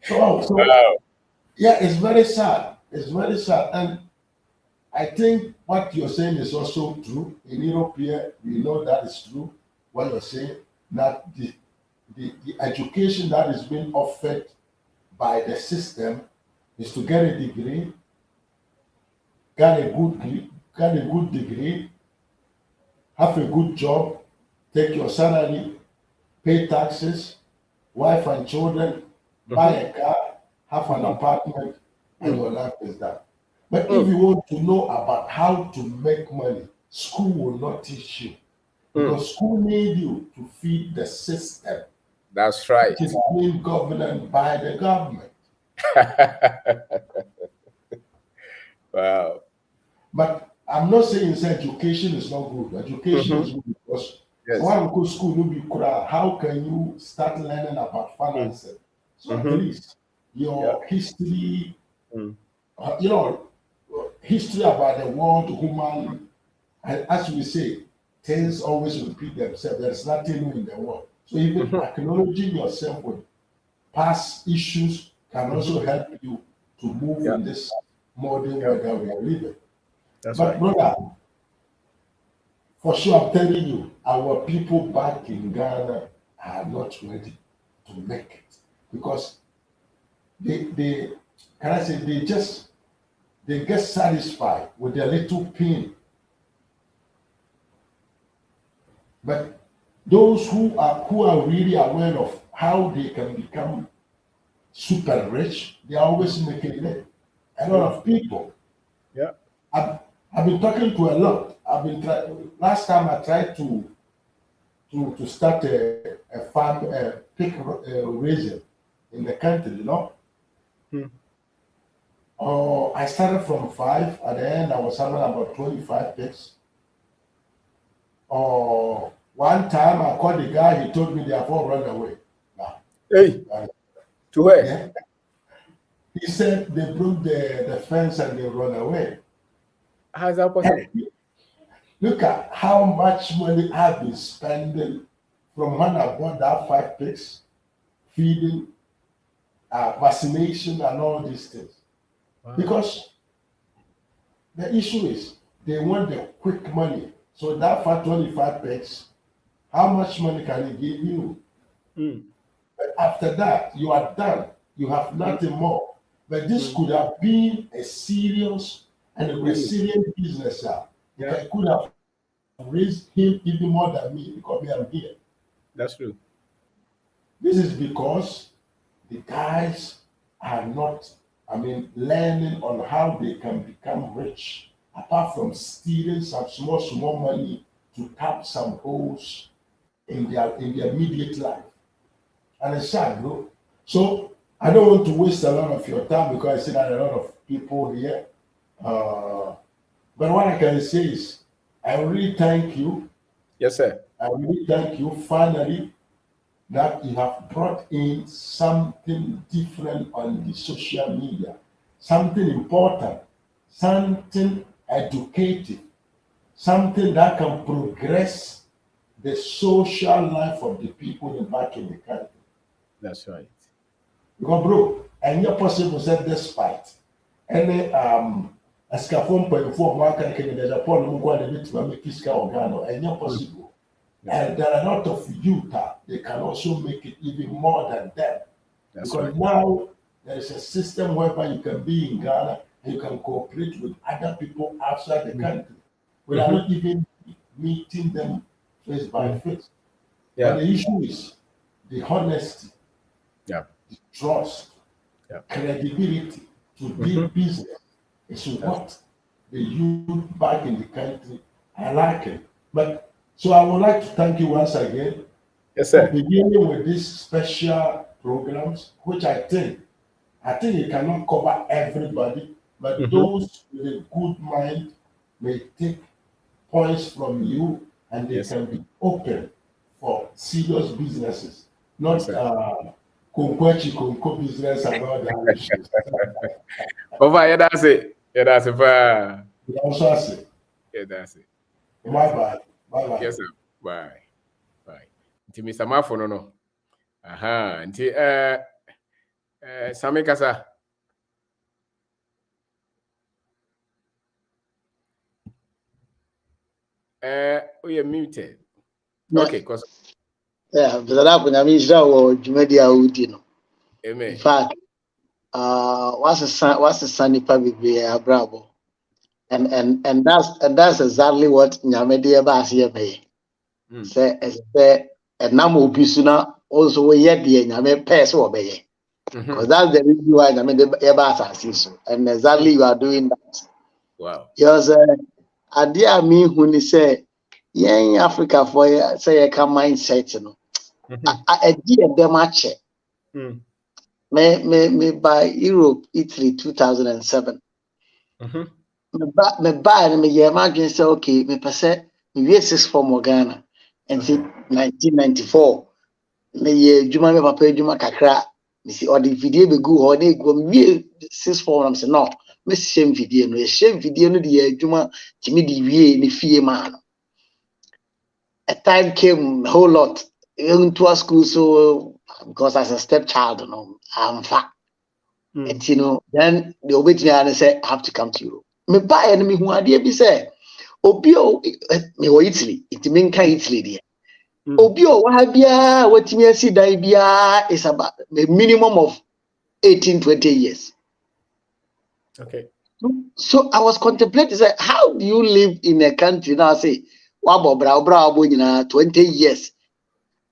So Wow. yeah, it's very sad. It's very sad. And I think what you're saying is also true. In Europe here, we know that is true. What you're saying, that the education that is being offered by the system is to get a degree, get a good degree, have a good job, take your salary, pay taxes, wife and children, buy a car, have an apartment, and your life is done. But if you want to know about how to make money, school will not teach you. Because school need you to feed the system. That's right. Which is being governed by the government. Wow. But I'm not saying education is not good. Education is good because one go school will be cry. How can you start learning about finances? So at least your history, history about the world, human, and as we say, things always repeat themselves. There's nothing new in the world. So even acknowledging yourself with past issues can also help you to move in this modern world that we are living. That's But right. brother, for sure, I'm telling you, our people back in Ghana are not ready to make it because they get satisfied with their little pain. But those who are really aware of how they can become super rich, they are always making it. A lot of people. Yeah. I've been talking to a lot. Last time I tried to start a farm, pig raising in the country, I started from 5. At the end, I was having about 25 pigs. One time I called the guy, he told me they have all run away. Hey, to where? Yeah. He said they broke the fence and they run away. How is that possible? Look at how much money I've been spending from when I bought that 5 pigs, feeding, vaccination, and all these things. Wow. Because the issue is they want the quick money. So that for 25 pigs, How much money can he give you? But after that, you are done. You have nothing more. But this could have been a serious and a resilient business. I could have raised him even more than me because I'm here. That's true. This is because the guys are not, learning on how they can become rich, apart from stealing some small money to tap some holes in their immediate life. And it's sad, bro. So I don't want to waste a lot of your time because I see that a lot of people here. But what I can say is, I really thank you. Yes, sir. I really thank you finally that you have brought in something different on the social media, something important, something educative, something that can progress the social life of the people back in the country. That's right. Because, bro, and you're possible said despite any escafon point for market there's a problem going to make fiscal organo, and you're possible. And there are a lot of youth they can also make it even more than them. That's because right. now there is a system whereby you can be in Ghana and you can cooperate with other people outside the country without not even meeting them face by face. But the issue is the honesty, the trust, credibility to do business is what the youth back in the country are lacking. But so I would like to thank you once again. Yes, sir. For beginning with these special programs, which I think it cannot cover everybody, but those with a good mind may take points from you and they can be open for serious businesses, not Konko business and all that issues. Yeah, that's it. Yeah, that's it. You also say. Yeah, that's it. Bye. Bye. Yes, sir. Bye. Nti Mr. Mafo no. Aha. Nti Sami Kasa. We are muted. Okay, cause. Yeah, but that when I mean or Jumedia Udino. Amen. In fact, what's the sunny public be bravo. And that's exactly what Nyamedia Bas here pay. Say a number of Pisuna also yet the Nyame pass or bay. Because that's the reason why Nyamedia Bas so. And exactly you are doing that. Wow. Yes, idea me when he say, yeah, in Africa for say a mindset, you know. I did them match. Me by Europe, Italy, 2007. Me buy me imagine say okay, me percent me 6 form Ghana. And 1994. Me juma me papa juma kakra. Me see or the video be go or they go me 6 form. I'm say no. Me shame video no. Shame video no the juma. Jimmy the wie ni fie man. A time came a whole lot into a school so because as a stepchild, you know, I'm fat. And you know, then the obey and say I have to come to Europe. Me buy and me who idea be say Obio me wo Italy, it mean can Italy there. Obio what me see that is about a minimum of 18-20 years. Okay. So I was contemplating say how do you live in a country now say 20 years.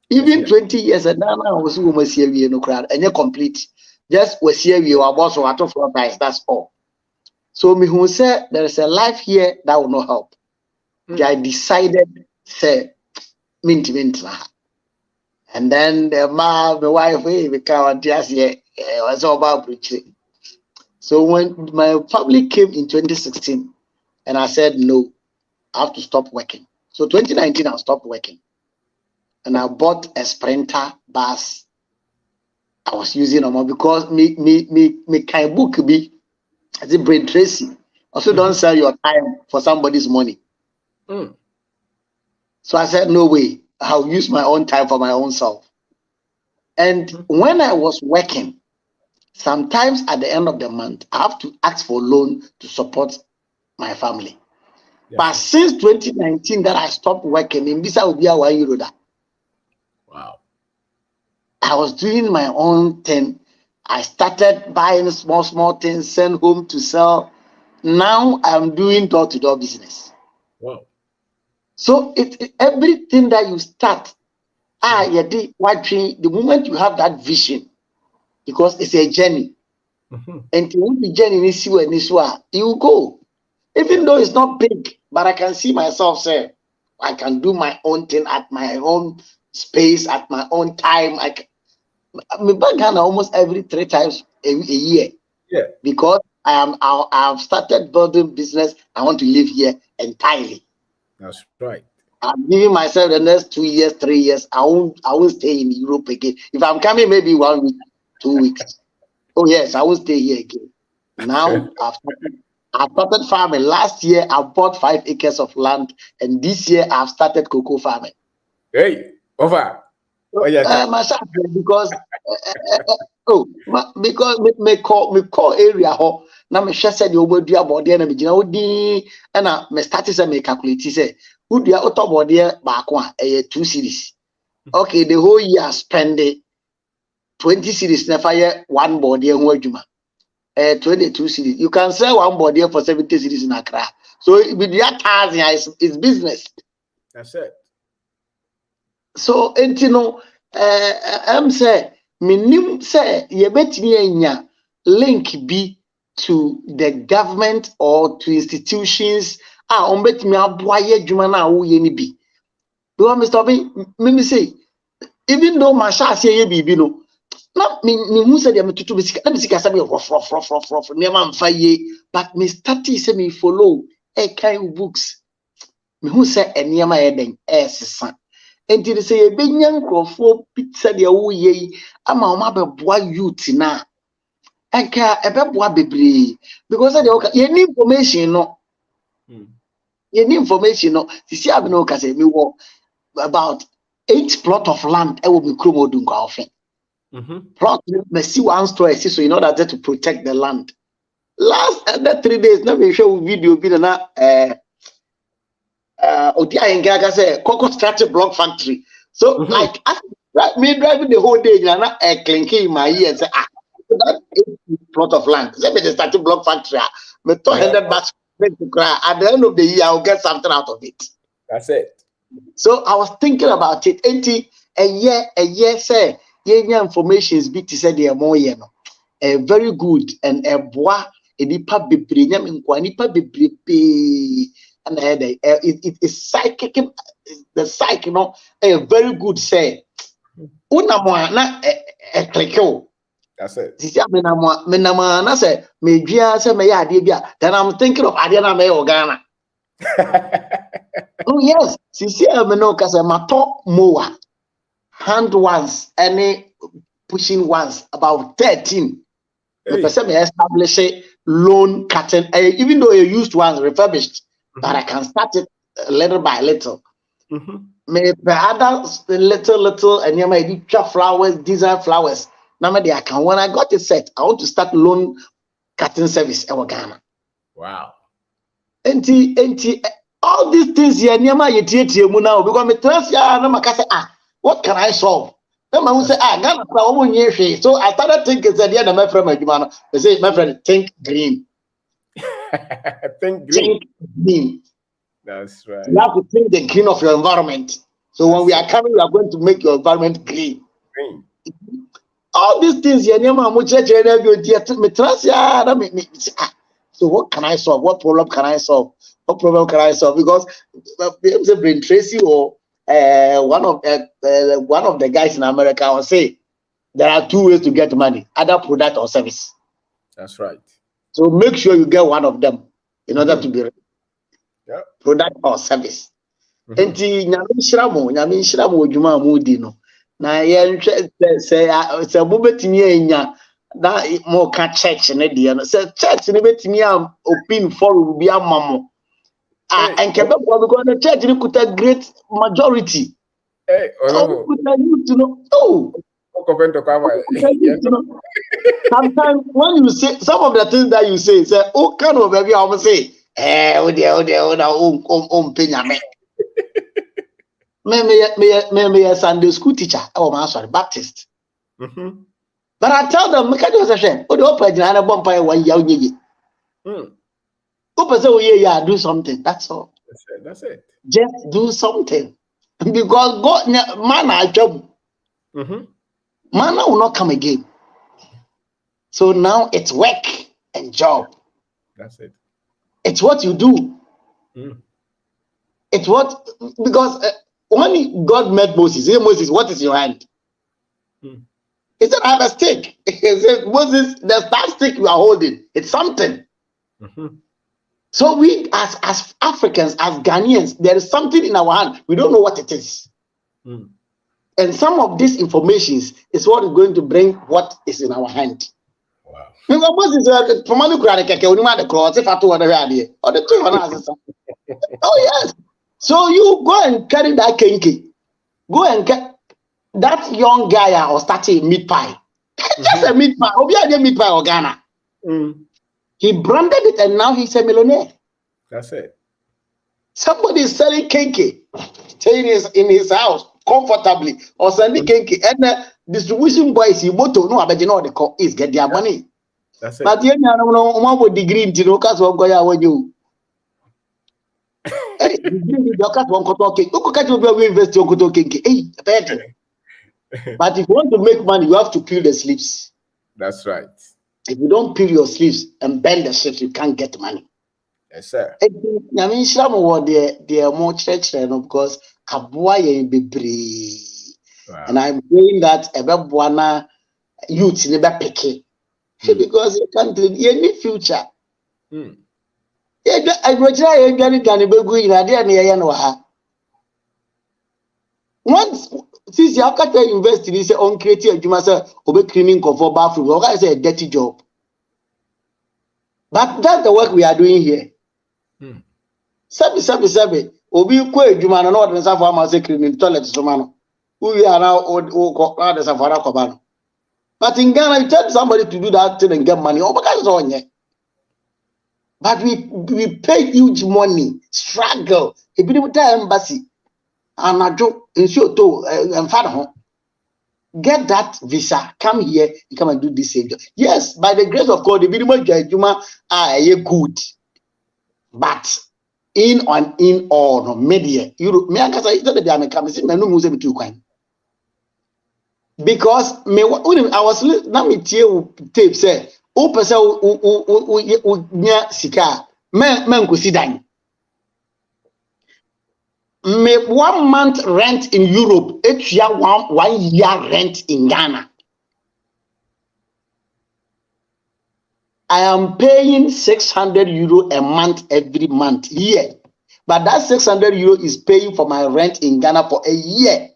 Even 20 years and now was almost here we no crowd and you complete. Just was here we were boss or 4 times, that's all. So me who said there is a life here that will not help. I decided say mint. And then my wife became was all about preaching. So when my family came in 2016 and I said no, I have to stop working. So 2019 I stopped working. And I bought a Sprinter bus. I was using them because me kind book be as a Brain Tracy. Also don't sell your time for somebody's money. So I said, no way. I'll use my own time for my own self. And when I was working, sometimes at the end of the month, I have to ask for loan to support my family. But since 2019 that I stopped working, in Bisa will be €1 that. Wow. I was doing my own thing. I started buying small things, send home to sell. Now I'm doing door-to-door business. Wow. So everything that you start, the moment you have that vision, because it's a journey. And the journey is you go. Even though it's not big, but I can see myself say, I can do my own thing at my own space, at my own time. I'm back Ghana almost every 3 times a year. Yeah. Because I've started building business. I want to live here entirely. That's right. I'm giving myself the next 2 years, 3 years. I won't stay in Europe again. If I'm coming, maybe 1 week, 2 weeks. Oh yes, I won't stay here again. Now I've started farming. Last year I bought 5 acres of land, and this year I've started cocoa farming. Hey, over. Because because me call area ho na me hwe said you obodu abode na me gina odi na me start say me calculate say udua otobode ba ko a 2 series. Okay, the whole year spend 20 series na fire one body ho adwuma. 22 series. You can sell one body for 70 series in Accra. So with that 1,000 is business. That's it. So I'm say minim say ye betimi anya link be to the government or to institutions on betimi aboa ye adwuma na wo ye ni bi. Because Mr. me say even though my sha say ye bibi no na me who said me tutu be sika na me sika say me rough never am ye, but me start say me follow kind books me who say enema ye den sesa. Enti de say ye benya nkrofo pizza de wo ye ama o ma beboa youth na enka ebeboa bebre because ye need information no ye need information no sisi abino ka say me wo about 8 plot of land e will be kromodun kwa ofen plot me see one store so in order to protect the land. Last 3 days na me show video bi na Odi Ayenga say Cocoa Structure Block Factory. So like me driving the whole day na clinking in my ear and say that plot of land. Say me the Structure Block Factory. Me 200 bucks to cry. At the end of the year I'll get something out of it. That's it. So I was thinking about it. A year say yenya information is big to say they are more very good and a bois nipa bebre nyam nkwa nipa bebre and it is psychic, the psych, you know, a very good say. Unamwa na click. That's it. Menama na say me dua say me ya ade bia. Then I'm thinking of ade na me Ghana. Oh yes, sisi me no ka say mato mower hand ones any pushing ones about 13. The person may establish a loan cutting, even though you used ones refurbished. But I can start it little by little. May the others little and you may do flowers, design flowers. Now I can when I got it set, I want to start loan cutting service in Ghana. Wow. And all these things here near my now because me trust ya na what can I solve? Then I will say Ghana so I started thinking that yeah my friend they say my friend think green. Think green. Green. That's right. You have to think the green of your environment. So when we are coming, we are going to make your environment green. Green. All these things, so what can I solve? What problem can I solve? What problem can I solve? Because Brain Tracy or one of the guys in America will say there are 2 ways to get money: either product or service. That's right. So make sure you get one of them in order to be product or service. Enti nyame nhyira mo odwuma amudi no na ye say mo betimi anya na mo ka church ne de no say church ne betimi am open forum bi amamo enke be because the church ne kuta great majority sometimes when you say some of the things that you say oh kind of baby I will say penyame me a Sunday school teacher. Oh, my sorry, Baptist. But I tell them, make a shame. Oh, the open Jana Bompire 1 year. Open so yeah, do something. That's all. That's it. Just do something. Because God, man, job. Manna will not come again. So now it's work and job. That's it. It's what you do. It's what, because when God met Moses, he said, Moses, what is your hand? He said, I have a stick. He said, Moses, there's that stick you are holding. It's something. So we, as Africans, as Ghanaians, there is something in our hand. We don't know what it is. And some of these informations is what is going to bring what is in our hand. Wow. Oh, yes. So you go and carry that kenke. Go and get that young guy or starting meat pie. Just a meat pie. Obi meat pie or Ghana. He branded it and now he's a millionaire. That's it. Somebody is selling kenke, staying in his house comfortably, or sending kenke, and the distribution boys, he moto no abegino the call is get their money. That's it. But you know, one with degree in Tinokas won't go out when you. Hey, your cat won't go talking. Look at you invest your good kenke. Hey, but if you want to make money, you have to peel the sleeves. That's right. If you don't peel your sleeves and bend the sleeves, you can't get money. Yes, sir. I mean, Shamo, they are more church, because Kabuaya be and I'm praying that Ebebuana youth never pick it because you can't do any future. I go try a Gani Begu in Adia near Yanoha. Once, since you have to invest in this own creative, you must obey cleaning for bathroom. Or I say a dirty job. But that's the work we are doing here. Sabi. Obi kwe juma na no de safa ama se cleaning toilet so mano. We are now o de safa ra kobano. But in Ghana, you tell somebody to do that thing and get money. Oh, because on. But we pay huge money, struggle. If you do embassy, and I do ensure to and father get that visa, come here, you come and do this. Yes, by the grace of God, the minimum judgment are good. But in all no media, you me I say that they are making me no move me too kind. Because me I was na me tie tape say o pese o nya sika men ko sidan. Me 1 month rent in Europe, etua 1 year rent in Ghana. I am paying 600 euro a month every month here. But that 600 euro is paying for my rent in Ghana for a year.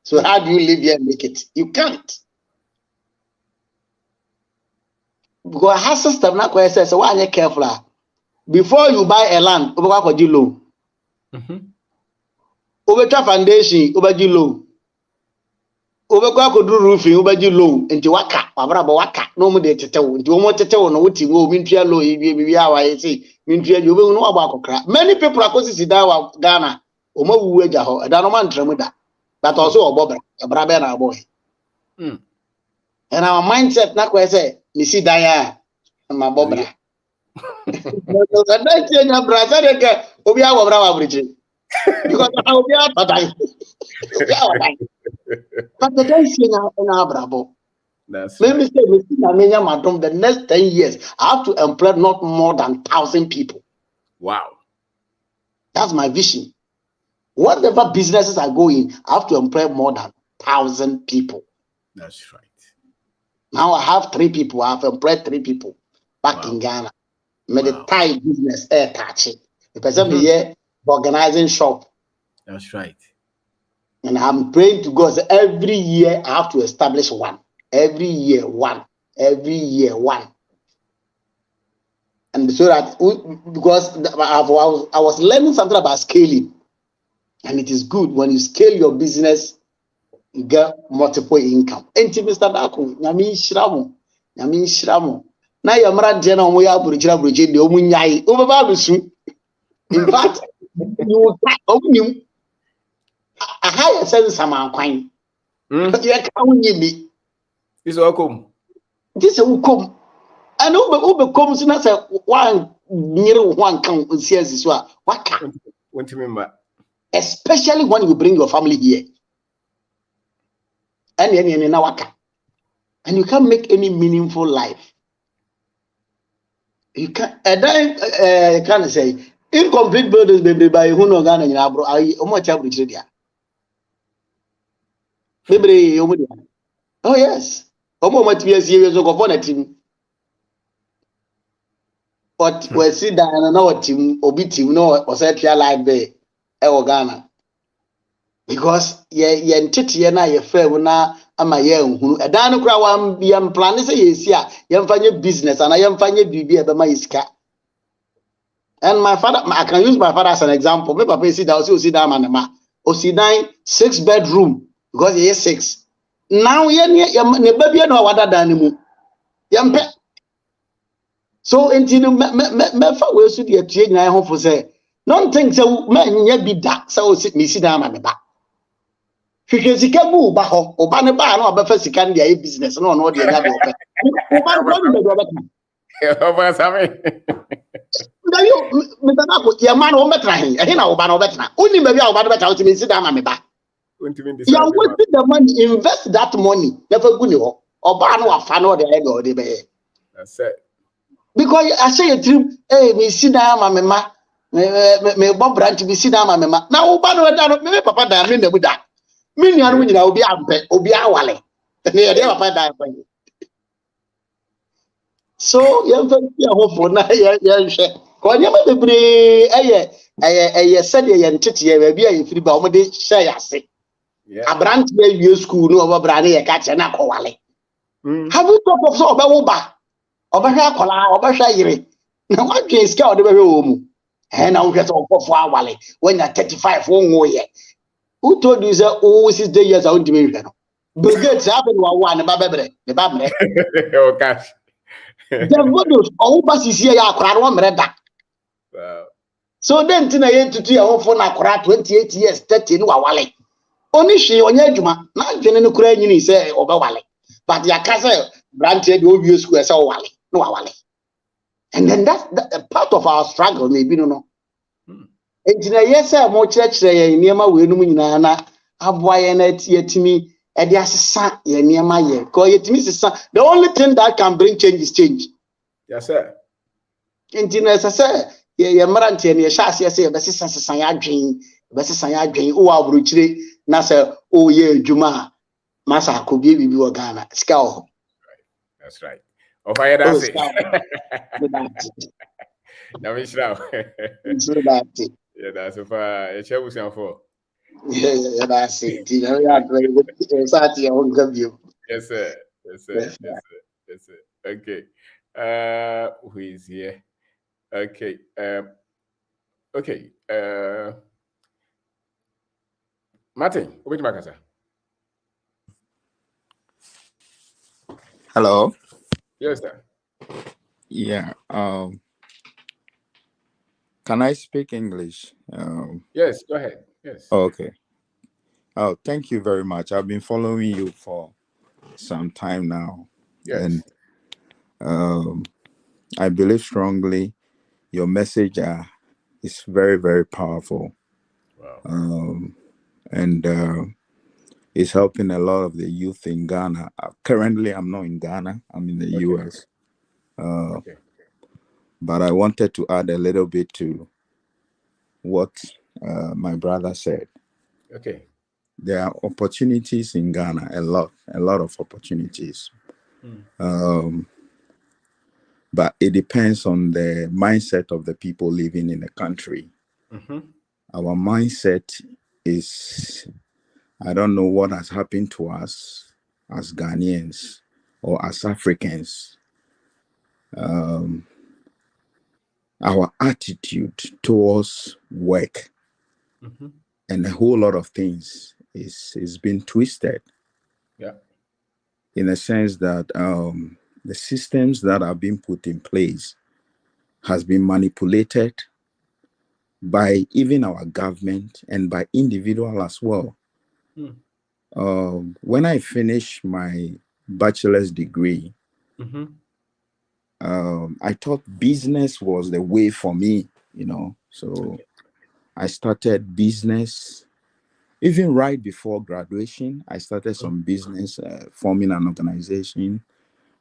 So how do you live here and make it? You can't. Because her system now says, so why are you careful? Before you buy a land, over for the loan. Over foundation, over the loan. Over could do roofing, over the loan, into waka, waka, no more de tete, into more tete, no witty, will mean to low, you I say, mean you will know about crap. Many people are going to see Ghana, or more wager, a Danoman Tremuda, but also a bobber, a brabena boy. And our mindset, not quite say, Missy Daya, and my bobber. I don't know, brother, Obia Brava Bridge. Because I will be out, but the days in our bravo. That's Let me say, the next 10 years, I have to employ not more than 1,000 people. Wow. That's my vision. Whatever businesses I go in, I have to employ more than 1,000 people. That's right. Now I have 3 people. I have employed 3 people back in Ghana. Made a Thai business, air touching. The person here organizing shop. That's right. And I'm praying to God that every year I have to establish one. Every year, one. Every year, one. And so that, because I was learning something about scaling. And it is good when you scale your business, you get multiple income. Enti Mr. Dako, nyami shiramo. Na yamra dena omo ya buruchira buruche de omu nyai. Obaba lusu. In fact, you will A higher sense of my coin. You can't win me. This will come. This will come. And Uber comes in as a one near one count and says this one. What can? When to remember. Especially when you bring your family here. And you can't make any meaningful life. You can't. Can't say incomplete buildings, baby, by who no Ghana in Abro. I almost have reached there. Baby, oh yes. Almost be a series of a team. But we see that another team, Obi team, no, or set your life there, Ghana. Because ye entity na ye fair na ama ye nhunu edan no kra wa ye plan say ye si a ye mfanye business and ye mfanye bibi e be ma iska. And my father, I can use my father as an example. My papa see that see that man ma o see 6-bedroom because he is 6. Now ye ne baby no wada dan mu ye mpe. So entino me fa we so de atue nyai ho fo say don't think say me nya bi da say o me see that man ba. Because he can move back home, or banner bar, or better second day business, no, no, the other open. Over something. Your man over trying, and I'll ban over. Only maybe I'll ban better to me sit down on my back. You want the money, invest that money, never good or ban or fan or the egg or the bear. That's it. Because I say a trip, hey, me sit down, mamma, me Bob Branch to be sit down, mamma. Now, ban or down, maybe Papa down in the wood. Mini and winning, I'll be awale. So, young for now, when you may be said a entity, maybe a free bomb, say, I say. A branch you school, no over brandy, a catch and a coale. Have you talked of so about Oba? Over here, Cola, over Shire. Now, what can scout the room? And I'll get off for our valley when you're 35 won't go yet. Who told you that all 6 years out to me? Bill Gates happened one about the Babre. Oh, gosh. The Voodoo, all buses here are crowd 1 minute. So then, Tina to 3 or 4 crowd 28 years, 30 no wale. Only she on Yajuma, not General Ukraine, say over Wale. But your castle granted will use square so Wale, no Wale. And then that's a part of our struggle, maybe no. Engineer, yes, sir, more church near my winning na aboy na tietimi e de asesa ye near my year. Call it Mrs. The only thing that can bring change is change. Yes, sir. Engineer, sir, ye marant ye shas yes, besesan ya dwen, o abruchire na say o ye adwuma masa ko bi bibi Ghana. Sika o. That's right. Of I that's it. Now we shall. Yeah, that's so far. A chair was for. Yeah, that's it. You know, yes, sir. Yes, sir. Yes, sir. Okay. Who is here? Okay. Okay. Martin, which Makasa? Hello. Yes, sir. Yeah. Can I speak English? Yes, go ahead. Yes. Okay. Oh, thank you very much. I've been following you for some time now. Yes. And I believe strongly your message is very, very powerful. Wow. And it's helping a lot of the youth in Ghana. Currently, I'm not in Ghana. I'm in the US. Okay. But I wanted to add a little bit to what my brother said. Okay. There are opportunities in Ghana, a lot of opportunities. But it depends on the mindset of the people living in the country. Our mindset is, I don't know what has happened to us as Ghanaians or as Africans. Our attitude towards work and a whole lot of things is been twisted. Yeah. In a sense that the systems that are being put in place has been manipulated by even our government and by individual as well. When I finished my bachelor's degree, I thought business was the way for me, So I started business. Even right before graduation, I started some business, forming an organization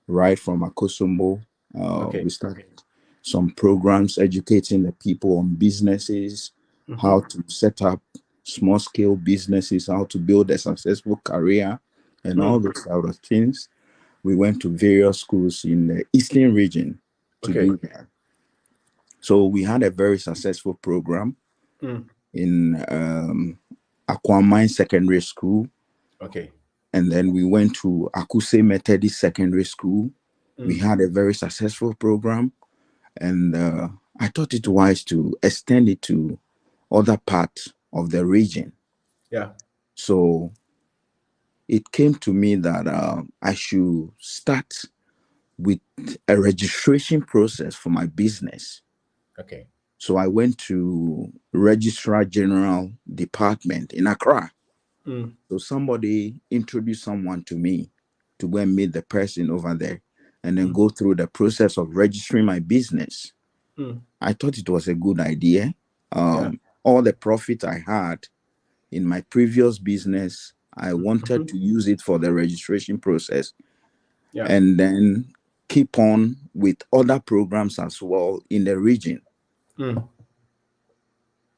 right from Akosombo. We started some programs educating the people on businesses, how to set up small scale businesses, how to build a successful career, and all those other things. We went to various schools in the Eastern region to do that. So we had a very successful program in Aquamine Secondary School. And then we went to Akuse Methodist Secondary School. We had a very successful program. And I thought it wise to extend it to other parts of the region. So it came to me that I should start with a registration process for my business. So I went to Registrar General Department in Accra. So somebody introduced someone to me to go and meet the person over there and then go through the process of registering my business. I thought it was a good idea. All the profit I had in my previous business, I wanted to use it for the registration process and then keep on with other programs as well in the region.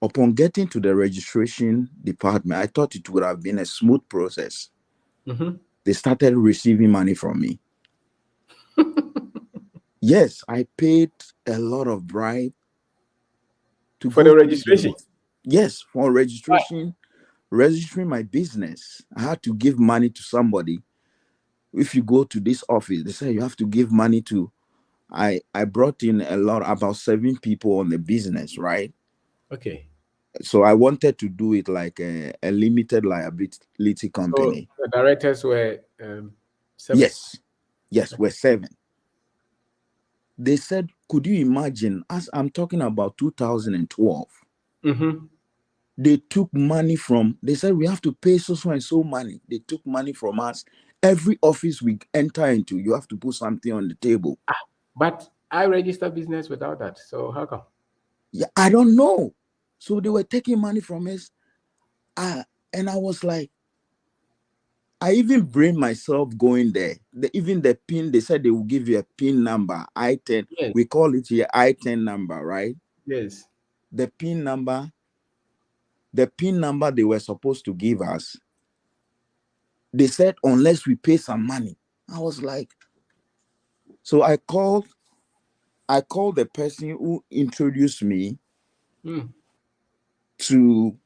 Upon getting to the registration department, I thought it would have been a smooth process. They started receiving money from me. Yes, I paid a lot of bribe for the registration. Yes, for registration, registering my business. I had to give money to somebody. If you go to this office, they say you have to give money to. I brought in about 7 people on the business, right? So I wanted to do it like a limited liability company. So the directors were 7? Yes, we're 7. They said, could you imagine, as I'm talking about 2012, they took money they said we have to pay so and so money. They took money from us. Every office we enter into, you have to put something on the table. But I registered business without that. So how come? Yeah, I don't know. So they were taking money from us. And I was like, I even brained myself going there. Even the PIN, they said they will give you a PIN number, I-10. Yes. We call it here I-10 number, right? Yes. The PIN number they were supposed to give us, they said unless we pay some money. I was like, so I called the person who introduced me to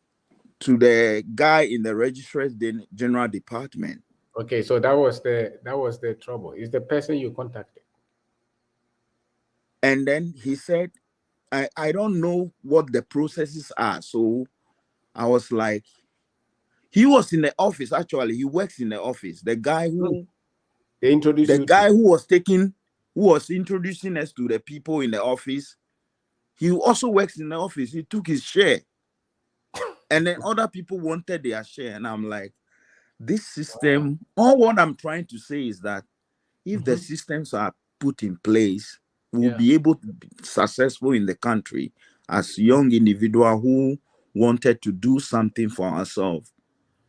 the guy in the Registrar's General Department. Okay, so that was the trouble. Is the person you contacted? And then he said, I don't know what the processes are. So I was like, he was in the office, actually. He works in the office. The guy who they introduced the guy who was introducing us to the people in the office, he also works in the office. He took his share. And then other people wanted their share. And I'm like, this system, all what I'm trying to say is that if the systems are put in place, we'll be able to be successful in the country as young individual who wanted to do something for ourselves.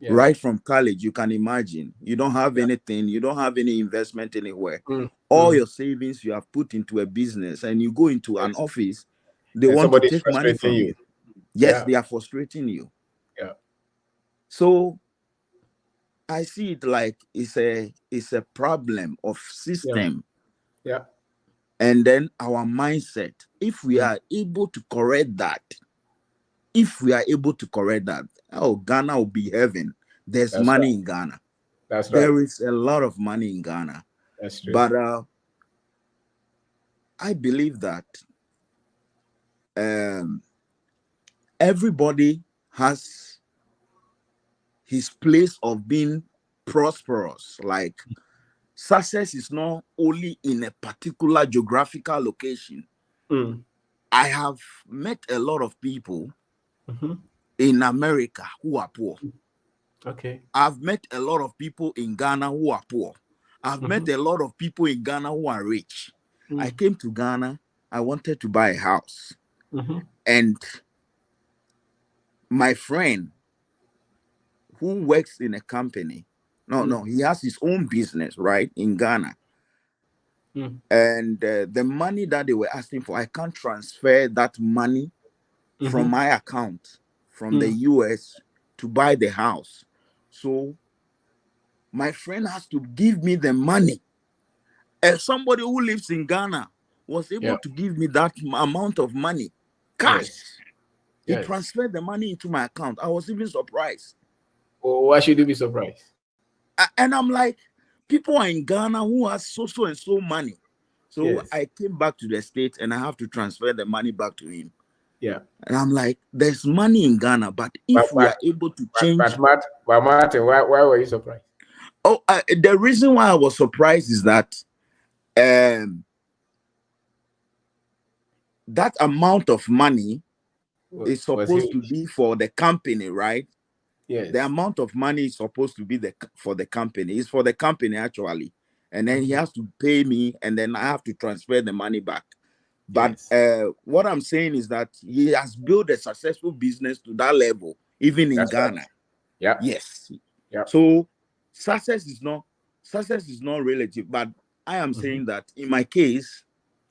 Right from college, you can imagine, you don't have anything, you don't have any investment anywhere. All your savings you have put into a business, and you go into an office, they want to take money from you. Yes, they are frustrating you. So I see it like it's a problem of system. And then our mindset, if we are able to correct that, oh, Ghana will be heaven. There's money in Ghana. That's right. There is a lot of money in Ghana. That's true. But I believe that everybody has his place of being prosperous. Like, success is not only in a particular geographical location. I have met a lot of people in America who are poor. Okay. I've met a lot of people in Ghana who are poor. I've met a lot of people in Ghana who are rich. I came to Ghana. I wanted to buy a house. And my friend who works in a company, he has his own business, right, in Ghana. And the money that they were asking for, I can't transfer that money from my account from the US to buy the house. So my friend has to give me the money. And somebody who lives in Ghana was able to give me that amount of money, cash. He transferred the money into my account. I was even surprised. Oh, why should you be surprised? And I'm like, people are in Ghana who has so and so money. So I came back to the States and I have to transfer the money back to him. Yeah. And I'm like, there's money in Ghana, but if we are able to change. But Martin, why were you surprised? Oh, the reason why I was surprised is that that amount of money is supposed to be for the company, right? Yes. The amount of money is supposed to be for the company. It's for the company actually. And then he has to pay me and then I have to transfer the money back. But what I'm saying is that he has built a successful business to that level, even in Ghana. Right. Yeah. Yes. Yeah. So success is not relative. But I am saying that in my case,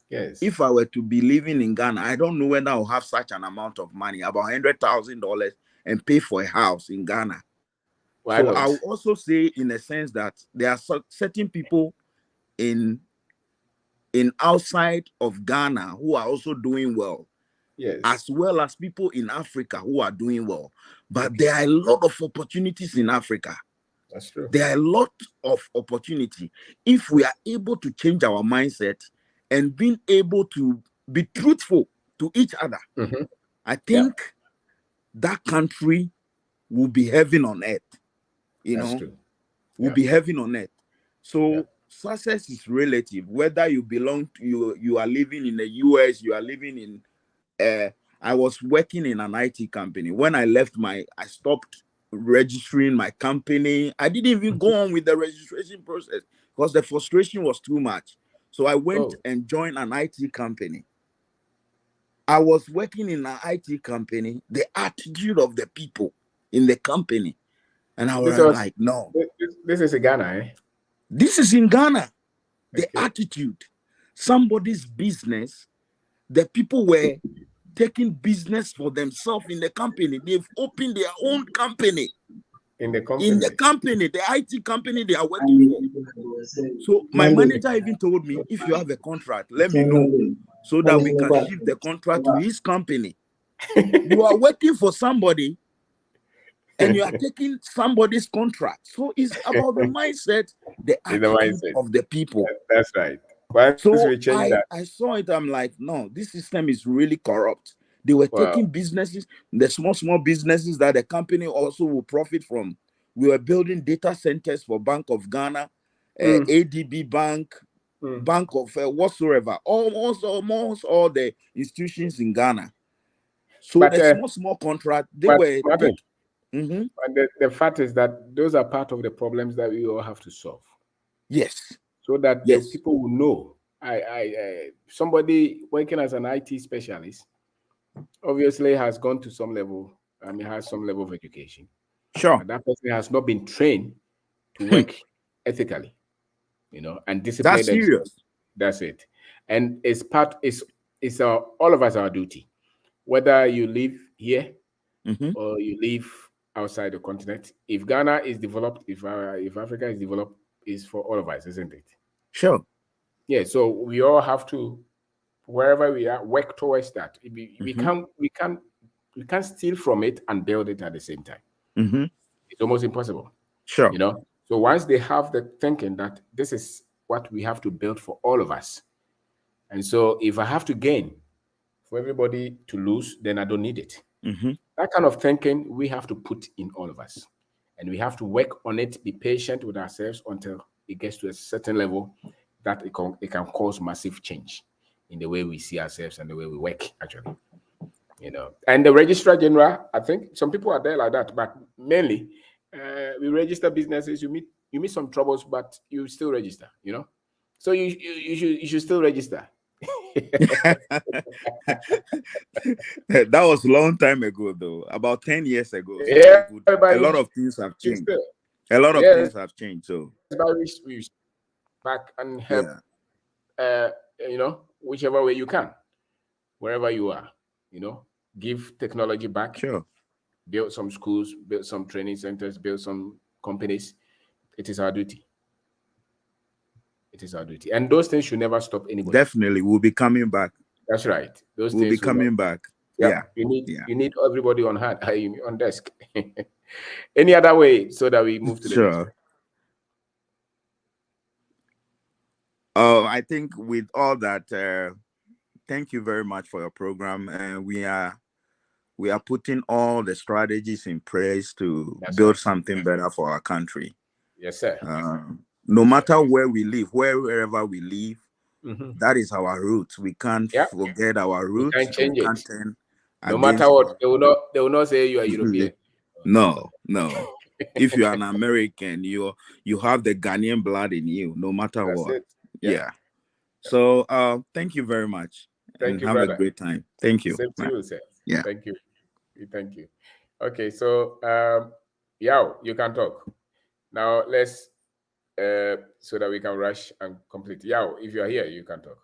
if I were to be living in Ghana, I don't know whether I'll have such an amount of money, about $100,000, and pay for a house in Ghana. Why not? I will also say, in a sense, that there are certain people in outside of Ghana who are also doing well, as well as people in Africa who are doing well. But there are a lot of opportunities in Africa. That's true. There are a lot of opportunity if we are able to change our mindset and being able to be truthful to each other. I think that country will be heaven on earth. Will be heaven on earth. So success is relative. Whether you belong to you are living in the US, you are living in I was working in an IT company. When I left I stopped registering my company. I didn't even go on with the registration process because the frustration was too much. So I went and joined an IT company. I was working in an IT company, the attitude of the people in the company. And I was like, no. This is in Ghana, eh? This is in Ghana. The attitude. Somebody's business. The people were taking business for themselves in the company. They've opened their own company. In the company, the IT company they are working for. So my manager even told me, if you have a contract, let me know so that we can shift the contract to his company. You are working for somebody and you are taking somebody's contract. So it's about the mindset, the attitude of the people. That's right. So I saw it. I'm like, no, this system is really corrupt. They were taking businesses, the small businesses that the company also will profit from. We were building data centers for Bank of Ghana, ADB Bank, Bank of whatsoever, almost all the institutions in Ghana. So the small contract, they were. But the fact is that those are part of the problems that we all have to solve. Yes. So that the people will know. Somebody working as an IT specialist obviously has gone to some level, has some level of education. Sure. But that person has not been trained to work ethically, and discipline. That's serious. That's it. And it's all of us our duty. Whether you live here or you live outside the continent. If Ghana is developed, if Africa is developed, it's for all of us, isn't it? Sure. Yeah. So we all have to, wherever we are, work towards that. We can't steal from it and build it at the same time. It's almost impossible. Sure. So once they have the thinking that this is what we have to build for all of us, and so if I have to gain for everybody to lose, then I don't need it. That kind of thinking we have to put in all of us, and we have to work on it. Be patient with ourselves until it gets to a certain level that it can cause massive change in the way we see ourselves and the way we work. Actually, You know, and the registrar general, I think some people are there like that, but mainly we register businesses. You meet some troubles, but you still register. You know, so you should still register. That was a long time ago, though, about 10 years ago. So Yeah, a lot of things have changed. A lot of things have changed. So we back and help. You know, whichever way you can, wherever you are. You know, give technology back. Sure. Build some schools, build some training centers, build some companies. It is our duty. It is our duty. And those things should never stop anybody. Definitely. We'll be coming back. That's right. Those we'll things be coming back. Yeah. You need everybody on hand, on desk. Any other way so that we move to the next? I think with all that, thank you very much for your program. And we are putting all the strategies in place to build something better for our country. Yes, sir. No matter where we live, wherever we live, that is our roots. We can't forget our roots. We can't change it. Turn no matter what, they will not say you are European. No. If you are an American, you have the Ghanaian blood in you, no matter what. Yeah. So thank you very much. Thank you. Have brother. a great time. Thank you. Same to you, sir. Yeah. Thank you. Okay, so Yao, you can talk. Now let's so that we can rush and complete. Yao, if you are here, you can talk.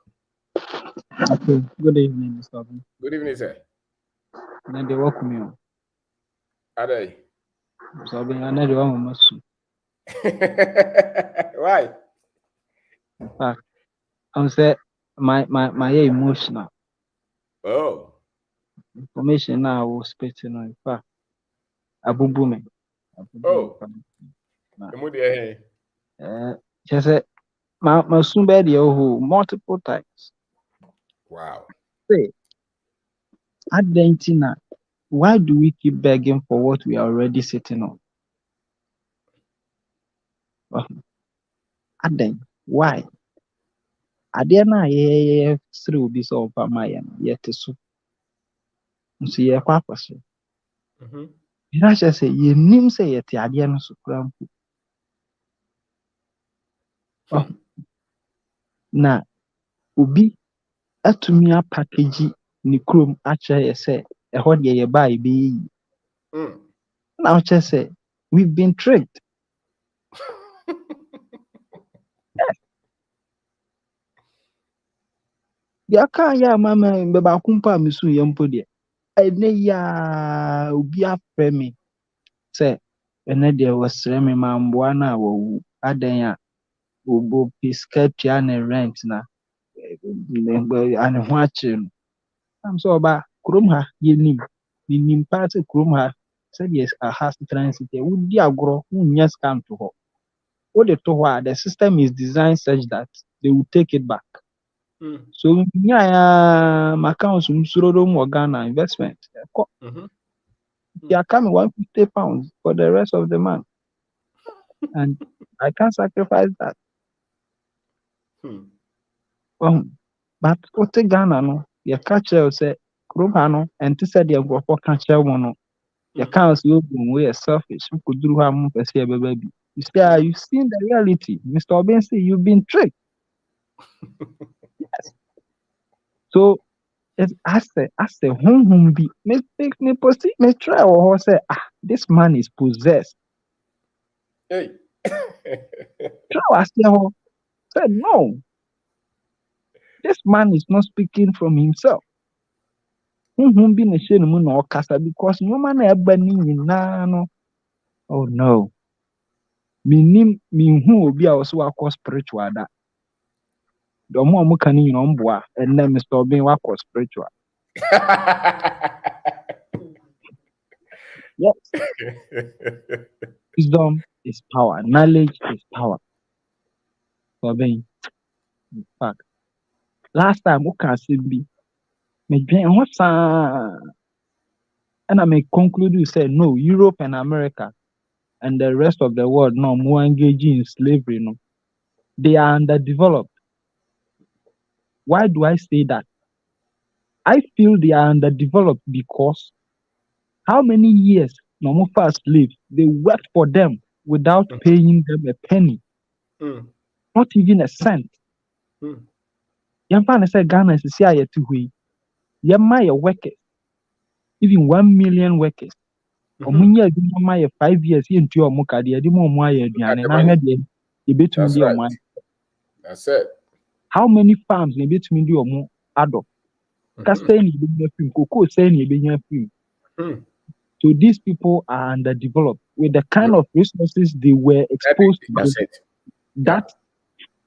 Okay. Good evening, Mr. Obin. Good evening, sir. Then they welcome you. Are they? Mr. Obin, I know the one must. Why? In fact, I'm saying my emotional. Oh. Information now I was spitting on. In fact, Abu Bume. Oh. Just say my soon bed multiple times. Wow. Say, Argentina, why do we keep begging for what we are already sitting on? Aden, why? Adena ye through this over my yet so. See a purpose. I just say ye nim say yet Adiana Sukram. Oh, na ubi atumia package ni krum ache say a hot ye buy be. Now just say we've been tricked. Ya ka ya mama mbeba kumpa misu yempo de. Ene ya ubi afre me. Say ene de wasre me mamboa na wo adan ya obo piscatia ne rent na ane ho ache no. Am so ba krom ha ye nim pa se krom ha say yes a has transit e wudi agro unya scam to ho. What they told the system is designed such that they will take it back. So yeah, my accounts Ghana investment. They are coming £150 for the rest of the month. And I can't sacrifice that. But what the Ghana no, your catcher say Krumano and to say the go for catcher one. Your accounts you we are selfish, who could do harm for say baby. You say you've seen the reality, Mr. Obensi, you've been tricked. Yes. So I say, be me try or say, this man is possessed. Hey. Try say, no, this man is not speaking from himself. Be ne shame no kasa because no man ever no. Oh no. Me who obi a also akọ spiritual that. The more I'm can and then Mr. Obin was spiritual. Yes. Wisdom is power. Knowledge is power. So Obin, in fact, last time we can see be me dream what's and I may conclude you say no, Europe and America and the rest of the world no more engaging in slavery. No, they are underdeveloped. Why do I say that? I feel they are underdeveloped because how many years normal fast slaves they worked for them without paying them a penny, not even a cent. Yamfa say Ghana is a to Yamma workers, even 1 million workers. Omunya adwuma 5 years into your muka de ade mo aye aduane na hwe de e betumi That's de right. omo. That's it. How many farms na betumi de omo ado? Ka say ni be film, cocoa say ni be film. So these people are underdeveloped with the kind of resources they were exposed to. That's it. That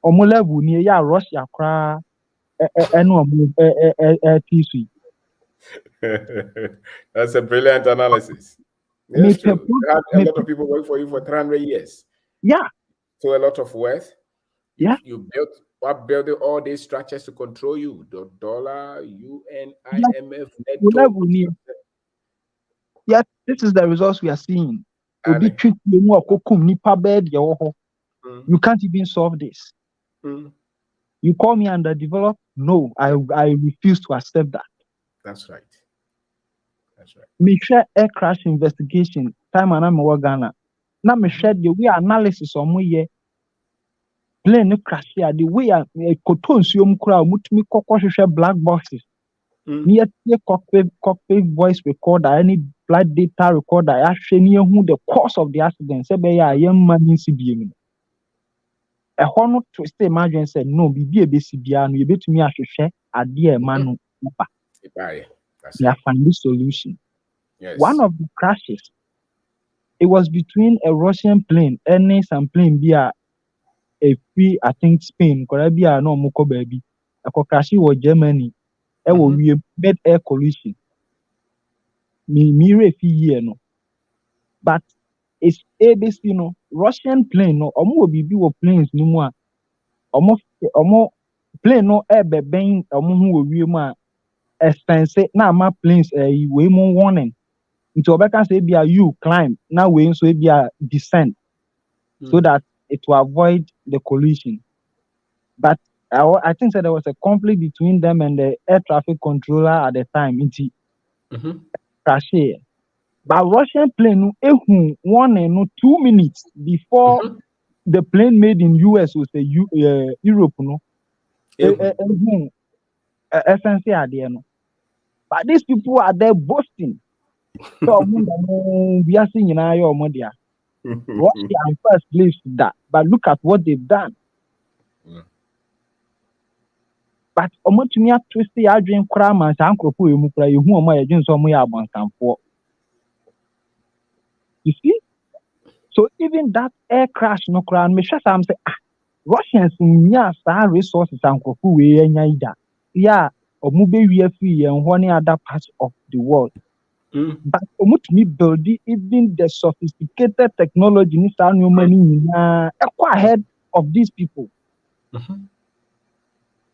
omo level ni ya Russia kra eno omo TC. That's a brilliant analysis. Yes, true. You had a lot of people work for you for 300 years. Yeah. So a lot of wealth. Yeah. You built all these structures to control you. The dollar, UN, IMF, NATO. Yes, this is the results we are seeing. You can't even solve this. You call me underdeveloped? No, I refuse to accept that. That's right. That's right. Me share air crash investigation time and I'm Ghana. Now me share the way analysis on me plane crash here the way a koton suom kura mutumi kokko hwehwe black boxes. Me cockpit voice recorder any flight data recorder ahwe ne hu the cause of the accident say be ya yam man nsi bi mu. E ho no twist imagine say no bibi ebesi bia no yebetumi ahwehwe ade e ma no pa. We have found this solution. Yes. One of the crashes, it was between a Russian plane and some plane via a free, I think Spain, Caribbean, no Moko baby. A crash was Germany. We made air collision. Me refi no. But it's ABC no Russian plane no omo bibi wo planes ni mu a omo plane no ebe ben omo hu wo wie mu a expense na ama planes we mo warning. Into Obeka say be you climb now we so be a descent so that it will avoid the collision. But I think that there was a conflict between them and the air traffic controller at the time. Into crash. But Russian plane warning 2 minutes before the plane made in US was a Europe no. Essentially are there no. But these people are there boasting. So we are seeing in our media. Russia in first place that, but look at what they've done. But to me, twist the adrian cram and uncle who you who am I against some way about for. You see? So even that air crash no crown, me sure I'm saying Russians in resources uncle who we yeah, or move free and one other parts of the world. But me building even the sophisticated technology in money ahead of these people.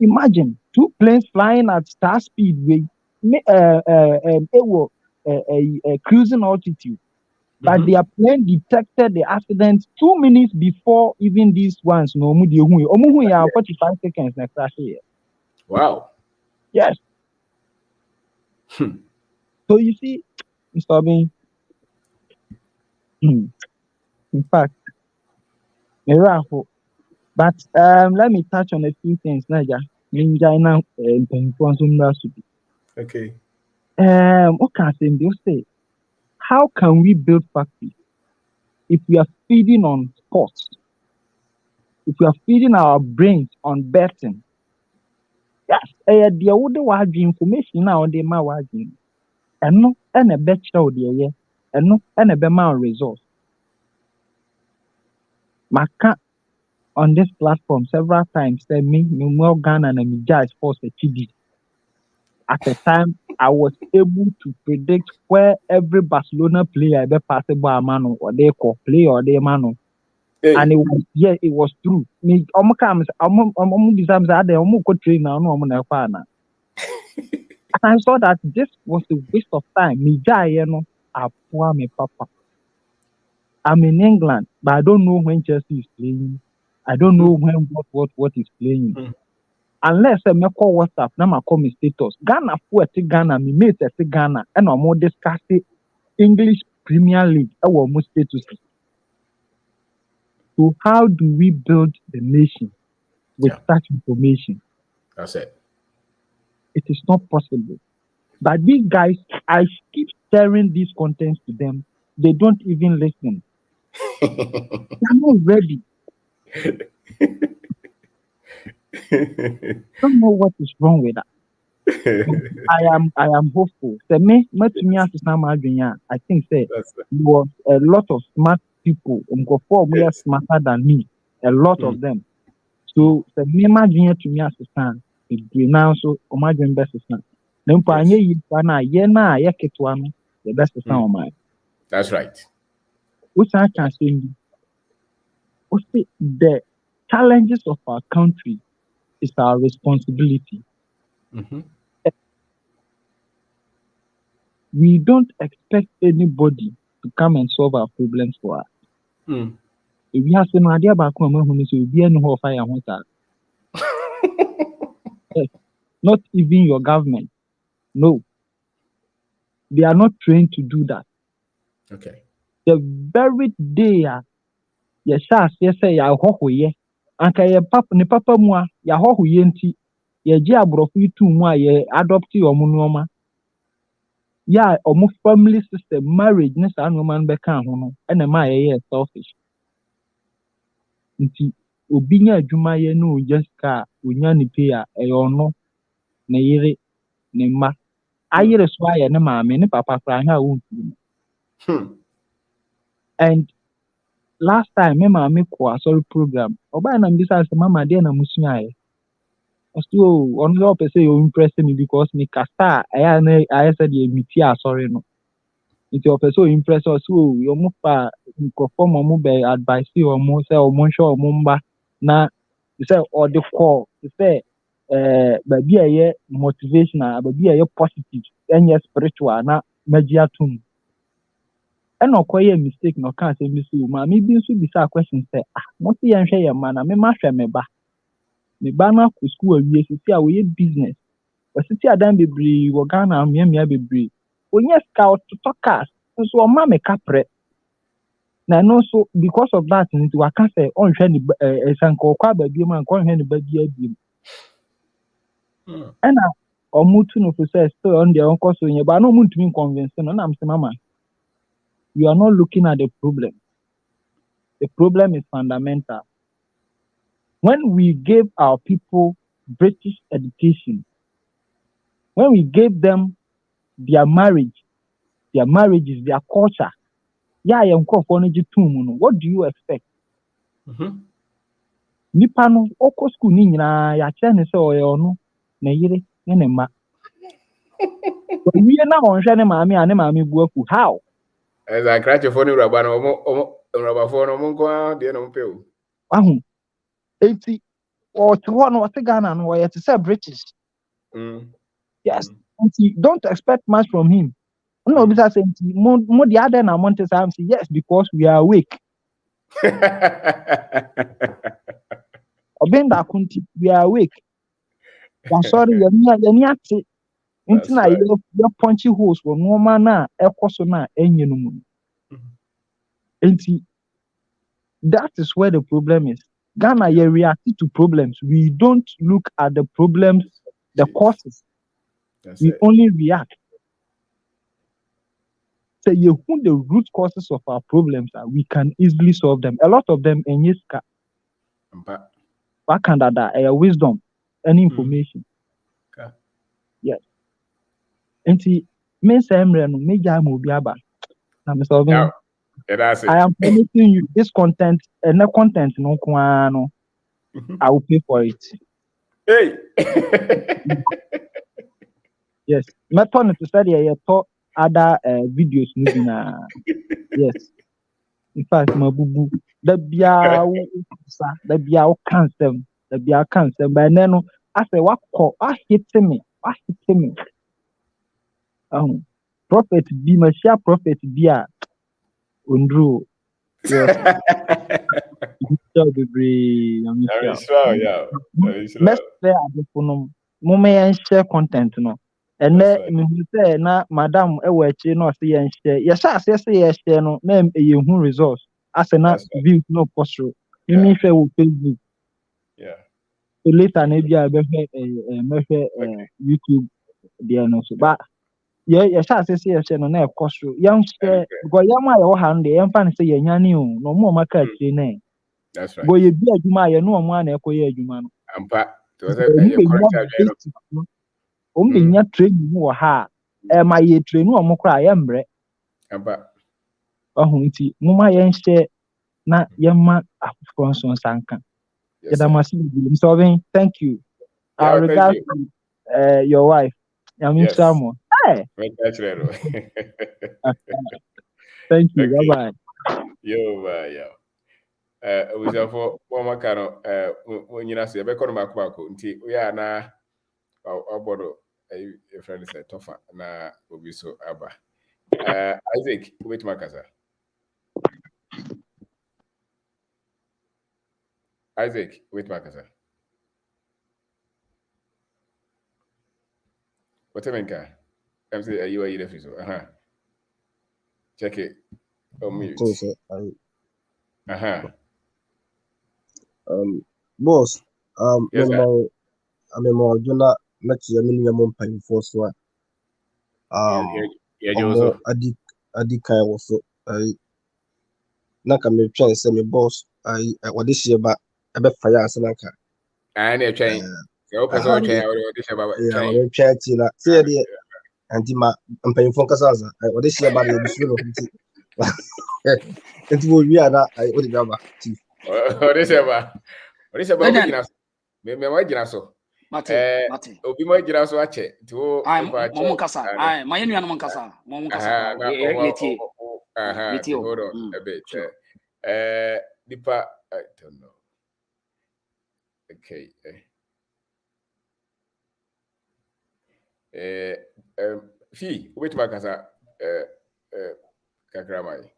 Imagine 2 planes flying at star speed with cruising altitude, but their plane detected the accident 2 minutes before even these ones. No, 45 seconds na crash here. Wow. Yes. So you see, Mr. Bean, in fact, but let me touch on a few things. Okay. What can I say? How can we build factories if we are feeding on sports? If we are feeding our brains on betting? Yes, there would be information now on the margin. And no, and a bet show the and no, and a bema resource. Maka on this platform several times said me, no Ghana and me judge force a TD. At the time, I was able to predict where every Barcelona player ever passed by a man or they call play or they man. And it was it was true. Me, and I saw that this was a waste of time. I'm in England, but I don't know when Chelsea is playing. I don't know when what is playing. unless I make call WhatsApp, now I call me status. Ghana for Ghana, me mate at Ghana, and I'm more discussing English Premier League. Our most status. So how do we build the nation with such information? That's it. It is not possible. But these guys, I keep sharing these contents to them. They don't even listen. They're not ready. I don't know what is wrong with that. I am hopeful. I think there was a lot of smart people. Yes. Smarter than me. A lot of them. So the imagine to me as a stand. It now so imagine best stand. Then the best stand on mine. That's right. Which I can say the challenges of our country is our responsibility. We don't expect anybody to come and solve our problems for us. If you have some idea about coming, so be any more fire. Not even your government. No. They are not trained to do that. Okay. The very day yes, say ya hohoye. Anka ye papa mua ya hohoye nti ye je abrofi tu mu a ye adopt omo nuoma. Ya omo family system marriage ne sa nuoma no be kan ho no ena ma ye selfish. Nti obi nya adwuma ye no just ka onya ni pay a e ono na yire ne ma ayire so aye ne maame ne papa kra ha wo ntu. And last time me maame ko sorry program oba na mbisa say mama dey na musua aye. So on the opposite you impress me because me kasta I said the miti sorry no. It's your person impress us so you move pa conform omo be advice you omo say omo show omo mba na you say or the call you say baby aye motivational baby aye positive and spiritual na magia tum and okoye mistake no can say me so ma me bi so bisa question say mo see yan hwe ye ma na me ma hwe me ba me ba na ku school awie sisi a we business wasiti adan bebre wo Ghana mia bebre onye scout to talkers so o ma me kapre na no so because of that nti wa ka say on hwe ni sanko kwa ba bi ma nko hwe ni ba bi abi and omutu no for say still on the onko so nye ba no muntumi convince no na am say mama you are not looking at the problem. The problem is fundamental. When we gave our people British education, when we gave them their marriages, their culture, what do you expect? Nipa no oko school ni nyina ya che ne se oyo no na yire ne ma. We na onhwe ne maame buaku how? As I crack your phone rubber rubber phone monko de no pay. Ahu. Enti or to one what Ghana no we to say British. Yes. Don't expect much from him. No, because say more the other na monte say yes because we are awake. Obenda kunti we are awake. I'm sorry you ati. Nti na you punchy holes for no man na ekoso na enye no mu. Nti that is where the problem is. Ghana you react to problems. We don't look at the problems, the causes. We only react. So you who the root causes of our problems are, we can easily solve them. A lot of them in Yiska. Bakandada, wisdom and information. Yes. And see, me say me jam obiaba. Na me solve. I am promising you this content and the content no kwano. I will pay for it. Hey. Yes. My point to study I thought other videos yes. In fact, my boo the bia cancer but then I say what call I hit me. Prophet be my share prophet be undru. Yes. Show bebree na me I'm share. sure, yeah. I'm sure. Mesrɛ adefo no moma yɛnhyɛ content no. That's Ɛnɛ right. mehu sɛ na madam ɛwɔ akyire na ɔse yɛnhyɛ. Yɛhyɛ aseɛ sɛ yɛhyɛ no na yɛhu results. Asɛ na That's right. views no kɔ soro. Yeah. Mimi hwɛ wɔ Facebook. Yeah. So later na ebi a bɛhwɛ mɛhwɛ Okay. YouTube deɛ no so. But yɛhyɛ aseɛ sɛ yɛhyɛ no na ɛkɔ soro. Yɛnhyɛ Okay. because yɛn a yɛwɔ ha no deɛ yɛmfa no sɛ yɛnyane o. Na ɔmo a ɔmo aka akyire no ɛ. That's right. Because yɛdi adwuma a yɛne ɔmo a na ɛkɔyɛ adwuma no. Ampa. It was Ɔmo a bɛnya correct charge. basic no. Ɔmo bɛnya training wɔ ha a ɛma yɛ train ɔmo koraa yɛmbrɛ. Ampa. Ɔho nti moma yɛnhyɛ na yɛma afoforɔ nso nsa nka. Yes, Yɛda mo ase bebree. Mr. Obin, thank you. Yeah, thank Regards you. to your wife. Nyame Yes. nhyira mo. Hey, That's right. thank you. Okay. Bye bye. Yo. We say for one kind of when you say be kono mako nti we are na obodo a friend say tougher na obi so aba. Isaac, wait makasa. Isaac, wait makasa. What I mean I'm say you are you the so. Check it. On mute. Boss, Yes, sir. I'm a jona met your minimum paying for so Yeah, more adi kind was so I naka me try say me boss I what this year but I bet fire as naka I need a train. So person train or this about yeah train. we try to na say the anti ma I'm paying for kasaza I what this year but you be sure nti wo wi ana I what the ba chief This about obi gina me wa gina so. Mate. Obi mo gina so ache ti wo Mo kasa. Ma yenu anu kasa. Mo kasa. Yeti. Hold on a bit. Nipa I don't know. Okay. Fee, wait my kasa kakramai.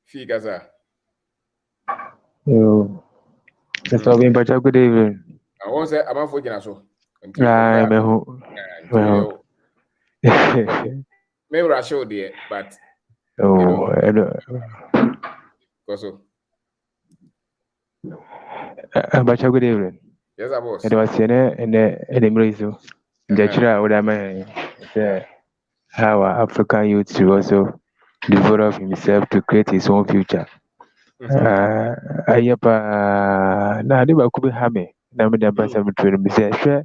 Fee kasa. Yo, Mr. Obin, but good evening. I won't say I'm for gina so. I'm a who. Maybe I showed it, but Oh, I don't. So. But good evening. Yes, I was. It was in the Mrizo. The Chira would have say how African youth to also develop himself to create his own future. Ayapa na de ba kubi hame na me da ba sa between me say hwe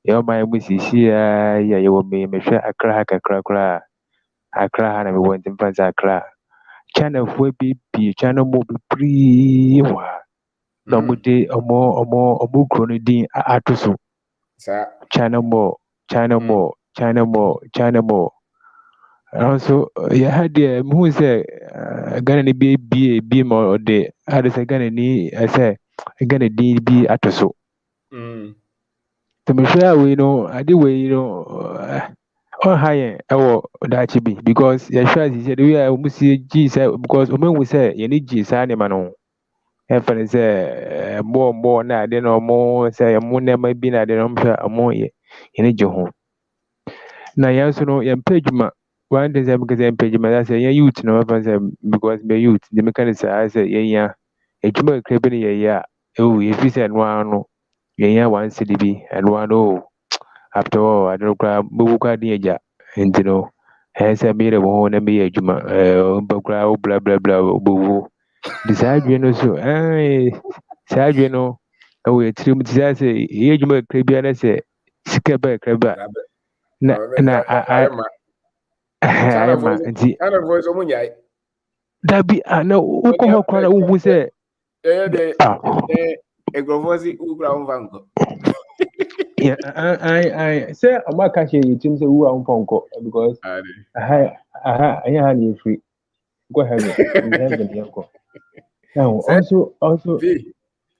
ye my musisi ya ye wo me hwe akra kakra akra ha na me want mfanza akra channel fo bi channel mo bi pri wa na mo de omo kro no din atoso channel mo also ya had who say Ghana ni bi mo de had say Ghana ni say Ghana din bi atoso to me sure we know ade we on high dachi bi because ya sure say the way we see G say because we say you need G say na no e fa say more na ade no mo say mo na ma bi na ade no mo mo ye ni je ho na ya so no ya page ma one day because I'm page my say yeah youth no because be youth the mechanics I say yeah ejuma krebe ni yeah oh if you say no yeah one CDB and one oh after all I don't cry buka di eja and you know has a made a one and be ejuma bla blah blah boo decide you know so side you know oh it's trim say ejuma krebe na say sikaba krebe na I voice omunyai dabi ana uko ho kwa na uhu se egrovozi ukra umvango yeah I say amaka she yitim say wu amfonko because I had free go ahead heaven yanko now also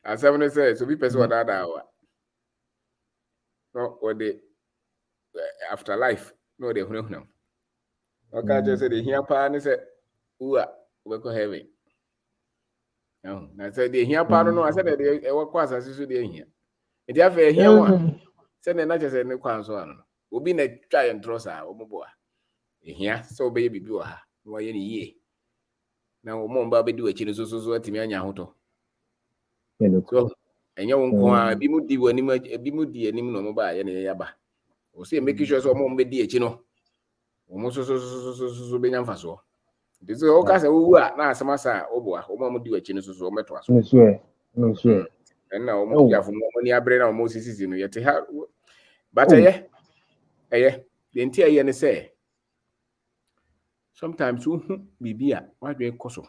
as someone says so be person that hour no what the afterlife no they hunam okay just say the here pa ni say uwa we go heavy. No, I said the here part no, I said that what was as you did here. It have a here one. Send not just any quans one. Will be a giant trossa or more. Here, so baby, you are. Why any ye? Now, Mom Baby do a chin so Timania Hoto. So, and you won't be moody when you be moody and no mobile any yaba. Or say, making sure so mom be dear chino. Almost so being faso. This is all cast who are now some massa oboa, or mom do a chin so metwas. No swear. And now you have money I bring almost season yet. But the entire year say. Sometimes who be why do you cost?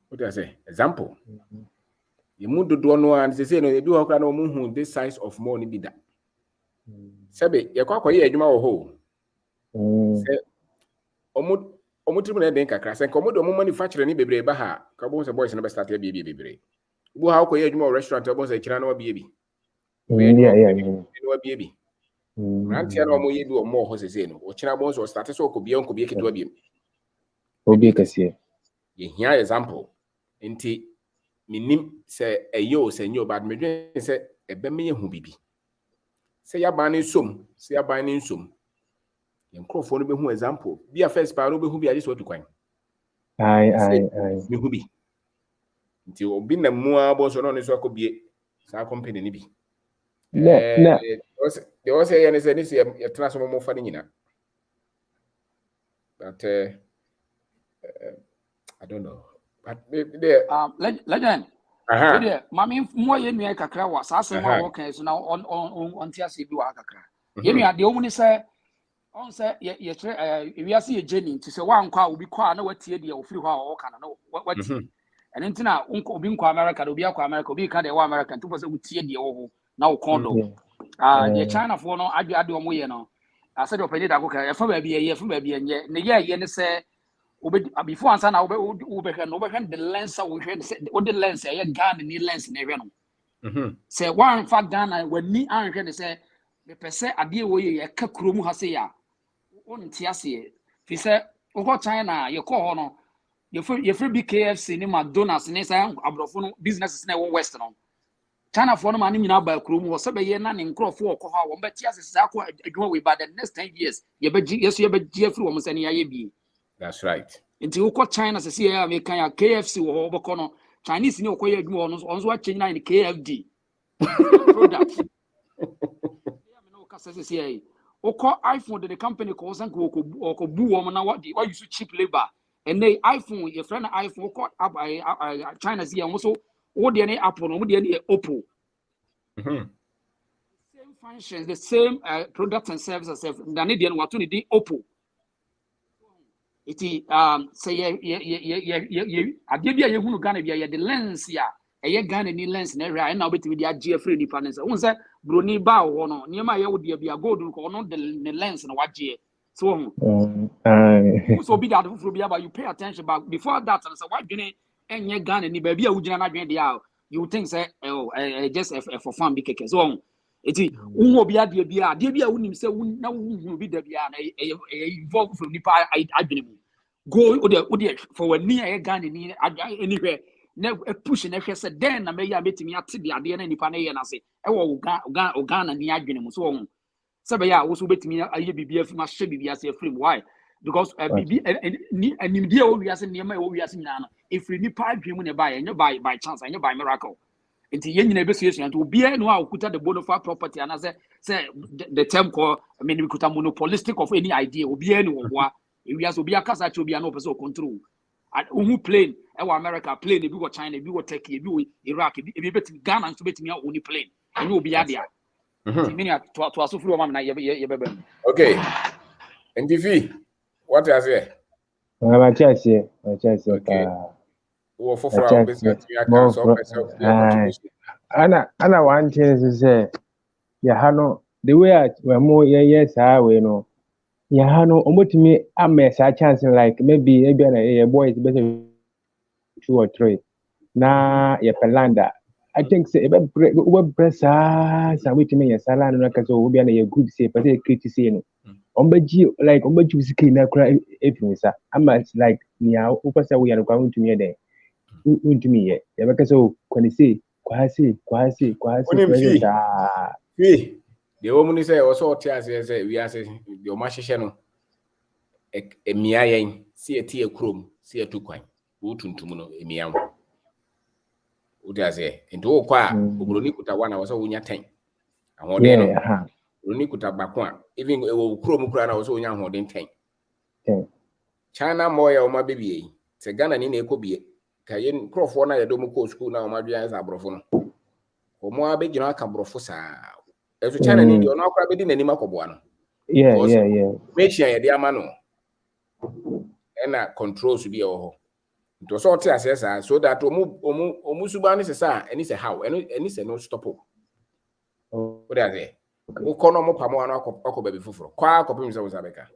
What do I say? Example. You move the door no and say no, you do no moon this size of money be that. Sabe, you can't quite a hole. Say, Omutrimu den kakra sen komodo mo manufacturer ni bebre ba ha ka bo se boys na be start ya bi bebre bo ha ko ye adwuma restaurant bo se kira na wa bi Yeah. No bi bi rantia na mo ye bi o mo ho se no o kira bo so start so ko bi keto bi Obi kase. ye hia example nti minim se eyo se nyo bad me dwen se ebe me ye hu bibi se ya ban ni som se ya ban ni som Yenkrofo no be hu example be a first pa no be hu bi ade so tukwan Ai me hu bi nti obi na mu abo so no ne so akobie sa company ni bi na they also say any say ni say transfer mo fa ni nyina but I don't know but there legend mami mo ye nua kakra wa sa se mo wo kan so na on tia se bi wa kakra ye nua de omuni say on say ye kire we ase ye journey to say wan kwa obi kwa na watie de ofiri hɔ a wo kana no watie ene ntina obi nkwa America obi akwa America obi ka de wa America to say wotie de wo ho na wo kondo ye China fo no ade omo ye no ase de opani da ko ka ye fa ba bi ye fa ba bi nye ne ye ne say before answer na we be the lens we the lens ye Ghana ni lens na hwe no say one fa Ghana wani anhwe ne say me pese ade wo ye ka kurom ha say ya on tiase fi say wo China ye ko ho no ye free bi KFC ni McDonald's ni say abrofo no businesses na wo west no China for no man nyina ba kurom wo se be ye na ne nkrofo wo ko ha wo be tiase sa ko adwuma we by the next 10 years ye be yeso ye be free wo mo se ne ya ye bi. That's right. Until you China say ya me kan ya KFC wo boko no Chinese ni okoye adwuma no onzo wa change na in KFD product. Yeah me no ka say ya oko iPhone the company ko san ko bu wo na what use cheap labor and they iPhone your friend iPhone ko China say ya so wo de ne Apple no wo de ne Oppo. Same functions the same products and services than the one what the Oppo. Iti say ye ade bia ye hunu Ghana bia ye the lens ya ye Ghana ni lens na area na obetimi dia gie free ni panel say won say broni ba wo no niema ye wo dia bia gold ko no the lens na wagie so who so be that for bia but you pay attention but before that say why dwene enye Ghana ni ba bia wugina na dwene dia you think say just for fun be keke so iti unwo bia de bia unim say na wu bi da bia na involve from nipa adwene mu go ode for when near Ghana ni anywhere na push na hwe say den na me ya betimi ate de ade na nipa na ye na say e wo Ghana ni adwene mu so say be ya wo so betimi aye bibia fi ma hwe bibia say frame why because bibi ni animdia wo wiase niema wo wiase nyina no efri nipa adwene mu ne ba ye by chance ye by miracle. Inti yen nyina besuyesu nti obi no a okuta the bona fide property and say the term called I mean we kuta monopolistic of any idea obi no wo a we as obi akasa che obi no person control who plane e wa America plane e bi go China e bi go Turkey e bi go Iraq e bi betimi Ghana nso betimi a oni plane and obi ya dia nti mini to aso furu o ma na ye beba okay NTV what is here ma chance okay wo for business we can so ana one thing is say ya hano the way we mo yes we no ya hano omotimi am sa chance like maybe na boys better 2 or 3 na ya pelanda I think say we press sa witimi ya sala no ka so obi na ya good say but e create say no like ombeji sika na kura efinsa ama like nia opasa we are going to me there untumi ye ya beka so kwani kwasi Onim kwasi fee. sa Fee. The woman say also tia say we are say the omahyehyɛ no emia yen see a tie krom see a tukwan wo tuntum no emia wo wo dia say nti wo kwa obroni kuta wana wo so wonya 10 ahode no yeah obroni kuta bako a even wo krom kura na wo so wonya ahode 10 China moya o ma bebie se Ghana ni na ekobie ka yen crofo na yedo mu ko school na o ma dua za brofo no o mo abegina aka brofo saa eso China ni de ono akwa bedi nani makoboa no yeah machine ye de ama no ena control so bi e wo ho nto so te ase saa so that omu suba ni se saa eni se how eni se no stop o de ase o kono mo pamo ano akọ baby fufuro kwa akọpem se wo sabeka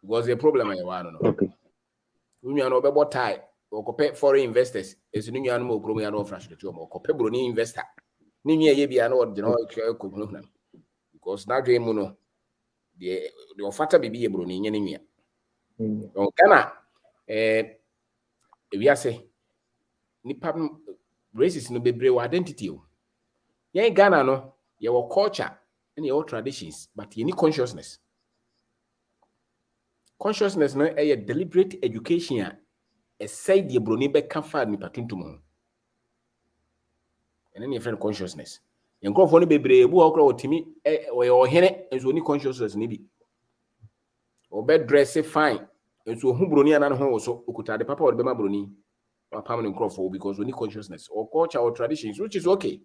because the problem e wa no okay Unya no bebo tie okope foreign investors esu nunya no okromo ya no frustrate o okope broni investor ni nwa ye bia no o de no kokununa because na dwe mu no de ofata bibi ye broni nye nwa o kana ewiase nipa races no bebre wa identity o ye Ghana no ye wo culture and ye wo traditions but ye ni consciousness no a deliberate education a side the broni be can fa ni patuntum ho and any friend consciousness yen crofo no bebre bu okra otimi we ohene enso ni consciousness ni bi obe dress fine enso hu broni ana ho wo so okuta de papa wo be ma broni papa mo crofo because we need consciousness or culture or traditions which is okay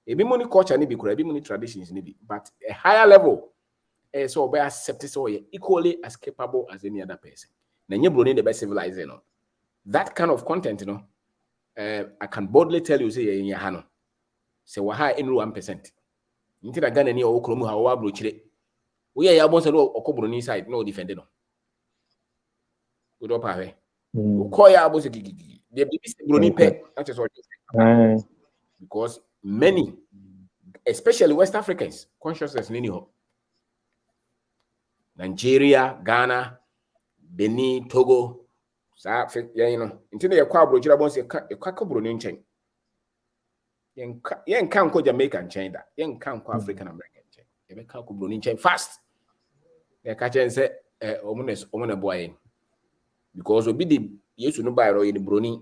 ebi mo ni culture ni bi kura ebi mo ni traditions ni bi but a higher level so be accept so equally as capable as any other person. Na nye broni the best civilized no. That kind of content no I can boldly tell you say in ha no. Say wa ha enu 1%. Nti na Ghana ni o kromu ha wa bro chire. We ya bon say no okobro side no defend no. We do pa he. O ko ya bo say gigi. The biggest broni pe that's what because many especially West Africans consciousness ni ho. Nigeria, Ghana, Benin, Togo, sa you know. Until you kwa brojira bon se kwa bro ni nchen. Yen kan ko Jamaica nchen da. Yen kan ko African American nchen. E be ka ko bro ni nchen fast. E ka chen se omune boy yen. Because obi di Yesu no buy ro yen bro ni.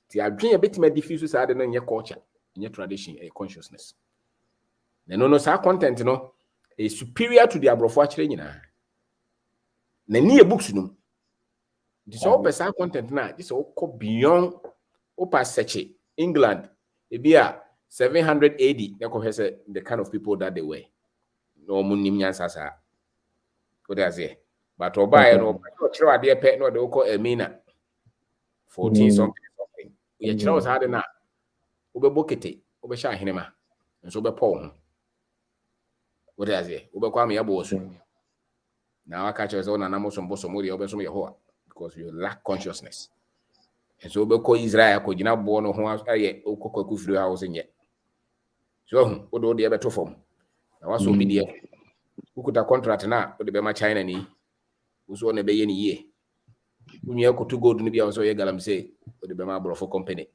Ti adwen e betima diffuse sa de no nye culture, nye tradition, e consciousness. No sa content no is superior to the abrofo akire nyina. Na ni books no this all person content na this all go beyond opa search England e bia 700 AD na ko hese the kind of people that they were no munim nyansa sa what does it but oba no kire ade pe no de ko Elmina 14 something ye kire was hard na obebokete obesha ahenema nso obepo ho what does it obekwa me yabo so now I catch us on an Amazon bosom with the because you lack consciousness. And so because Israel could you not born on a free house in yet. So what do the other form? Now what's so be there? Who could a contract now with the Bema China ni who's on a bay any year? When you could to go to be also a galam say with the Bema Brofo company.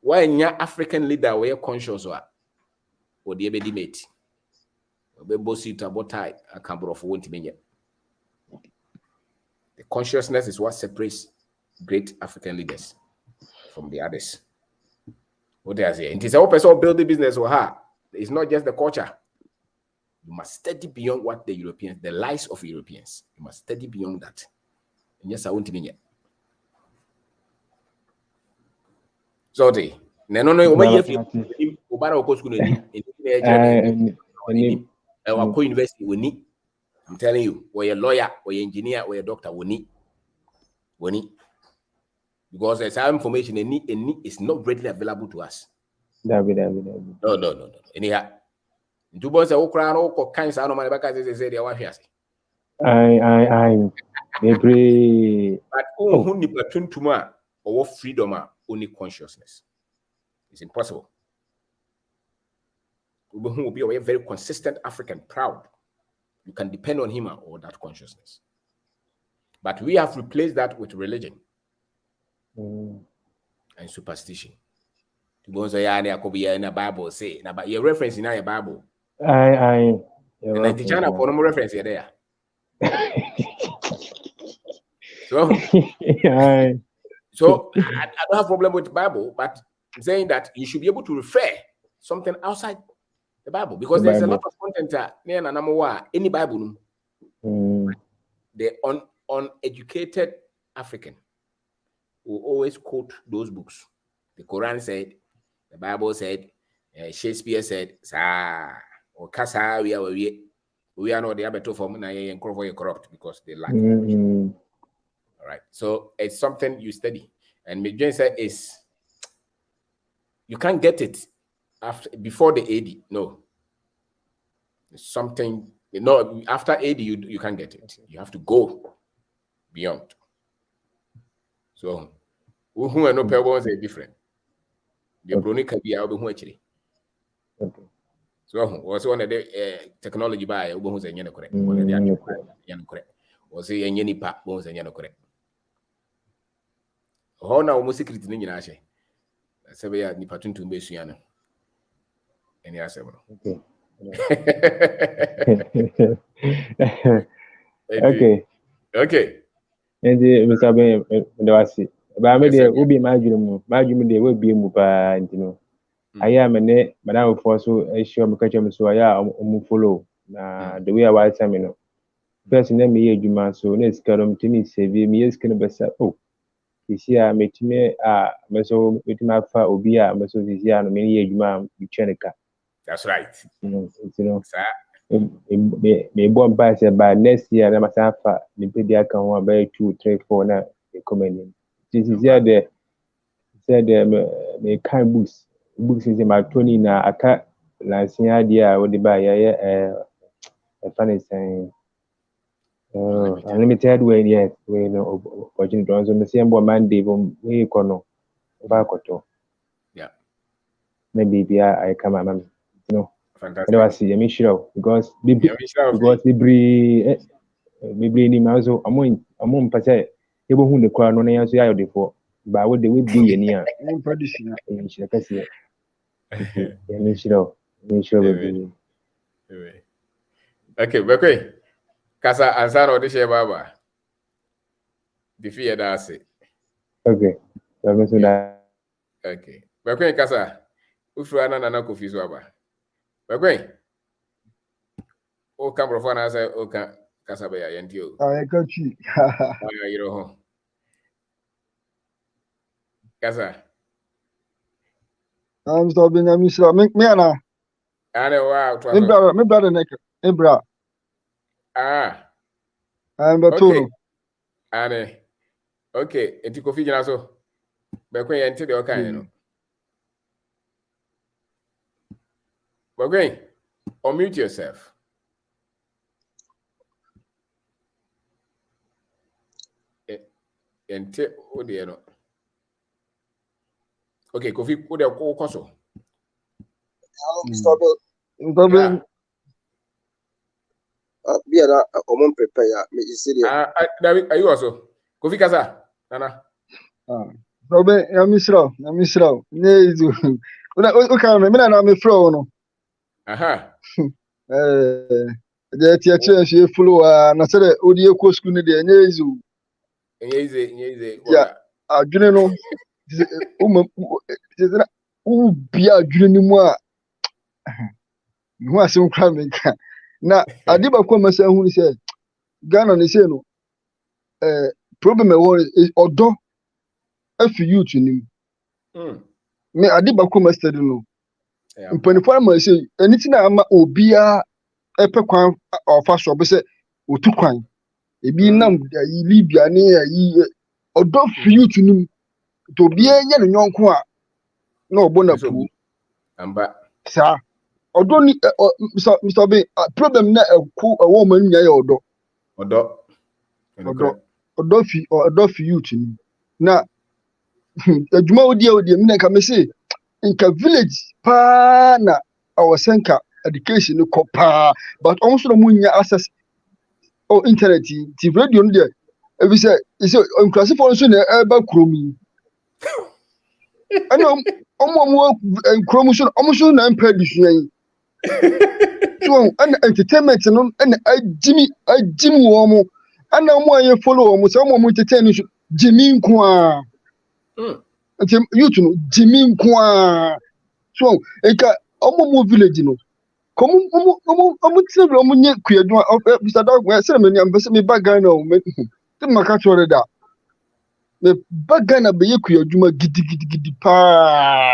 Why in your African leader were conscious or the baby mate? The consciousness is what separates great African leaders from the others. What they are saying, it is a person build the business or her. It's not just the culture. You must study beyond what the Europeans, the lives of Europeans. You must study beyond that. And yes, I won't be yet. So they, no, Wako University we need. I'm telling you, or a lawyer, or an engineer, or a doctor we need. Because there's some information is not readily available to us. No. Anyhow, two boys are all crying all kinds of money because they say they are here. I every but only platoon tomorrow or freedom only consciousness. It's impossible. Who will be a very consistent African, proud. you can depend on him or that consciousness. But we have replaced that with religion and superstition. To go say, yeah, there could be in a Bible say, now, but your reference in your Bible. I. And the China for no reference here there. So, so I don't have problem with the Bible, but I'm saying that you should be able to refer something outside the Bible, because there's a lot of content near any Bible. The uneducated African will always quote those books. The Quran said, the Bible said, Shakespeare said, or Kasa, we are not the Abeto form and corrupt because they lack information. All right. So it's something you study. And Mijin said is you can't get it before the AD. No. It's something, after AD you can't get it. You have to go beyond. So who are no pebbles are different. The Bruni can be out of actually. So also one of the technology by who's a correct. Or say any part bones and correct. Oh, now almost secret in Yashe. Severe Nipatun to Messiana. And yes, okay. And Mr. Ben, but I made it will be my dream. My dream they will be moved by, you know. I am a net, but I will also assure me catch him so I am follow. The way I was, you know. Person name me, you man, so let's get them to me, save me, yes, can be said. Oh, this year, make me meso with my fa obia, meso this year, and many years, man, you chenica. That's right. You know, may born by next year, I must have the pedia can 1 by 2, 3, 4 now. Commenting. This is here the said me kind books in my 20 na aka last year idea what the buy a funny saying unlimited way yet we no watching drones on the same Monday we kono bakoto. Yeah. Maybe I come you know. Fantastic. I see me sure because the ni mazo amon pase ebo hu ne kwa no na yanso ya yodefo ba wo de we bu ye ni a tradition e shira kasi ya ni shiro be. Okay, bakwe kasa answer o de she baba the fear that say. Okay, so that okay, bakwe kasa ufru ana na kofi so aba bakwe o kamrofo na say o ka kasa be ya yenti o I got you. You know. Kasa. I'm stopping. I'm sure. Me ana. Ane wow. Me brother nek. Ebra. I'm okay. Ane. Okay. Enti kofi jina so. Bekwe yenti de okan you know. Bekwe, unmute yourself. Ente o de no. Okay, Kofi, o de ko koso. Mr. Ben. Biara omon prepare me isiri. David, are you also? Kofi kasa. Nana. So ben, ya misra. Nezu. O ka me na me fro no. Aha. The teacher she follow na say odi ekwo school ni de nezu. Nyeze. Yeah, adwene no. Bia adwene ni mu a. Hu asem kwa menka. Na adiba kwa masa hu ni say Ghana ni say no. Problem is odo afi youth ni. Me adiba kwa masa no. Mpanifo ma say anything na ama obia epe kwan ofa so be say otu kwan. Ebi nam Libya ni ayi odo fi youth ni to bia ye no nyonko a na obo na pu amba sa odo ni Mr. B problem na eku ewo man nya ye odo fi youth ni na adwuma odi me na ka me say inka village pa na our senka education ko pa but also no munya access oh internet ti radio no there e be say class for so na eba kromi ana omo kromu so omo so na mpa disuan so ana entertainment no ana ajimi wo mo ana omo aye follow omo so omo entertain so jimi nko a youth no jimi nko a so eka omo village no como tire omo nye kuadwa Mr. Dog we say me ambese me bagan na o me te maka chore da me bagan na be ye kuadwuma gidi pa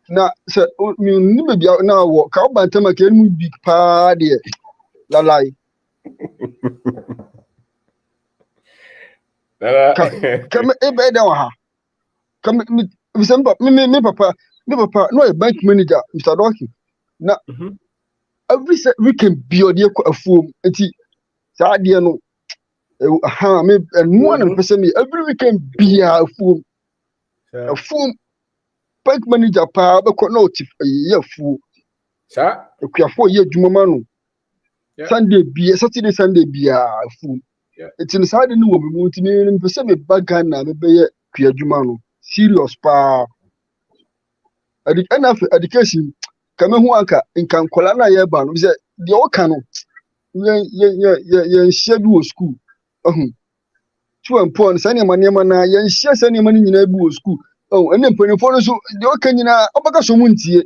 na se mi ni be bia na wo ka obanta maka enu big pa de lalai ka me e be da wa ha ka me papa no a bank manager Mr. Doki na every weekend build your afuom enti saa de no aha me no one person me every weekend bia afuom bank manager pa be ko no tif ye afuo sa akuafo ye adwuma ma no Sunday bia Saturday Sunday bia afuom enti no saa de no wo me mu enti me person me bagan na me be ye kuadwuma no serious pa education kame hu anka nkankola na ye ba no be say de o ka no ye schedule school to empon sane manema na ye share sane mani nyina bi wo school ene mpanifo no so de o ka nyina obaka so mu ntie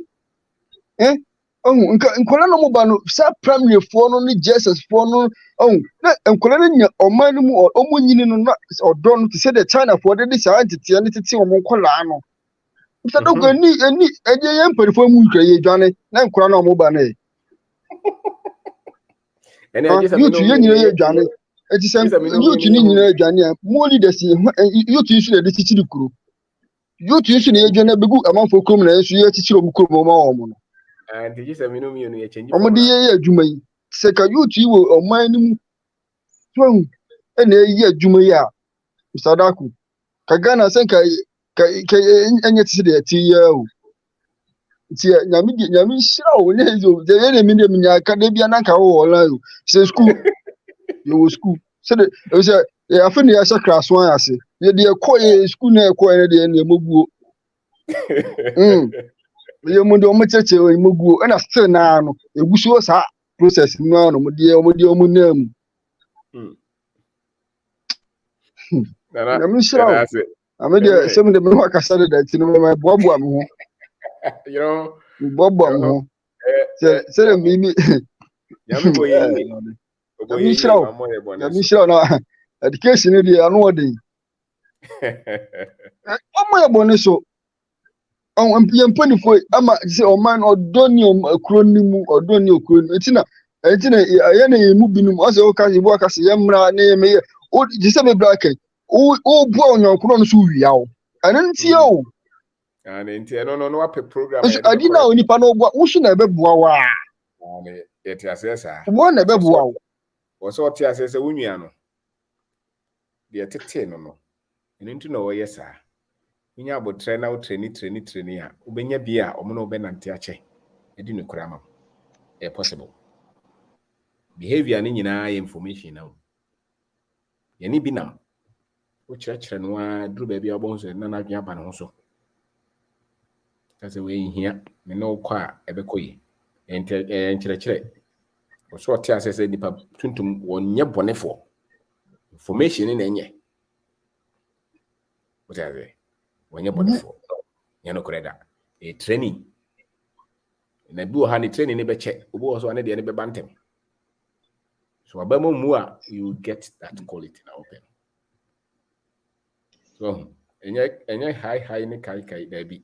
nkola no mo ba no sa primary fo no ni Jesus fo no na nkola no nya oman no mu omo nyini no na odo no to say the China fo de sa antete ne tete omo nkola no Mr. Dogo ni eje ye mperifo mu nkra ye dwane na nkora na omo ba na e ene eje se youth ye nyina ye dwane eti se youth ni nyina ye dwane mo leaders youth isu de tichiri kuro youth isu ne ye dwane begu amanfo krom na yesu ye tichiri omo krom ma omo no and eje se mino mi no ye change omo de ye adwuma yi se ka youth yi wo oman ni mu so ene ye adwuma yi a Mr. Daku ka Ghana sen ka enye tse de ti ya o ti nyami shira o ne zo de ye mi de mi nya ka de bia na ka wo la o se school yo school se de o se e afa ne ya sha class 1 ase ye de ko ye school na ko ne de ne moguo ye mo de o mecheche o moguo na still na no eguso sa process no no mo de o na mu nyami shira Amedia some de me waka sare da ti no me bobo am ho you know bobo am ho se mi yami boyi yami shira na education dey anu odin omo yebo so on mpani foi ama se o man odoni okro nimu odoni okro etina ye na yemu binum o se o ka yibo aka se yemra na yeme o di se me bracket o bu onyankro no so wia o anantie o anantie no ape program so adina oni pa no bo wo so na bebua wa yeti asesa wo na bebua wo so ti asesa wunua no de tete no enti no wo yesa nya abotre na wo treni a ubenya bia omo no be nante ache edi no kura ma possible behavior ni nyina information na ye ni binam o chire no a duru ba bia obon so na na dwen aba ne ho so kase we hia me no kwa ebekoyi chire o so ti asese nipa tuntum wonye bonefo information ni na enye o tare wonye bonefo ye no koreda training na bi o ha ni training ni be che obo so ane de ne be bantem so abamo mu a you get that quality na open so enye high ni kai da bi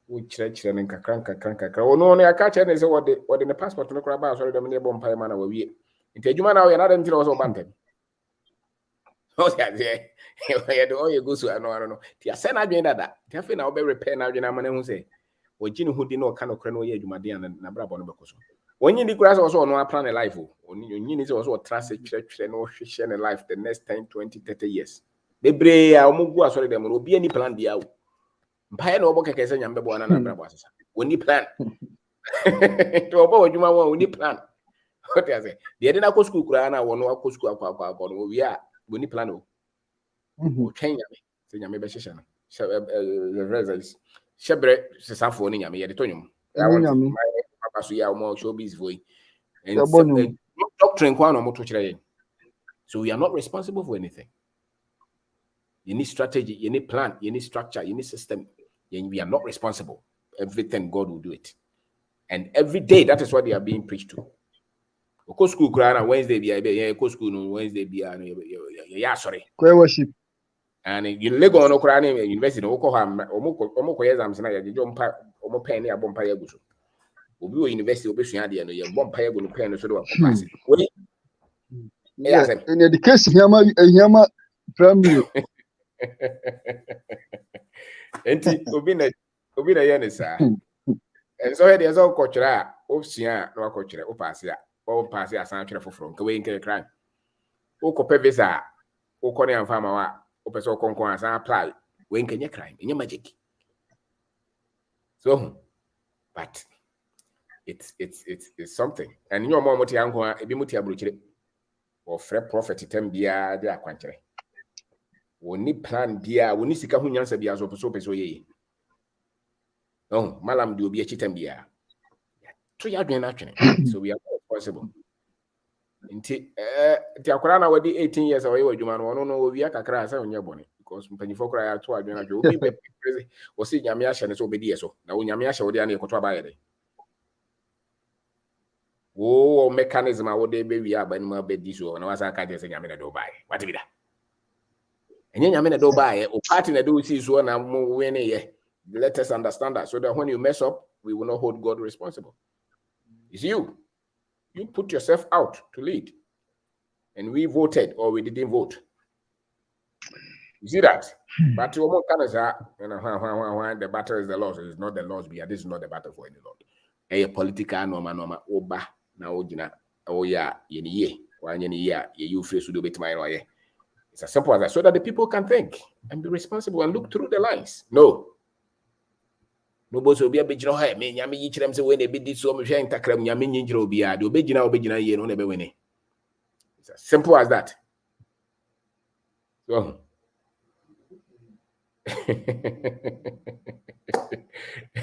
wo chire ne kakran ono ne aka che ne se wode ne passport no kora ba so de me bom pai ma na wawie nti adwuma na wo ye na da ntino so bantem o ya de ye do ye go so ano ti ase na adwen dada ti afi na wo be repair na adwen na ma ne hu se wo gini hu di na o ka no kora no ye adwuma de na bra bo no be ko so wonyi di kura so no plan life o onyi ni so trust chire no hwehwe ne life the next 10 20 30 years bebre a omugu asori dem no obi ani plan dia o mpaye na obo keke se nyambe bo na bra bo asesa woni plan to obo odwuma won woni plan What I say? The other go school krana one go school akwa we are we need plan o. O Kenya me. Say nyame be hyehyɛ no. The results. Shebre sesafo ni nyame ye de tonyum. I want my papa so ya mo showbiz voice. And doctrine kwa no mo to kire yen. So we are not responsible for anything. You need strategy, you need plan, you need structure, you need system. We are not responsible. Everything God will do it. And every day, that is what they are being preached to. Go school Wednesday be go school no Wednesday be yeah sorry. Worship. And you lego no kra na university no ko ha omo exams na ye jompa omo pen na abompa ya guso. Obi o university obesua de no ye bompa ya go no pen no so do pass. Yes, in education hiyama primary. Enti obi na ye ne sa. And so here there's all culture option no culture o pass ya. O pass ya san twere foforo nke we nke crime. O ko pe visa o ko ne amfama wa o pese o konkon asan apply we nke nye crime, nye magic. So but it's something. And you mom moti anko ebi moti abrochire. Or free prophet tembia de akwanchere. Woni plan bia, woni sika hu nyansa bia so peso ye. No, malam di obi echi tembia. To ya dwen na twene. So we are responsible. Nti akwara na wadi 18 years away wadwuma no no obi akakra asa onye bone because mpanyifo kra ya to adwen na dwe obi be o si nyame ahye ne so obedi eso. Na wo nyame ahye wo de na ekoto aba yede. Wo mechanism a wo de be wi aba ni ma be di so na wasa ka je se nyame na do bae what be da enye nyame na do bae o party na do si so na mo we ne ye let us understand that so that when you mess up we will not hold God responsible. It's you put yourself out to lead and we voted or we didn't vote. You see that? But you almost kind of say, the battle is the Lord. It's not the Lord's beer. This is not the battle for any Lord. A political norma oba na ojina oya yeni ye wa yeni ya ye you free to do bit my oye. It's as simple as that, so that the people can think and be responsible and look through the lines. No boss obi abegina ha me nyame yi kirem se we na be di so me hwe ntakram nyame nyinjira obi a de obegina ye no na be wene. It's as simple as that. So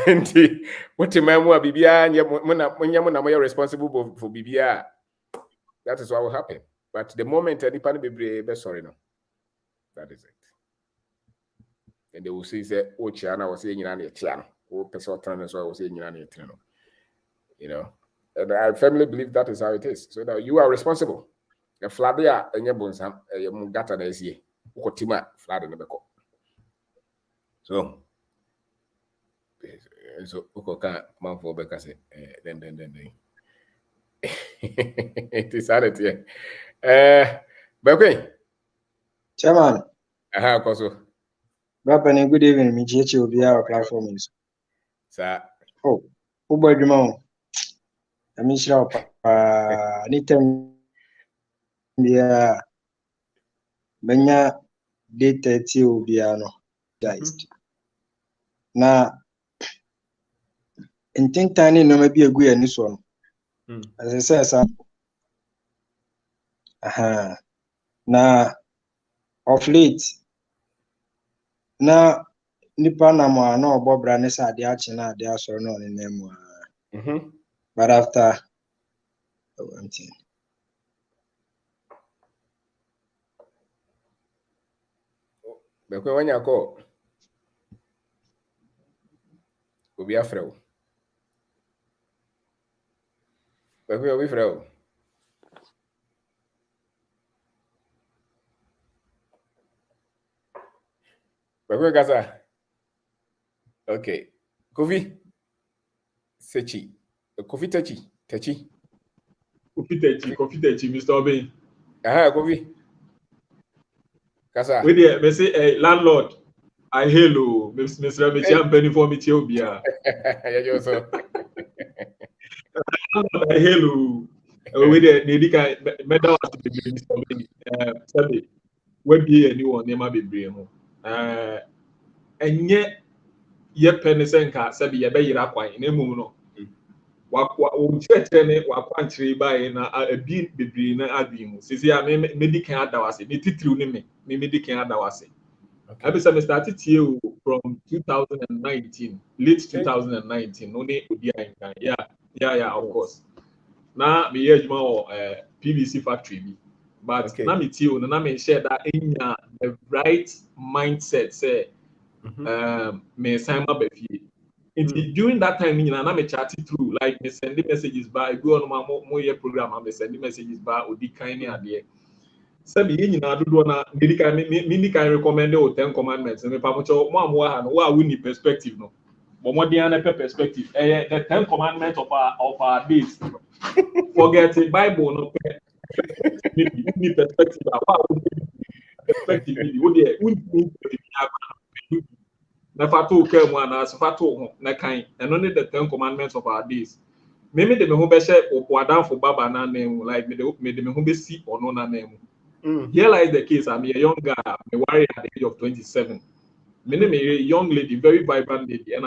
and what mamu bibia mo responsible for bibia. That is what will happen. But the moment any pan be sorry no. That is it. And they will say oh chiana was saying na chiana. Oh person turn so I was saying na no. You know. And I firmly believe that is how it is. So that you are responsible. The fladia enye bonsam mugata na esie. Ukotima flada na beko. So ukoka man for beka say then it is hard here. Bekwe Chairman. Koso. Brapani, good evening. Me GH will be our platform. Sir. Oh, Uber Dumont. I mean, sure. Anytime yeah, Benya date 30 will be guys. Now, in think tiny no maybe a good in this one. As I said, sir. Now, of late, now, nipa na mo no obobra ne sa de achi na de asoro no ne nemu. But after one thing. Bekwe wanya ko obi afrew. Bekwe obi frew. Bekwe gaza. Okay. Kofi Sechi. Kofi Techi. Kofi Techi, Mr. Obey. Kofi. Kasa. We dey say landlord. I hello, Mr. Michel penny for me Tiobia. Yeah, so. I hello. We dey need medal to be Mr. Obey. Sabi. We be anyone near my baby ho. Enye ye penny senka sabi ye be yira kwan na emum no. Church wakwanchiri by na a bit be na adwin. Sisi a me can adawase. Me titru ni me can adawase. I be started here from 2019, late 2019. Only yeah, of course. Now me age more PVC factory, but now me tell you, now me share that in the right mindset. Say, me sign my baby. During that time, you know, now me chatting through, like me sending messages by go on my more program, and me sending messages by Odi kind of idea. So be you know, do na me can recommend the 10 commandments. Me pa mo cho mo amwa ha no wa we need perspective no. But more than a perspective, the 10 commandments of our days. Forget the Bible no need perspective. Perspective na fatu ke mu ana fatu ho na kan and only the 10 commandments of our days. Maybe the me ho be share opoadan for baba na name like me the me ho be see ono na name. Here lies the case. I'm a young guy, me worry at the age of 27. Me name a young lady, very vibrant lady, and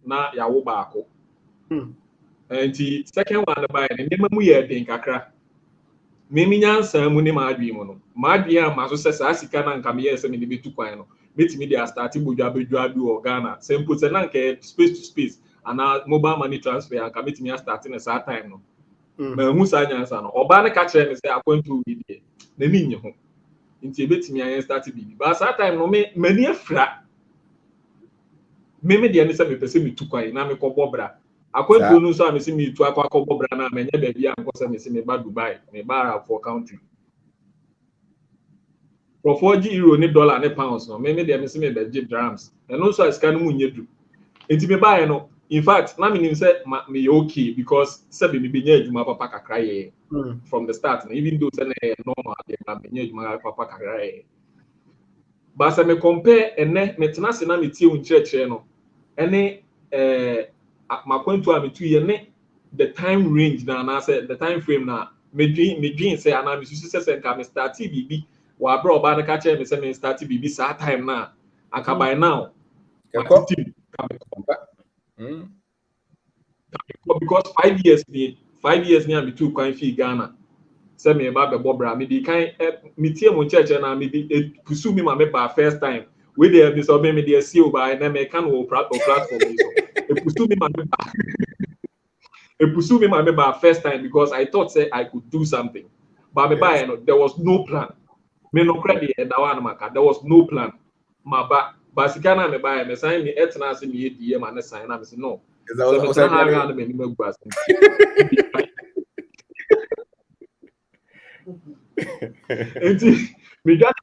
na yawo baako. And the second one by the name mu ye den kakra. Me nyansa mu ne ma adwi mu no. Ma adwi a ma so sesa asika na nka me ye se me be tu kwan no. Metimi dey start bodwa bedwa bi o Ghana. Simple se na nka space to space and mobile money transfer nka metimi start na sa time no. Me hu sa nyansa no. Oba ne ka kire me se akwantu bi dey. Na mi nye ho. Nti ebetimi ayen start bi. But sa time no me mani afra. Me dey ne se me pese me tu kwan na me ko bobra. Akwantu no so a me se me tu akwa bobra na me nya ba bia nko se me se me ba Dubai, me ba for country. For 4 euro ne dollar ne pounds no me dey me se me be drams. And no so iska no mu nye du. Nti me ba no in fact na me nim say me okay because say me be nya adwuma papa kakra ye from the start even though say na normal dey me nya adwuma papa kakra ye. But say me compare ene me tena se na me tie un church no ene makwantu a me tu ye ne the time range na say the time frame na me dream say ana me susu say nka me start bibi wa bro ba na ka che me say me start bibi sa time na aka by now because 5 years ni am too kwan fi Ghana say me ba be bobra me di kan me tie mo church na me di pursue me ma me ba first time we dey me so me dey see over na me kan wo platform so pursue me ma me ba first time because I thought say I could do something but me ba there was no plan me no credit and that one maka there was no plan ma ba basikana me ba me sign me etna se me die ma na sign na me say no so me ni magba me got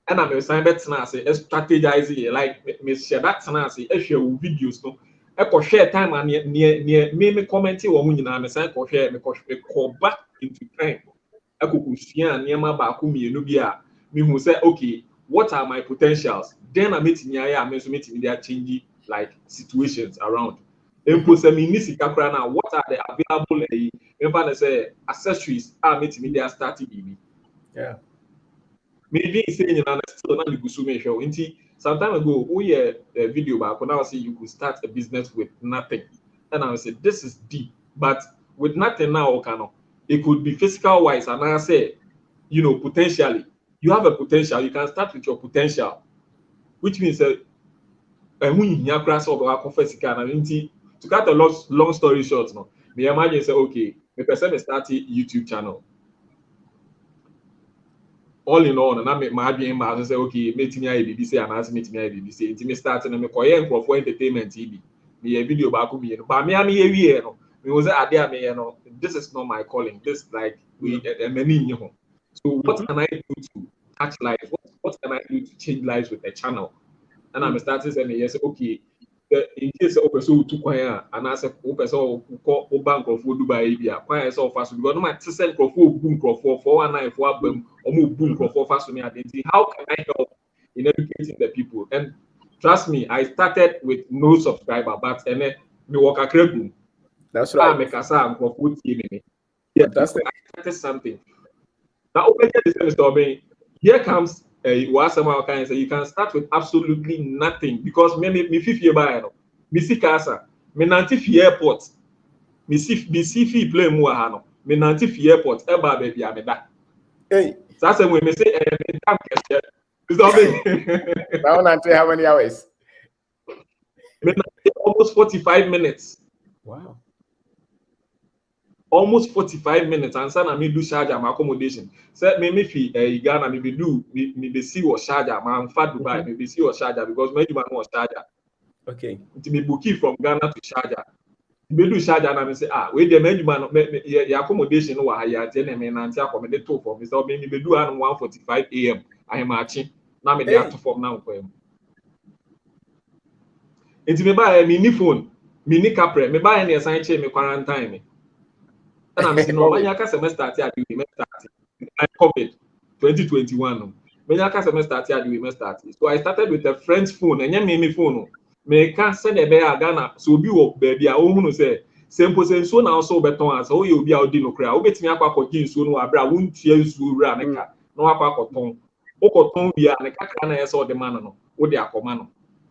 and I'm sign betna say strategize like me share that na say e share videos no e ko share time and near me comment wo mu nyina me sign ko share me ko back into time e ko kusua niam ba ko mienu bi a me hu say okay what are my potentials then I meet me I am so meet me there change like situations around empo say me sika kra na what are the available remember say accessories are meet me there starting baby maybe saying you know still na me gusu me show nti some time ago we a video back when I say you could start a business with nothing and I said this is deep but with nothing now it could be physical wise and I say you know potentially you have a potential you can start with your potential which means when you cross over to cut a long story short no me imagine say okay the person start a YouTube channel all in all na my dream ma say okay meeting ya BBC and ask meeting ya BBC until me start na me koye for entertainment TV me a video ba ko me no ba me ye no me was ade am ye no this is not my calling this like we many nye ho so what can I do to touch lives what can I do to change lives with a channel and I'm starting saying yes okay in case of person to kwaya and I say person ko bank of Dubai bia kwaya so fast because no matter send crofo boom crofo 419 for abam omo boom crofo fast me identity how can I help in educating the people and trust me I started with no subscriber but me work akra that's right make asa crofo tie me yeah that's I started something now open the system here comes somehow can say you can start with absolutely nothing because me 50 buy no me see casa me 90 airport me see fee play mu ha no me nanti fi airport e ba baby ameda Hey, so say when me say me damn question so me now until how many hours? almost 45 minutes. Wow. Almost 45 minutes and sana me do charge am accommodation. Say me fi Ghana me be do me be see was charger man fat Dubai me be see was charger because my man was charger. Okay. It me book it from Ghana to charger. Me do charger and me say we the man your accommodation no wa ya tie na me na ntia accommodate to for me so me be do an 1:45 AM I marching na me dey act for now for him. It me buy me ni phone me ni capre me buy na sign che me quarantine me. And I'm saying, no, when you semester at the semester COVID 2021. When you semester at the semester. So I started with a friend's phone, and me phone. Me can send a bear Ghana, so be up baby. I won't say, simple sense, so now so beton, so you'll be out dinner crowd. Bet me up for jeans, so no, I won't use to run a car. No, I pack cotton. Okoton be a car, I saw the man, or the command.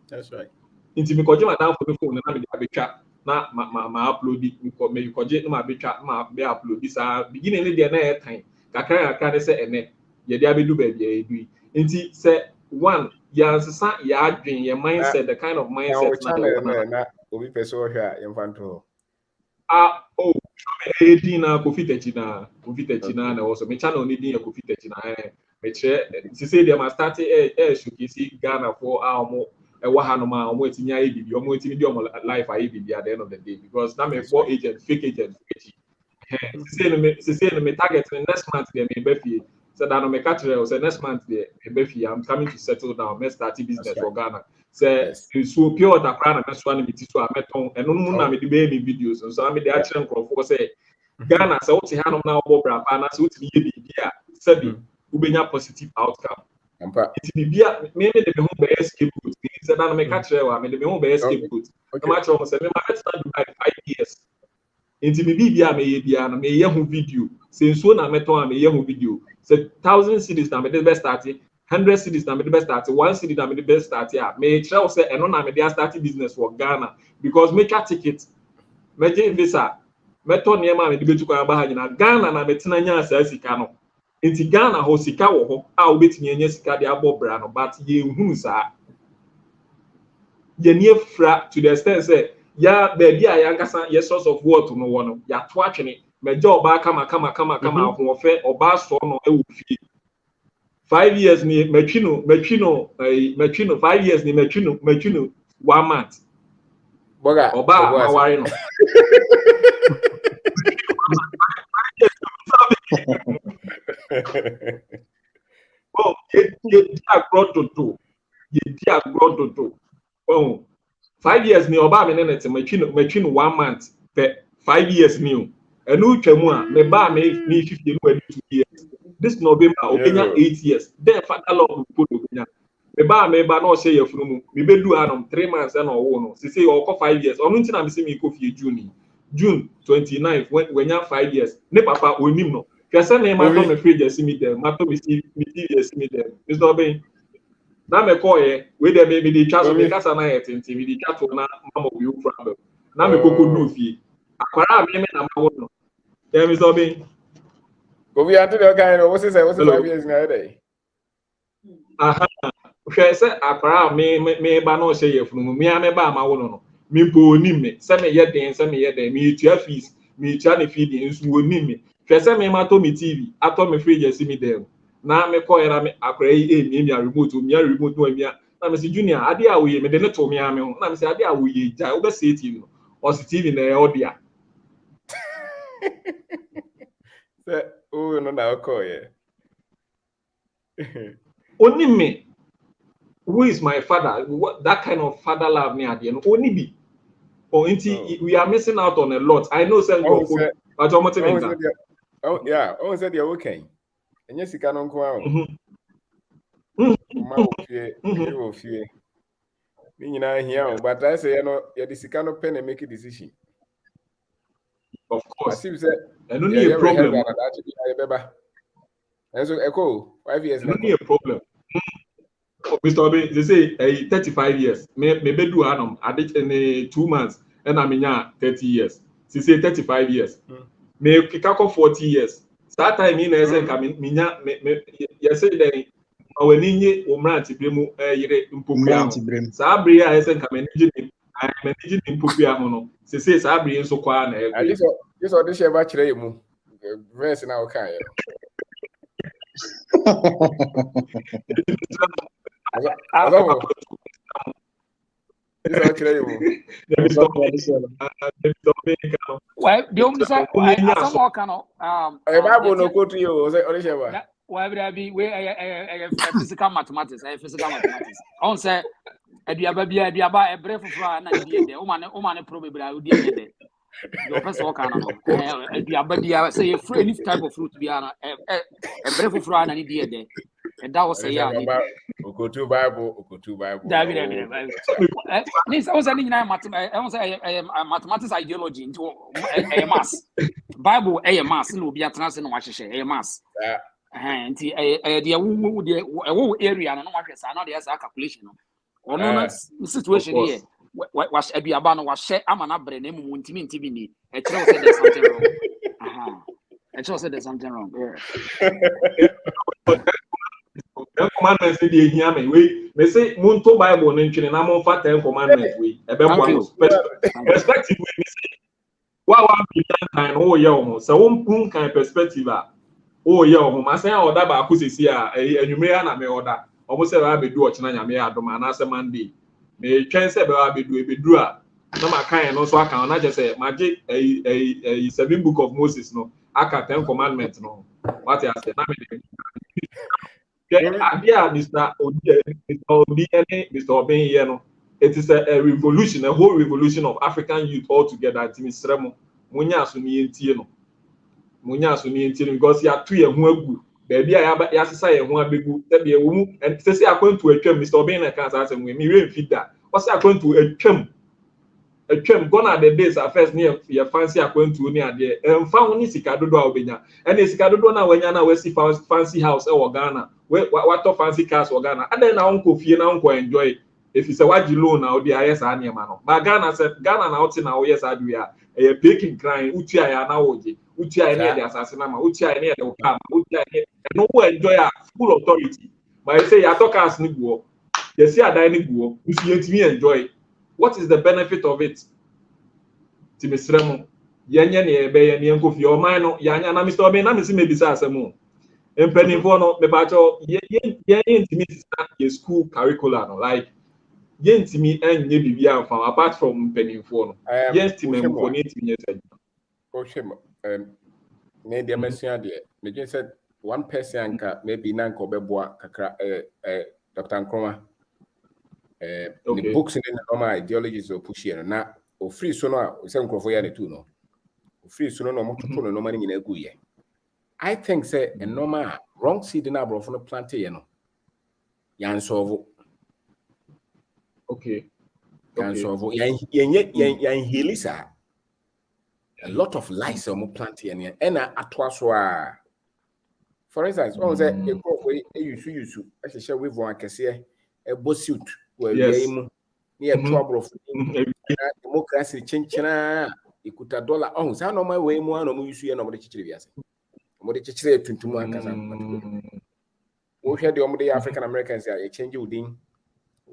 That's right. Into me, because down for the phone, and I'm chat. Na ma upload it me you project ma be twa ma be upload this beginning dey na time kakra dey say ene ye dey abedu ba bia edu nti say one ya nsesa ya adwen your mindset the kind of mindset na obi person o hwa yemfanto oh edin na Kofi Techi na na also me channel ni din ya Kofi Techi na me che say dey ma start showcase Ghana for almo ewa hanoma omo etinya ebibi omo etimi di omo life ebibi at the end of the day because na me for agent fake agent say me target next month dey me be fie so that no me catch say next month dey be fie I'm coming to settle down me start business for Ghana say so pure that plan na me so na me ti so ameton eno mu na me dey be me videos so na me dey actually crowd say Ghana say what hanom na obo bra pa na so utimi ye bibi a sabi ubenya positive outcome. It be maybe the home by escape route. Said that me catch her. Me the home by escape route. No matter what, say me ma stand by 5 years. It me bia me bia na me ye hu video. Say so na me ton me ye hu video. Say 1,000 cities na me the best start. 100 cities na me the best start. 1 city na me the best start. Yeah, me try say eno na me dey start business for Ghana because me catch ticket. Me je visa. Me ton niam me the betu kwa ba ha nyina Ghana na me tena nya asa sika no. Inti Ghana ho sika wo ho a obetimi anya sika de abobra no but ye hunu sa ye nie fra to the extent say ya baby a yankasa ye source of wealth no wo no ya to atwene meje oba kama ho fe oba so no e wo fie 5 years ni metwino 5 years ni metwino 1 month boga oba aware no oh, ye dia grododo. Oh, 5 years ni oba me net metwin 1 month per 5 years ni. Enu twemu a me ba me 50 no 2 years. This November obenya 8 years. Then father lord put obenya. Me ba no share yefunu mu. Me be do anom 3 months na owo no. Se say o 5 years. Onu nti na me se me ko fie June 29th when you 5 years. Ne papa onim no. Kese na ma to me free just me there. Ma to me see me there. Mr. Obey. Na me call here. We there me dey chat so me kasa na yet nti me dey chat na mama we you problem. Na me koko do fie. Akwara me na ma wo no. Yeah, Mr. Obey. Go be anto the guy no. What's 5 years na day? Aha. Hwe se akwara me ba no share yefunu me me ba ma wo no. Me po onim me. Se me ye den me tua fees. Me tua ne feed nso onim me. Hwese me ma to me TV ato me free just me there na me call era me akra me remote no amia na me say junior ade a we me de ne to me ame ho na me say ade a we ja we be say TV no o si TV na e odia say oh no na call here oni me who is my father what that kind of father love me ade no oni bi or we are missing out on a lot. I know say go for but oh yeah, oh said you're okay. And yes, you can uncle out. Ma fear. Meaning I hear, but I say, you know, you're the Sicano pen and make a decision. Of course, you said, and only a problem. And so, echo 5 years. Only a problem. Mr. Obi, they say 35 years. Maybe do Adam. I did in 2 months, and I'm in 30 years. She say 35 years. Me kikako 40 years. That time in esen ka minya you say then when nye omranti bremu yire mpopia ho. Sa abri a esen ka manage ni mpopia ho no. Say sa abri nso kwa na e. This audition ba kire mu. Verse na o kan ye. Well, the only side some more can Bible no quote you say Orisheba. Why would I be where physical mathematics? Physical mathematics. On say a diaba a breath of fry and the woman probably I would be there. Your person walk on a diaba say any type of fruit be a breath of fry and any day there. And that was a year. Go to Bible. David. This was a mathematics ideology into a mass. Bible a mass, no be a trans and watch a mass. And the area and not there's a calculation. Or no situation here. Was a biabano was share. I'm an upbrain name won't mean TV. A child said there's something wrong. A child said there's something wrong. Commandments dey hear me we say monto Bible no ntwene na mo fa 10 commandments we e be perspective we me say wa be kan o ye o so won pun kan perspective a o ye o ma say order ba ko sesi a anwumre na me order o mo say ba be du o chena nyame adom na say Monday me twen say ba be du a na ma kan no so aka na je say magi 7 book of Moses no aka 10 commandments no what you say na me Mr. Obin here no. It is a revolution, a whole revolution of African youth all together. Timisremo, munya asuni entie no. Munya asuni entie because ya tu ye ho agu. Baby ya sesa ye ho abegu. Tebi ewu and say akwantu atwam Mr. Obin na kan say asem we me fit that. What's akwantu atwam? Atwam gone are the days at first near your fancy akwantu ni ade. Emfa ni sika dodo a obenya. And sika dodo na wanya na we see fancy house e Ghana. What fancy cars or Ghana? And then I uncle fee and uncle enjoy. If it's a waji loan now, the IS are near man. But Ghana said Ghana now now yes I do are a baking crying Utia now Utia near the assassinama Utia near the Okama Utia no enjoy a full authority. But I say I talk as Niguo. You see a dining go, you see me enjoy. What is the benefit of it? Timisremo Yanya near Bay and Yanko for your mind, Yanya Mr. Obin, I'm missing maybe Sassamo. And penny for no, yen intimate school curriculum, like yen to me and maybe from apart from penny for yes, to me for 18 years. Maybe a messenger there. Maybe said one person maybe Nanko Beboa, Dr. Nkrumah. The books in the normal ideologies of pushing na o free so no o se nkrofo ya ne tu no o free so no mo toto no mani nyina egu ye. I think say a normal wrong seed na brofo no plant ye no yan solve. Okay. Yan solve yan helisa a lot of lies o mo plant ye ne na atwa so a for instance on say e krofo e yusu e hye we von akese e bosuit well ye near trouble democracy chinchina ikuta dollar oh say no my way mu no mu yusu ye no mo de chichire biase mo de chichire tuntum akasa wo hwe de o mo de African Americans ya change udin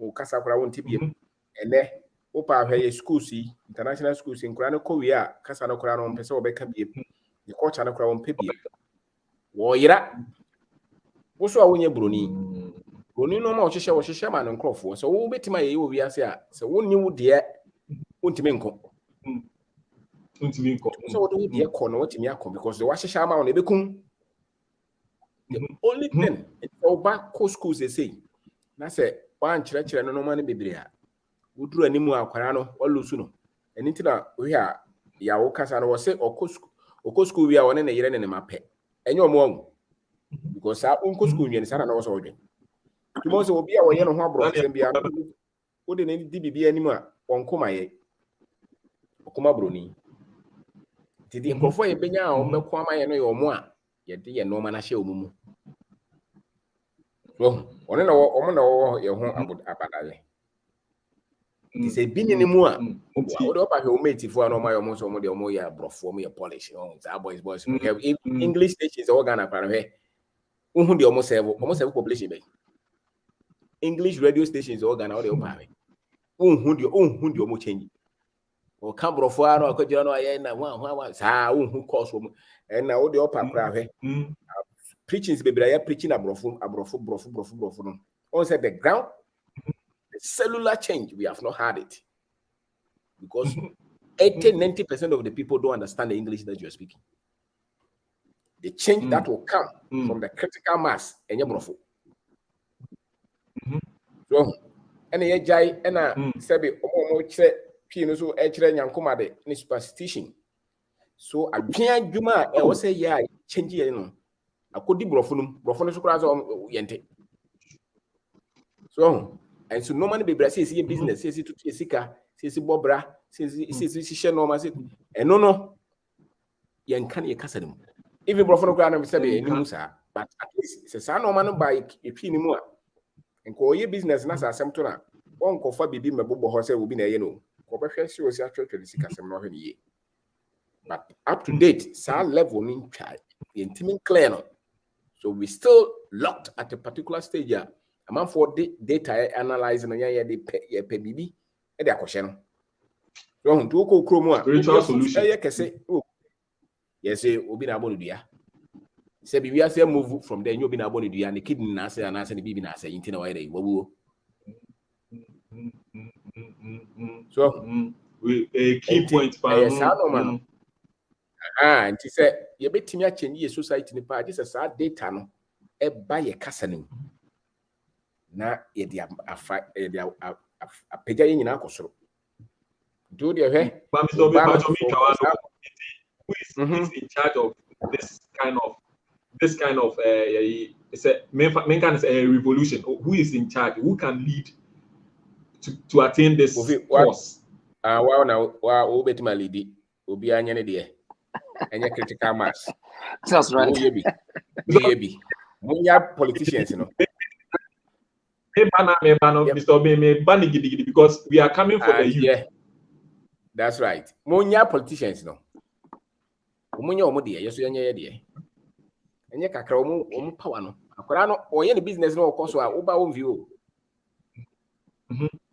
o kasa kura won tibiem ene wo pa hwe ye schools yi international schools nkura no kowi a kasa no kura no mpese wo be ka biem the culture no kura won pebiem wo yira wo so a wonye broni oni no ma o hyehyɛ ma no nkrɔfo so wo betima ye wo wiase a so wo ni wo de wontimi nko so wo de kɔ no wotimi akɔ because the wa hyehyɛ ma no ebekum the only thing o ba ko schools they say na sɛ wan kyerɛkyerɛ no ma no bebre a wo duru animu akwara no olusu no eni ntina wo hia ya wo kasa no wo sɛ okɔ school wi a wona na yere ne mapɛ enye omo ɔn because a unko school wi ne sana na wo so wodwe Timo se obi a woye no ho abro sem bia wo de ne di bibia anim a wonkoma ye okoma broni tidi nkofo ye benya a omeko amaye no ye omo a ye de ye no ma na hye omumu so one na omo na wo ye ho abadale They say being in more. What about your mate if one of my almost or more ya brofo me polish on our boys we have English stations organ apparently. The almost have population. English radio stations organ or the opare. The almost change. Or Cambro for no Kojano one who calls from and now the upper crave. Preaching baby preaching a brofum. On said the ground, the cellular change, we have not had it. Because 80-90% of the people don't understand the English that you're speaking. The change that will come from the critical mass and your brofo. So, and a jai and a sebi almost Pinoso Echere Yankomade in superstition. So a pian Juma, I was say, yeah, change you know. I could be brofunum cross on yente. So, and so no man be Brazil business, says it to Sika, says Bobra, says normal, and no, yan can ye cassadum. Even brofunum ground of Sabi, but at least it's a son or man by a penny more. And call your business, Nasa Samtona. One coffee be my bobo horse will be a yellow. She was actually the Sikasam no ye. But up to date, Sir level in charge, the intimate clear. So we still locked at a particular stage. A man for data analyzing and yeah, they pay BB and their question. So to go Chroma, spiritual solution. Yes, we'll be able to do. Say, we are move from there, you'll be able to do and the kid in Nasa and Nasa and the BB Nasa in Tinaway. So, a key point. And he said, you bet me a change society in the party. This is a data no a buy a cassanim. Na ye dia a peja in our coso. Do the way, who is in charge of this kind of it's a main kind of a revolution. Who is in charge? Who can lead to attain this course? Wow, now, wow, bet my lady will be an idea. And your critical mass. That's right. Maybe. Munya politicians, you know. Mr. Because we are coming for the youth. Yeah. That's right. Munya politicians, no. Munya omodia, yes, you're dear. And your cacao power, no. Akorano, or any business, no, course, or own view.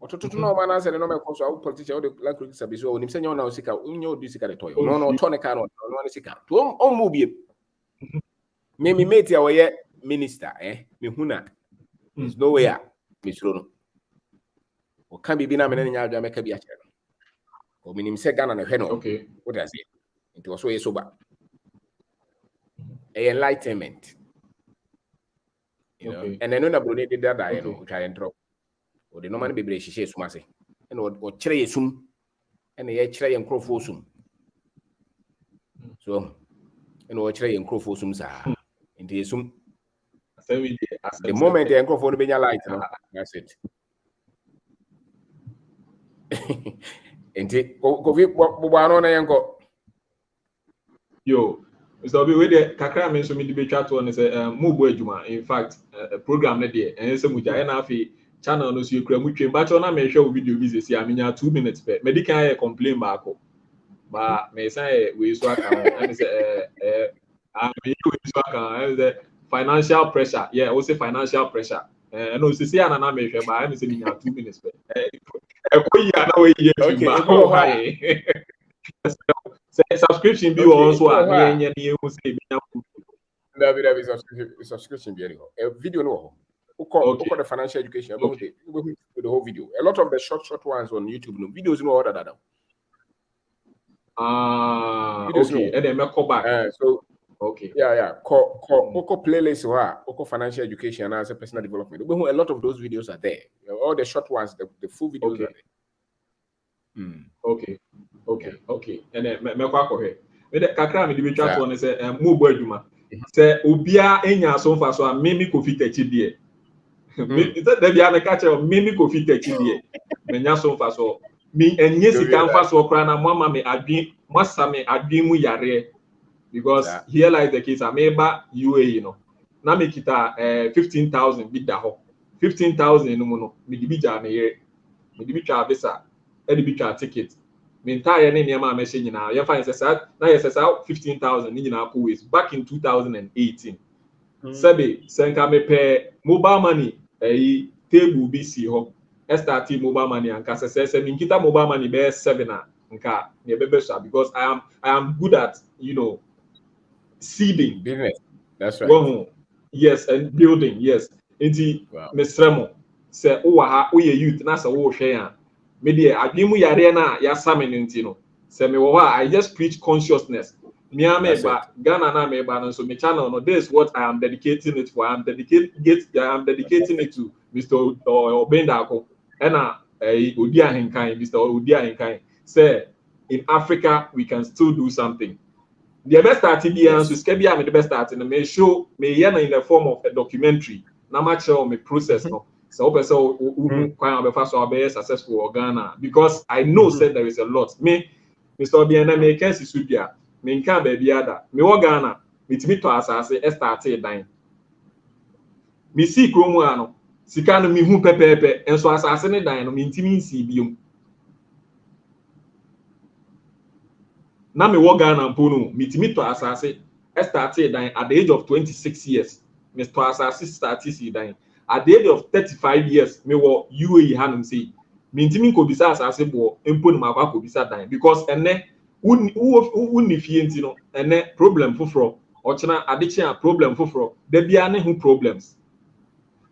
To know man answer no me cause our politician the like service so nim senyo na osika unyo di sika de toy no tonica no sika to on mu bie me mate ya we minister me huna is nowhere me suro no o kan bibi na me na nya adwa me ka bi a kire no o minim se Ghana na hwe no okay what does it it was so yesoba enlightenment you know and then na bro ne did that you know try and drop or the normal baby she sumase and or chere sum and ye chere yen crofo sum so and or chere yen crofo sum sa into sum the moment yen crofo no benya light no that's it enti go vi bo na yen go yo Mr. Obi we dey kakra me so me dey betwa to on say mo bo adwuma in fact program na dey en se muja na afi channel no so yekura mutwe ba cho na me hwe video bi sesi amenya 2 minutes pe medical air complain baako ba me say we so aka and say we so aka the financial pressure yeah we say financial pressure no sesi ana na me hwe ba and say menya 2 minutes pe ko yi ana we yi say subscription bi also a me nya hu say menya David subscription bi any video no okay. The financial education about the whole video. A lot of the short ones on YouTube, no videos no order that. Okay. And then call back. So okay. Yeah. Call playlist or financial education as a personal development. A lot of those videos are there. All the short ones, the full videos are there. Okay. And then me kwa ko he. Me de kakra me de betwa to ne say mo bo adwuma. Say obia enya so fa so a me kofi tachi die. Is that the other catcher? Mimi coffee taking here. Menya so fast or me and yes, it can fast or cry. Mama me adbi, massa me adbi mu yare because here like the case. Ameba UA, you know. Now make it 15,000 bid the ho 15,000 no mono. Me di bija me here. Me di bija visa any big ticket. Me entire name ma machine now. You find say now you say 15,000 ni na ways back in 2018. Sabi senka me pay mobile money table BC ho. Start mobile money and kasa say me kita mobile money be 7 nka ne be better because I am good at seeding business. That's right. Well, yes, and building, yes. Inti Mr. Say ha youth na say wo hwe ya. Me dey adwemu yare na ya same nti no. Say me wo I just preach consciousness. Me ba Ghana na me ba no so me channel no this is what I am dedicating it for. I am dedicating it to Mr. Obendako. Ena Odi Ahenkan, Mr. Odi Ahenkan. Say in Africa we can still do something. The best starting the answer is the best starting. Me show me in the form of a documentary. Na much show me process no. So person who be successful in Ghana because I know said there is a lot. Me Mr. Obiana me can see Subia. Me can baby other. Me wo Ghana. Me timi to asase started dying. Me see kromu ano. Sika no me hu pepepe enso asase ne dying no me ntimi nsi biom. Na me wo Ghana mpono mitimi to asase started dying at the age of 26 years. Mr. Asase started dying at the age of 35 years. Me wo UAE hanum say mitimi ko bisa asase bo mpono makwa ko bisa dying because ene wonni fie nti no ene problem foforo ochina adeche a problem foforo da bia ne hu problems.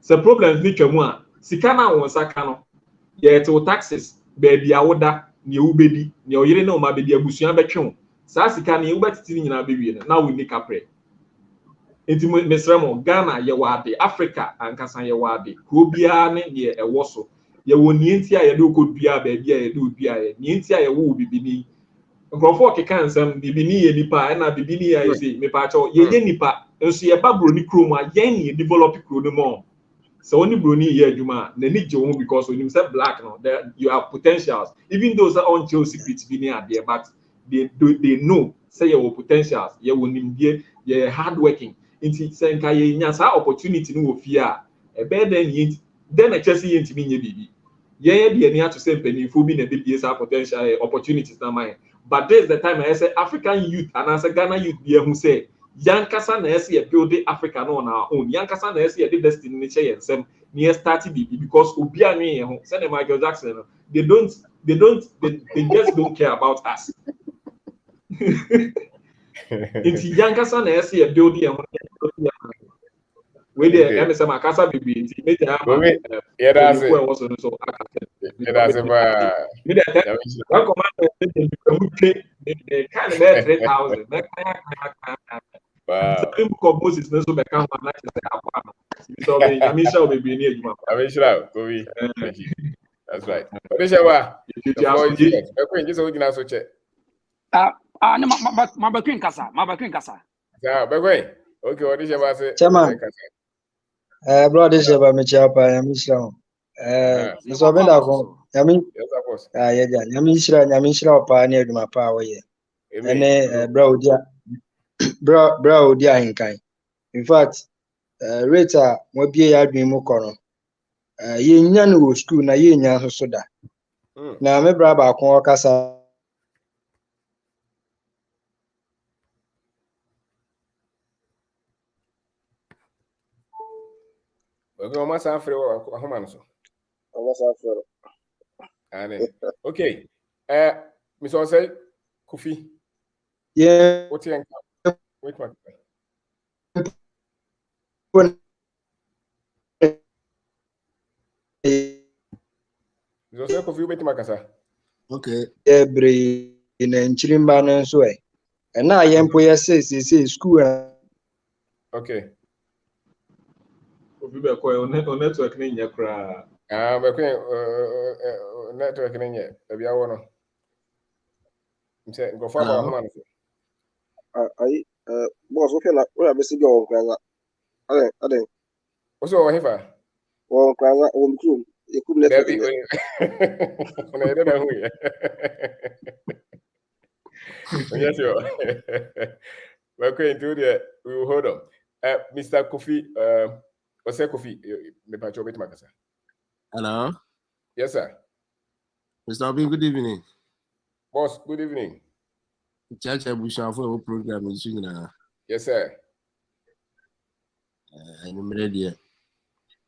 So problems ni twamu a sika na won saka no ye to taxes baby awoda ne ubedi ne oyire na o ma bedi abusua betwe saa sika ne ubetiti nyina bewie na we ni kapre enti mesramo Ghana ye wade Africa ankasa ye wade ko bia ne ye ewo so ye woni enti a ye de okodua baby a ye de odua ye ni enti a ye wo bibini nkrofo keka nsam bibini ye nipa na bibini ya say me pa cho ye nipa enso ye babro ni krom a ye ni develop kro no more. So only brony here Juma, they need you because when you say black no, you have potentials. Even those that aren't your secrets being there, but they know say your potentials. You will need you're hardworking. Into saying you nyasa opportunity no fear. A better then a chessy into me baby. Yeah, the near to say penny for being a BBS potential opportunities na mine. But there's the time I say African youth and as a Ghana youth be who say Yankasa na esi e build Africa no on our own. Yankasa na esi e the destiny nature yensem near started because obi anwe ye ho. Say Michael Jackson they just don't care about us. Inti Yankasa na esi e build ye ho. We dey MSM akasa bibi inti meje ama. Yeah, that's it. So that's it. Me dey one command they kind of 3,000. Wow. So Moses no so become one like so Yamisha will be near you. Yamisha, thank you. That's right. Odishawa. Ma bakwen kasa. Yeah, Begwe. Okay, Odishawa say. Chairman. Bro, Odishawa me chapa Yamisha. Mr. Obendako. Yami. Yes, of course. Yeah. Yamisha pa near my power here. Ene bro Odi Ahenkan. In fact, rate mo bie ya adwen mu kono. Ye nya no wo school na ye nya so da. Na me bra ba kon okasa. Okay, o masa afre o ahoma no so. O masa afre. Okay. Mr. Osei Kofi. Yeah. What you wait one. Mr. Osei Kofi wait makasa. Okay. Every in Nchirimba no so e. Na yempo ye say school. Okay. Obi be ko network ni nya kra. Be ko network ni nya. E bia wo no. Mse go fa ba homa no. Ai boss okay la we be sigi on kwaza. Ade. Oso wo hefa. Wo kwaza wo mtu ekum network. Ona ede na hu ye. Yes, you. We're going to do we will hold on. Mr. Kofi, Osei Kofi, the patch of it, Makasa. Hello. Yes, sir. Mr. Obin, good evening. Boss, good evening. Church Abushan for a program is soon. Yes, sir. I'm ready.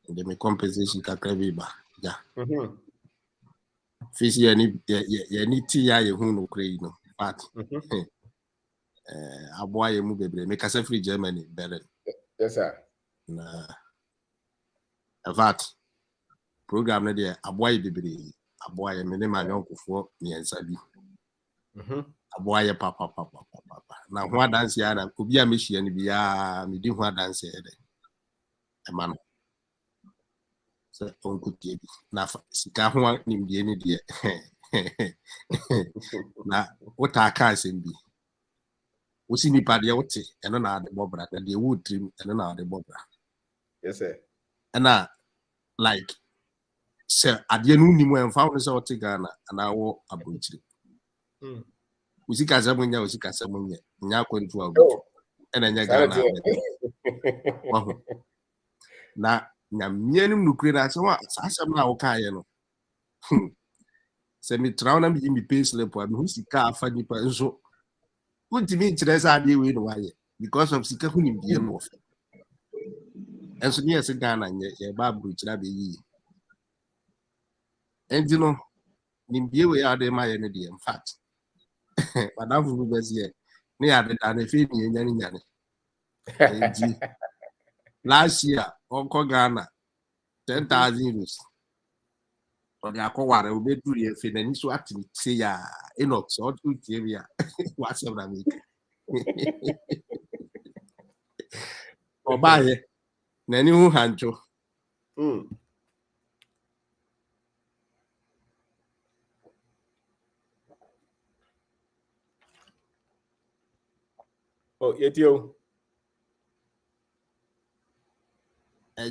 The compensation Kakrabiba. Yeah. Fisi any tea I who no but a boy move make us a free Germany better. Yes, sir. That program there a boy baby a boy minimum uncle for me and Sabi. A boy papa. Now what dance yana could be a mission be a me do what dance a man. So uncle David. Now sika ho nim die ni die. Na what I can say be. We see nipa de wote eno na de bobra de wood trim eno na de bobra. Yes, sir. And like sir ade no nimu emfa wo se wote Ghana and I wo abunchiri. We see kasamunya we see kasamunya nya kwantu abu. Ena nya Ghana. Na na mienu nukure na so asam na wo kaye no. Se mi trawo na mi pay slip wa mi hu sika afa nipa nso. Untimi interest ade we no waye because of sika hu nim die no. Enso ni ese Ghana ye ba bruchira be yi. Endi no nim die we ade ma ye no de in fact. Madam fu be se ni ade da na fe ni nyane. Endi last year onko Ghana 10,000 euros. Ode akọwara obedu ye fe na ni so atini se ya enox o tu tie bia wasem na me. Obaye na ni hu hancho. Oh, yetio.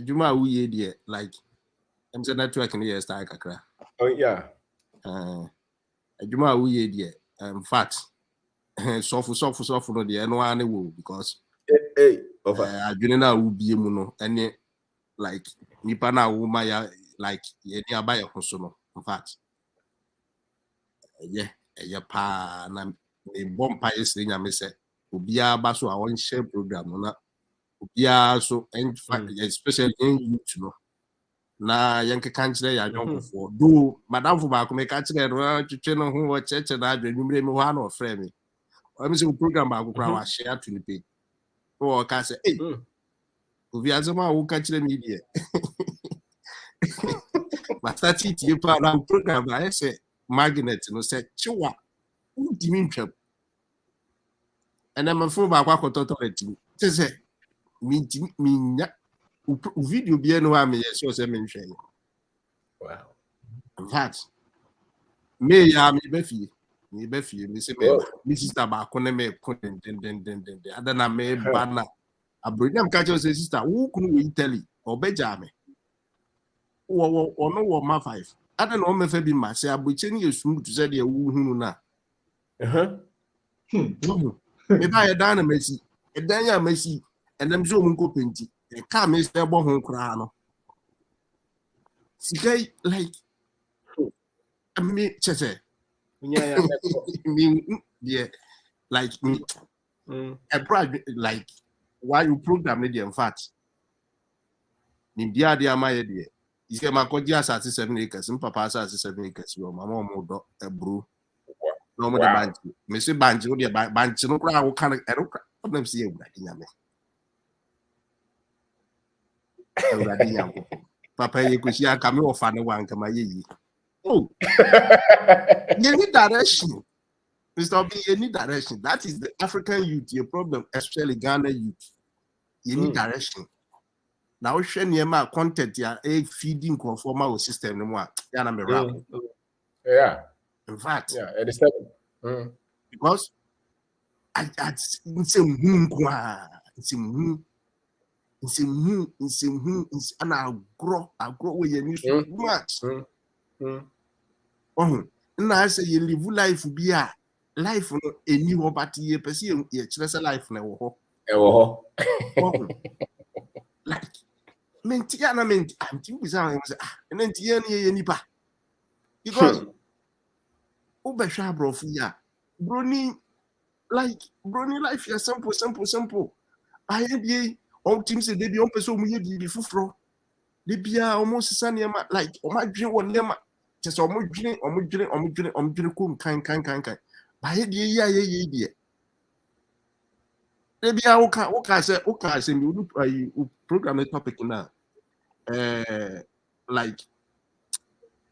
Juma uye die like I'm saying network in the style kakra. Oh yeah. Juma uye die in fact sofu no die no ane wo because hey over adwene na wo bie mu no ene like nipa na wo ma ya like ye ni abaye hoso no in fact yeah pa na me bompa yesi nya me se obi aba so a won share program na obi so and especially in youth no na yanke kanchire ya nyonkofo do madam fu ba ko me kanchire no twetwe no ho wo cheche na adwenumre me ho ana ofre me o mi se program ba ko kra wa share to the page o ka se eh obi azama wo kanchire me die basta titi pa na program ba ese magnet no se chiwa udimi ntwam ena mafo ba kwa kototo eti se minya video bi eno ha me yeso se me nhwe. Wow. In fact me ya me be fie me se me sister ba ko ne me ko den ada na me ba na abrodam ka che se sister wo kunu we Italy obeja me wo no wo ma 5 ada na o me fa bi ma se aboche ni yesu tu se de wo hunu na me ba ya da na mesi edan ya mesi enam so mun ko penti e ka me se bo ho kra no sigai like me chese yeah me yeah like me a bride like why you program it in fact ni dia dia ma ye de ise ma ko dia sa 7 acres papa sa 7 acres yo mama mo do e bru no mo de banji me se banji o de banji no kra wo kan e ro kra problem si e wura nyame Papa ye kushi aka me ofa ne wanka ma ye yi. Oh. You need direction. Mr. B, you need direction. That is the African youth, your problem, especially Ghana youth. You need direction. Now, share near my content, ya feeding conformal system no more. Ya na me rap. Yeah. In fact, yeah, at the because I and I grow where you need so much. Na I say you live life be a life no any but ye person ye chese life na wo ho. Like menti I'm thinking say and then tie na ye nipa because Ubesha brofuya. Brony life is simple. I am all teams they be on person we be fufro. They be almost sanema like my dream one nema. Just almost dream kum kind. By the yeah. They be okay say you look you program a topic now. Like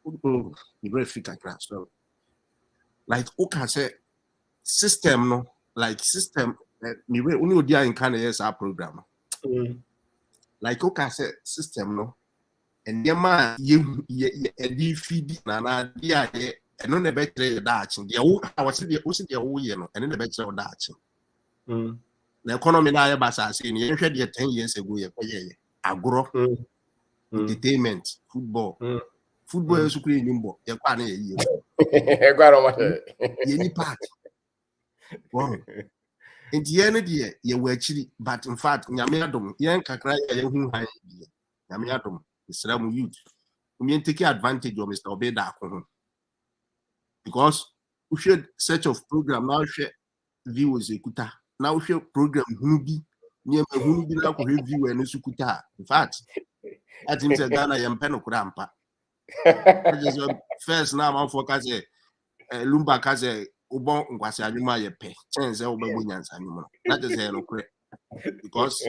you very fit class so like okay say system no like system me we only odi in kind of our program like okay say system no and your man you feed na dia ye eno na betre da achi dia wo awase dia wo se dia wo ye no eno na betre da achi the economy na ya basa say ni hwe dia 10 years ago ye koye agro entertainment football is super nimbo ye kwa na ye e kwa ro ma ye ni part wow and ye ne de ye wa chiri but in fact nyame adom ye kakra ye hu han ye nyame adom Islam youth we take advantage of Mr. Obeda akon because we should search of program now share viewers ekuta now share program hunu bi na ko review and sukuta in fact I think Ghana yam pen okurampa first now man focus lumba kaze ubon ngwase adwuma ye pe chense ubegbo nyansa nyumo that is no correct because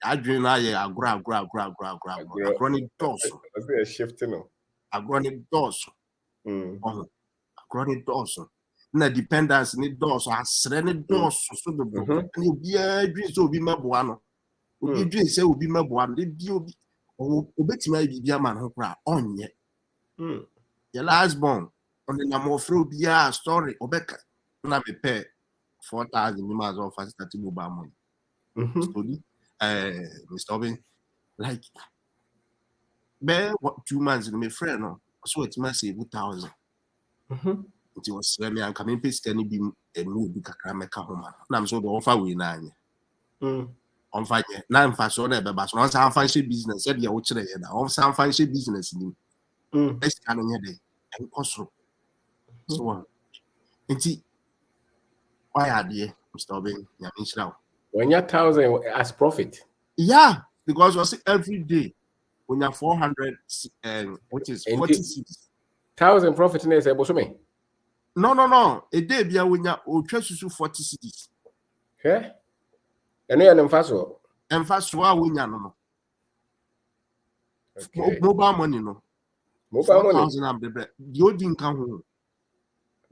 adwin na ye agro chronic dose that's shifting no chronic dose chronic dose na dependence ni dose asre ni dose so do ni obi adwin so obi maboa no obi dwin se obi maboa no bi obi obetima bibia man ho kra onye your last born on the number of bia story obeka na me pay 4,000 you might as well fast start mobile money study Mr. Obin like what 2 months in my friend no so it must say 2,000 it was me am coming pay scan bi enu bi kakra meka homa na am so do offer we na anya on fire na mfa so na beba so on san fancy business e de wo kire ye na on san fancy business ni let's can on here and cost so enti why are there Mr. Obin ya mention when you 1,000 as profit yeah because you see every day when you 400 which is 40 cities 1,000 profit na say boso me no a day bia when you otwa susu 40 cities eno ya nemfaso a wonya no mobile money no mobile money 4,000 am bebe the old income ho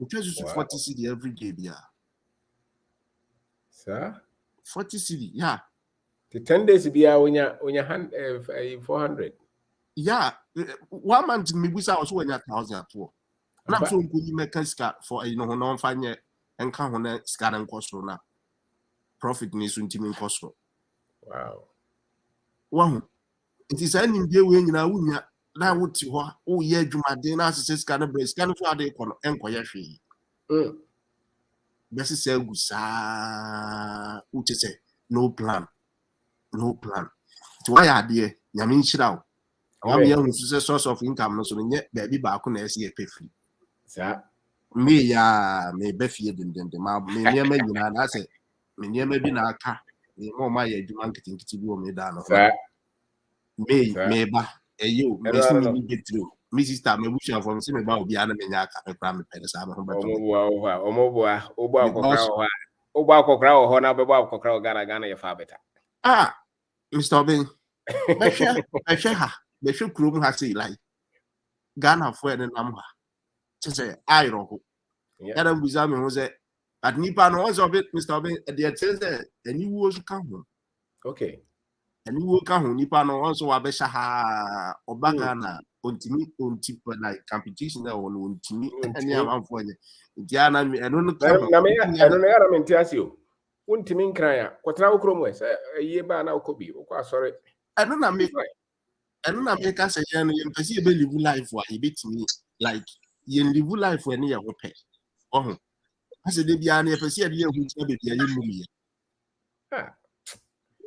otwa susu 40 cities every day bia sir 40 cities yeah the 10 days bia wonya 400 yeah 1 month me busa also wonya 1,000 at all na so nkunyi mekaska for no no mfanye enka ho na ska na nkoso na profit ni so ntimi nkoso wow it is any day we nyina wunya na wuti ho wo ye adwumade na asese ska na break ska no so ade kono enkoye hwe besi say gusa uche say no plan to why ade nyame nchira wo am ye hu so source of income no so nye baby ba ko na ese e pay free sa me ya me be fie dendende ma me niam nyina na say me niam bi na aka me mo ma ye adwuma nkitikiti bi o me da no me ba eyo me si me get through me sister me bucha from si me ba obi ana me nya aka me pra me pede sa me ho beto obo akokra ho na be bo akokra Ghana ye fa beta Mr. Obin be hwe kurom ha say like Ghana for the number say I ro ya dan buza me ho say at nipa no once of it Mr. Obin the say any wo so ka ho okay any wo ka ho nipa no once wa be sha ha obaga na ontimi like competition na won ontimi any am for nye dia na me eno no ka na me ya me ntiasi o ontimi nkran ya kwotena wo krom we say ye ba na okobi wo kwa sorry eno na me ka say ye no ye mpesi e be live life wa e betimi like ye live life we ne ye wo pe oh ase de bia na e pesi e de ye hu che be bia ye mu ye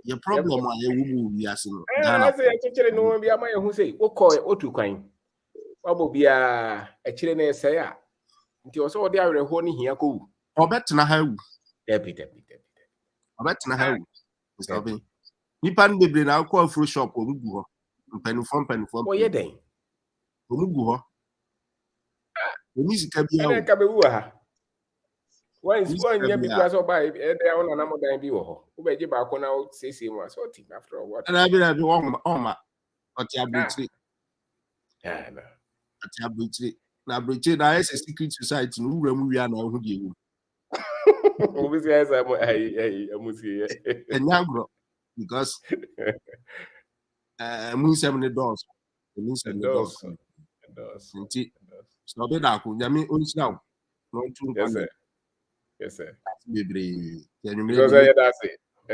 your problem are you wi ase no Ghana say e kire no bia ma ye hu say wo ko otu kwan wabo bia e kire na say a Nti also they are holding here ko. Obetena ha wu. Debi. Obetena ha wu. Mr. Obin. Nipa no bebre na akọ afro shop omugu ho. Mpanifo. Oh yeah den. Omugu ho. Oni sika bia Ana wo. ka be wu ha. One nya bi kwa so buy e dey on na modan bi wo ho. Wo be je ba ko na sese mu so team after what. Ana bi na bi oma. Oti abritri. Yeah, no. Ati abritri. Na abritri na is a secret society no wura mu wia na ho de ewu. Obi say esa mo amusi. Enyagro because munsem ne dos. Munsem ne dos. Nti so be da ko nyame onhyira wo. No ntu nkwa. Yes sir. Bebre. Because I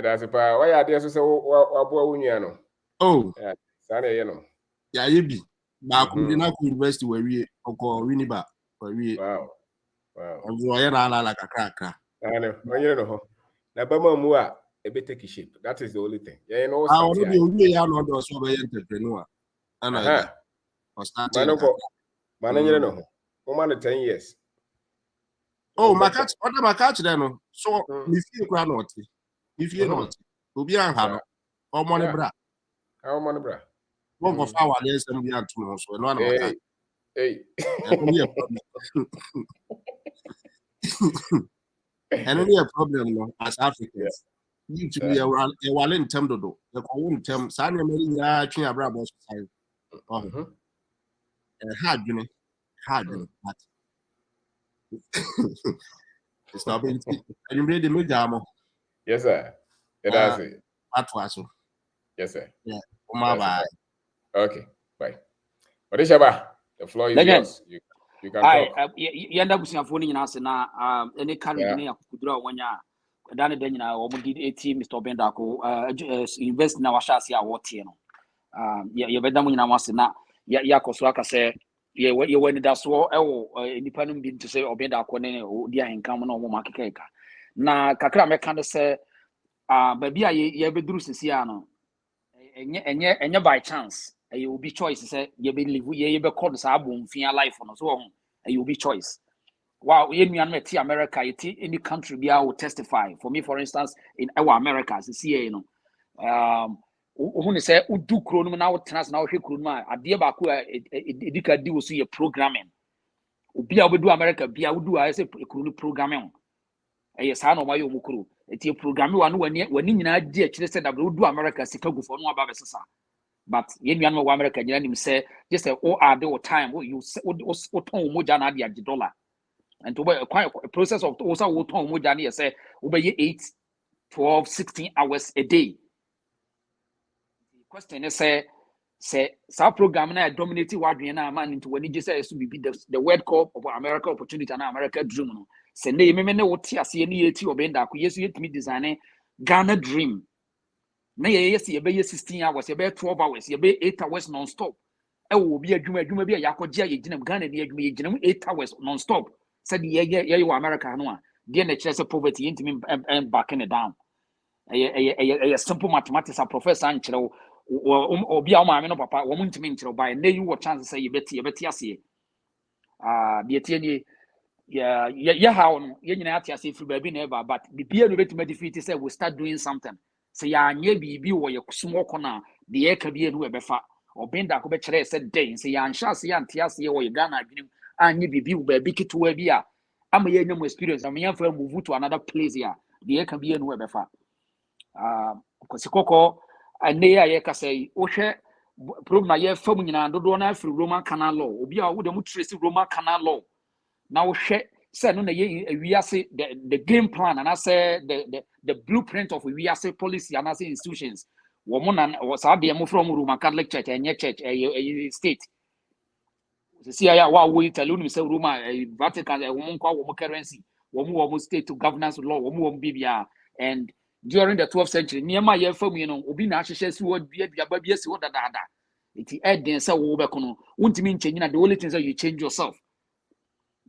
that's pa why are there so say wabo wunya no. Oh. Yeah, sane ye no. Ya yebi. Ba ko di na ko university wa wie oko Winneba wa wie. Wow. Anzo ye na ala kakra. Ane, onye no ho. Na ba mamu a e be take shape. That is the only thing. Yeah, you know Ah, we be ya no do so be entrepreneur. Ana. Mananyere no ho. O man 10 years. Oh, makach there no. So me feel kra no oti. Me feel no oti. Obi an ha no. O money bra. How money bra? Won go fa wale sem bi antu no so. No na makach. Hey. And only a problem no as Africans. You to be a wale in term dodo. The ko won term sa na meri nya twen abra bo so. Oh. Hard but it's not being and you made the mujamo. Yes, sir. It does it. Yes, sir. Yeah. Bye. Okay. Bye. What is Shaba? The floor is yours. You can talk. Yanda busiafo ni nyina se na any carry ni akudura wanya dane da nyina wo di 80 Mr. Obendako invest na washa ase a wote no. Ye beda mu nyina wase na ya koso aka se ye wani da so ewo nipa no bi to say Obendako ne di ahenkam na wo makeka na kakra meka no se ba bia ye beduru sisi a no enye by chance it will be choice say you believe ye be call sa abomfia life no so it will be choice wow ye nuan met America it any country be will testify for me for instance in our America see no who say udu kro no na wotena na wo hwe kro no a ade ba ko edika di wo so ye programming obi a obedu America bia udu a say kro no programming sa no ma yo mukro eti programming wa no wani nyina di a kire say da udu America sika gufo no aba besesa. But you know America you say just say add the time you ton moja na dia $1 and to quite a process of also ton moja na say obey 8 12 16 hours a day. The question is say some program na dominate what we na man into when you say to be the World Cup of America opportunity na America dream no say na me na what ase na yeti Obenda ko yesu yetimi design Ghana dream. Na yes ye be 16 hours ye be 12 hours ye be 8 hours non stop e wo bi adwuma bi yakogye ye ginam Ghana ni adwuma ye ginam 8 hours non stop said ye wo America no a de na kire say poverty intimi backing it down a simple mathematics a professor an kire obi a ma me no papa wo ntimi nkire ba na you chance say ye beti ase de tie ni ya how no ye nyina ate ase free ba bi na eba but bibia no betimi defeat say we start doing something. Say ya nye bibi wo ye small corner de ye ka bi enu ebefa Obenda ko be kire say den say ya nhya say ya ntiase wo ye Ghana adwenem anye bibi wo ba bi kitwa bi a ama ye nyam experience am yan fa move to another place ya de ye ka bi enu ebefa kosikoko ane ya ye ka say wo hwe problem ye fam nyina dodo na afri Roman Canal Law obi a wo de mu trace Roman Canal Law na wo hwe say no na ye wiase the game plan and I say the blueprint of wiase policy and I say institutions woman and was abia mo from Roman Catholic Church and church state see ya wa we tell you say Roman Vatican woman kwa wo currency wo state to governance law wo bibia and during the 12th century niema ye fam you know obi na ahyehyɛ si wo bia ba bia si wo dada it eden say wo be kono untimi nchenyi na the only thing is that you change yourself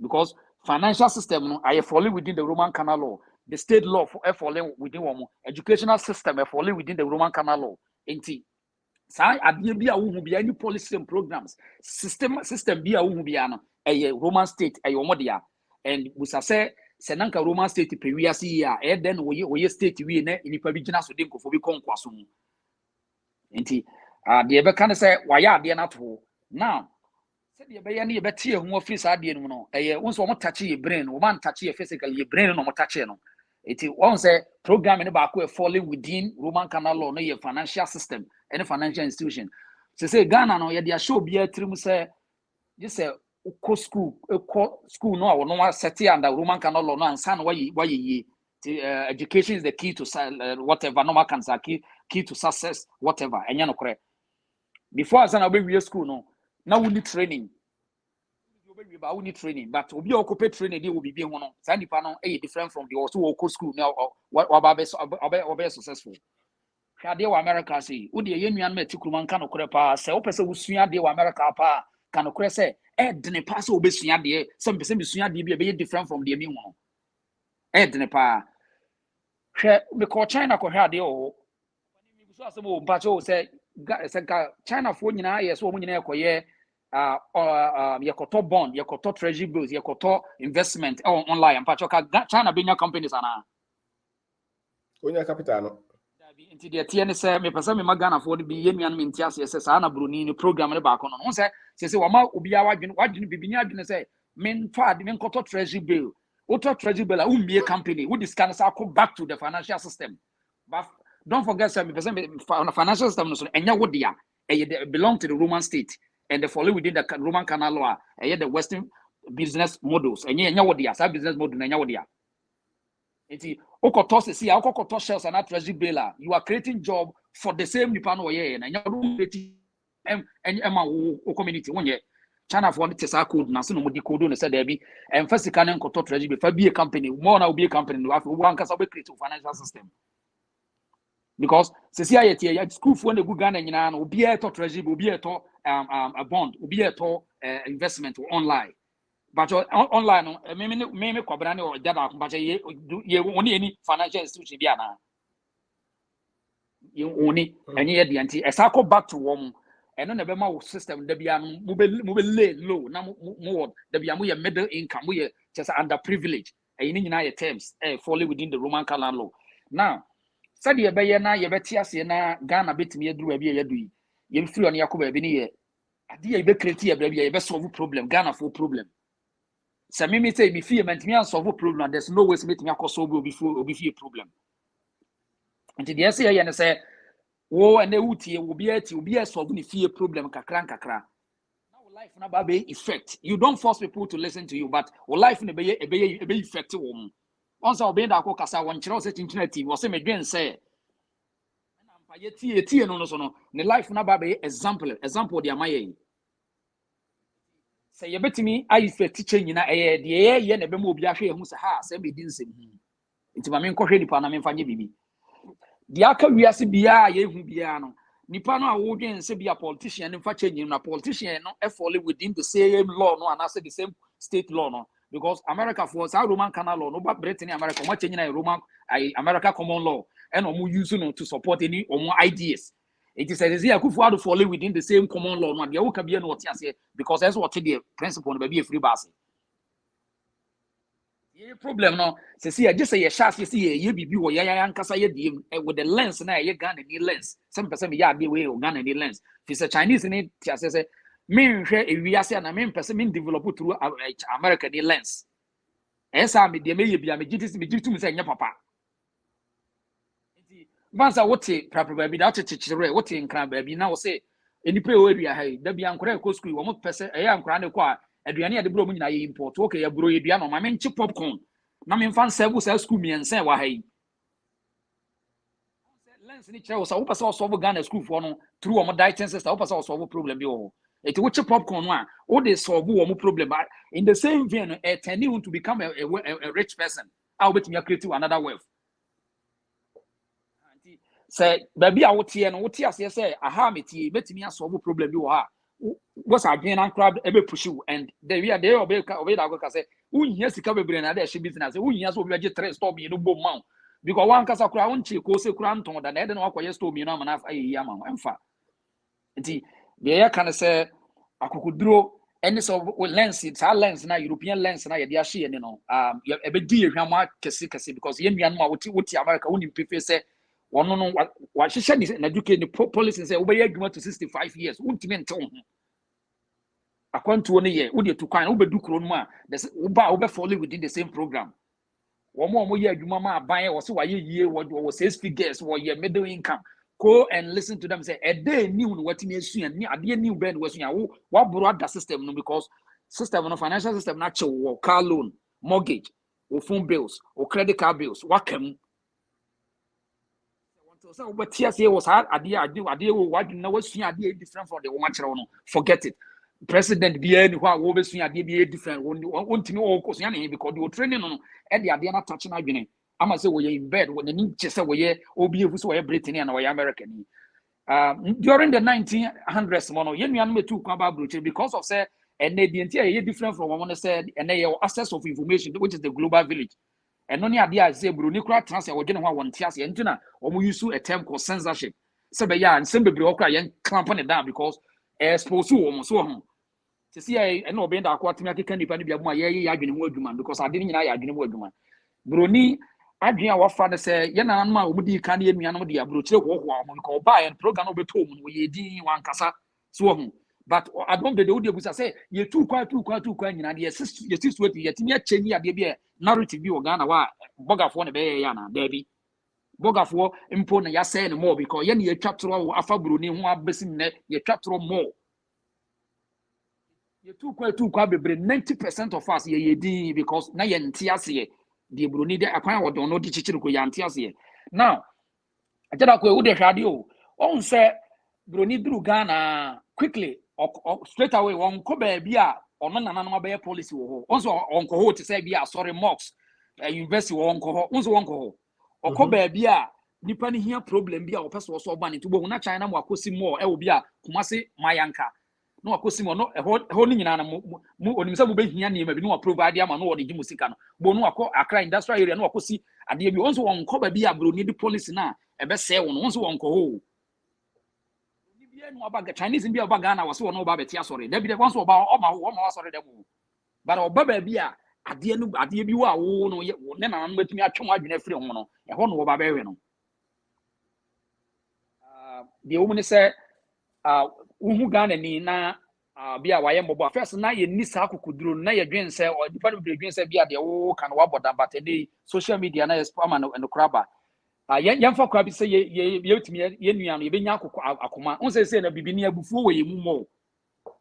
because financial system no I falling within the Roman Canal Law. The state law for falling within one. Educational system falling within the Roman Canal Law. Enti say adie bia wo hu bia any policy and programs system bia wo hu bia no Roman state omo dia and busa se nanka Roman state pe wiase yi a then we state we na inipa bi gina so de nkofo bi konkwaso mu enti de be kan say waya ade na to now se de be ya na ye betie ho office ade no no eye wonso mo touch ye brain wo man touch ye physical ye brain no mo touch no enti won say program ne ba ko falling within Roman canal law no ye financial system any financial institution say Ghana no ye de show bia trim say just say school no I no set under Roman canal law no ansa no why education is the key to whatever no can say key to success whatever enya no correct before as na we school no now we need training we need training but obi occupy training dey will be ho no say nipa no different from the also go school now what be successful ade wa America say wo de ye nuan ma tikruman kan no correct pa say wo pese wo sua de wa America pa kan no correct say dene pa say obesua de some person besua de bi be different from the me ho dene pa hwe me ko China ko hwe ade o me buso asem o mpa cho say China fo nyina ye so o nyina ekoye yekoto bond yekoto treasury bills yekoto investment online mpa cho ka China benya companies ana onya capital no inti de tie ne se me pese me magana fo de bi yenuan me ntia se sa na broni ni program ne ba ko no no se wa ma obi a wadwene bibinya adwene se men fa de men koto treasury bill auto treasury bill a umie company who discuss go back to the financial system but don't forget say me pese financial system no so enya wo dia belong to the Roman state and they follow within the Roman canal law the western business models enya wo dia sa business model enya wo dia enti okoto se ya okoto shells and treasury bill you are creating job for the same nipa no ye na nya creating ema wo community wonye China for the tesa code na so no modi code no say there be physical and koto treasury bill fa be a company more na be a company no afi wo anka so be create financial system because se sia ye school for na Ghana nyina no obi e to treasury bill obi e to a bond obi e to investment online but online no me kwabra ne o dada but ye oni any financial institution bi ana ye oni enye ye de anti esako back to wom eno na be ma system da bia no mo be lay low na mo da bia mo ye middle income mo ye just under privilege eyi ni nyina ye terms fall within the Roman canal law now said ye be ye na ye beti ase na Ghana betimi ye duru ba bia ye du ye free on yakoba bi ni ye ade ye be create ye bia ye be solve problem Ghana for problem so me say me fear mentimi an solve problem there's no way me timi akoso obi fear problem and the say ye na say wo ene wutie obi a solve ni fear problem kakra now life na ba be effect you don't force people to listen to you but life na be effect wo once obi da ko kasa won kire o se chinchina TV o se medwen say na mpa ye tie no so no ne life na ba be example de amaye say ye betimi ayi fe teacher nyina de ye na be ma obi ahwe hu se ha se be di nsem nti ma me nkɔhwɛ nipa na me mfa nye bibi dia aka wiase bia ye hu bia no nipa no a wo dwen se bia politician ne mfa change na politician no fall within the same law no and the same state law no because America for South Roman canal law no but Britain America what change na Roman America common law and omo use no to support any omo ideas it is as if Akufo Addo fall within the same common law no dia wo ka bia no what ase because that's what the principle no be a free base ye problem no se just say ye sha se ye bibi wo ya nkasa ye die with the lens na ye Ghana ni lens some person ya be we Ghana ni lens fi se Chinese ni tia se me hwe ewiase na me person me develop through America ni lens esa me de me ye bia me gitum se nya papa nti vansa wote prapra bi da chichire wote nkran ba bi na wo se enipa o area ha da bia nkora ko school wo mo pese eya nkora ne kwa aduane ya de bro mu nyina ye import okay ya bro ye bia no ma me nchi popcorn na me fan serve sa school mi ensen wa ha yi lens ni kire wo sa wo pese wo solve Ghana school for no through wo dieting system wo pese wo solve problem bi wo it wo chi popcorn no a wo de solve wo mo problem in the same vein turn you to become a rich person how bet me create another wealth say baby a wo tie no wo tie ase say aha me tie betimi solve problem bi wo ha what's again and crowd ebe push you and they obey that go say unya sika bebre na dey she business unya so obi age 3 store bi no bom ma because one kasa kura unchi ko se kura nton da na dey no akoye store mi no ma na ayi ama emfa nti be ya kan say akukuduro any so lens it's our lens na European lens na yɛde ahye yɛn no ebedi ehwamwa kɛse because yɛn nua no a wote America wonim pepe sɛ wɔn no wahyehyɛ ne educate ne policy sɛ wobɛyɛ adwuma to 65 years wontimi nte ho akwantuo ne yɛ wode to kwan wobɛdu kuro no mu a woba follow within the same program wɔn yɛ adwuma ma aban wɔ sɛ wayɛ yie wɔ 6 figures wɔ middle income. Go and listen to them say a day new what in ni ade new brand was what brought the system no because system no financial system natural car loan mortgage or phone bills or credit card bills what can so but here was hard idea what you know was different from the one forget it president be any what always be different one to know because you training on the idea not touching again. I'm say we in bed when the need just say we obi efu so we Britain and we American. During the 1900s, mono yen yan me too kwaba broche because of say and the entire different from one said and they access of information which is the global village. And only idea say bro ni kura transfer we gene ho won tiase entina omo use a term called censorship. Say be ya and sembe bre okra yen clamp it down because expose wo so ho. To see I no be da akwa timi akeka nipa ni bia mo ye adwene ho adwuma because ade ni nyina ya adwene ho adwuma. Bro ni adwene wafa ne sɛ yɛ nanan ma omudi kan yɛ nuanom de abrochire hoho am ko ba yɛ program no beto mu yɛ din wankasa so ho but adom de wodi abusa sɛ yɛ tu kwa nyina de yɛ sisu yɛ timi akyɛni ade bi narrative bi wɔ Ghana wa bogafo ne bɛyɛ ya na da bi bogafo mpo na ya sɛ ne more because yɛ ne yɛ twatoro afa broni ho abesi ne yɛ twatoro more yɛ tu kwa bebre 90% of us yɛ din because na yɛ nti ase the broni de akwan wo don no di chichiri ko yanti ase now ajada ko e de hwade o on say broni duru Ghana quickly straight away won ko ba bia ono nananom abeye policy wo ho on so on ko ho te say bia sorry mocks university won ko ho on so won ko ho okọ ba bia nipa ni hia problem bia opeso so oba ne tubo na China mo akosi mo e wo bia kumase mayanka no akosi mo no ho ni nyina na mu onim se mo be hia ne ma bi no provide ama no wo de gimu sika no bo no akọ Accra industrial area no akosi ade bi onso won ko ba bi abro ni di policy na e be se won onso won ko ho ni bia no aba Chinese bia oba Ghana wo se won oba beti asore da bi de onso oba o ma asore dem but oba ba bi a ade bi wa wo no ne na no betumi atwe mo adwene free ho no e ho no oba ba hwe no the woman say uhu Ghana ni na bia waye mbobo first na ye ni sa akukuduro na ye dwen se o dipa be dwen se bia de wo kan wa boda but dey social media na spam and kraba yan fa kwa bi se ye yetimi ye nua no ye benya akoma on se na bibi ni abufuo we yemu mo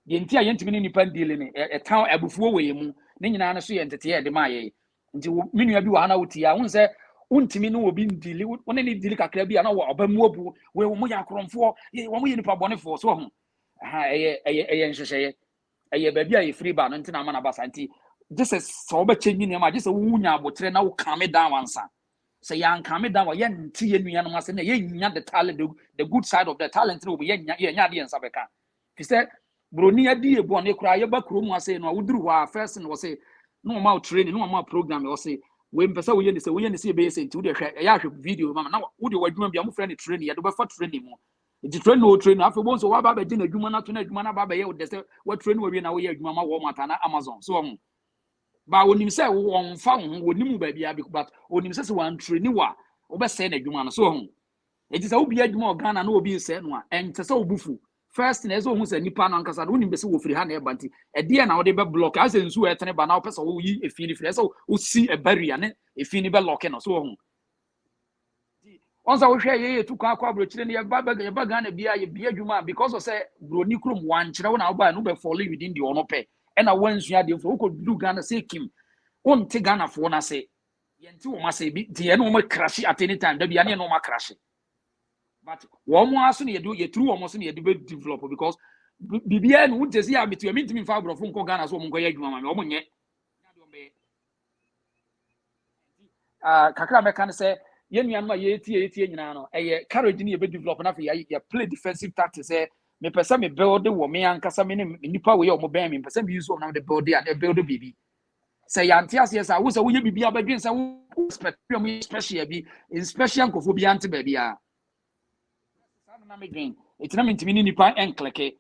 ye nti a yentimi ni nipa deal ni town abufuo we yemu ne nyina na so ye ntete ye de ma ye nti minua bi wa na wutia on se untimi no obi ndili woni ni dili kakra bi na wo obamu obu we wo ya kromfo wo mo ye nipa bonefo so ho eye nhyehyeye eye ba bi a ye free ba no ntina ama na basa nti just so ba chenyi ne ma just wunya abotre na wo kame down wansa say yan kame down wo ye nti ye nua no ase na ye nya the talent the good side of the talent no ye nya de nsa beka fi say broni adi e bo ne kura ye ba kuro mu ase no wuduru wa first no say no ma training no ma program wo say we mpesa we ye se be say nti wo de hwe ya hwe video mama na wo de wadwuma bia mo friend training ye do be for training mu nti training o training afi bo so wa ba be gina adwuma na to na adwuma na ba be ye wo de se wo training we na wo ye adwuma ma wo mata na Amazon so wo ba wonim se wo mfa ho wonim ba bia but wonim se wan training wa wo be se na adwuma no so wo nti se wo bia adwuma o Ghana na obi se no a ente se wo bufu first na ezo hu se nipa no ankasa wonim be se wo firi ha na e ba nti e de na wo de be block as ensu e tene ba na wo pese wo yi efini firi so wo si e barrier ne efini be lock no so wo onza wo hwe ye tu kwa abrochire ne ye ba Ghana bia ye bia adwuma because of say broni krom wan kire wo na wo ba no be follow within the ono pe e na wansu ade fo ko du Ghana say kim on te Ghana fo na say ye nti wo ma say bi ti ye no ma crash at any time da bia ne no ma crash but wo mo aso ne ye true wo mo so ne ye be develop because bibia no untesi ya metu emi ntimi fa brofo nko Ghana so mo nko ye adwuma ma me wo mo nye kakra me kan say ye nua no ye tie nyina no eye courage ni ye be develop na fa ye play defensive tactics me pesa me build wo me ankasa me nipa we ye mo ben me pesa me use wo na de build and build bibi say yanti ase say wo say wo ye bibi abadwen say wo spectrum special bi special nkofo bi ante ba bia na me dwen etina me ntimi ni nipa enkleke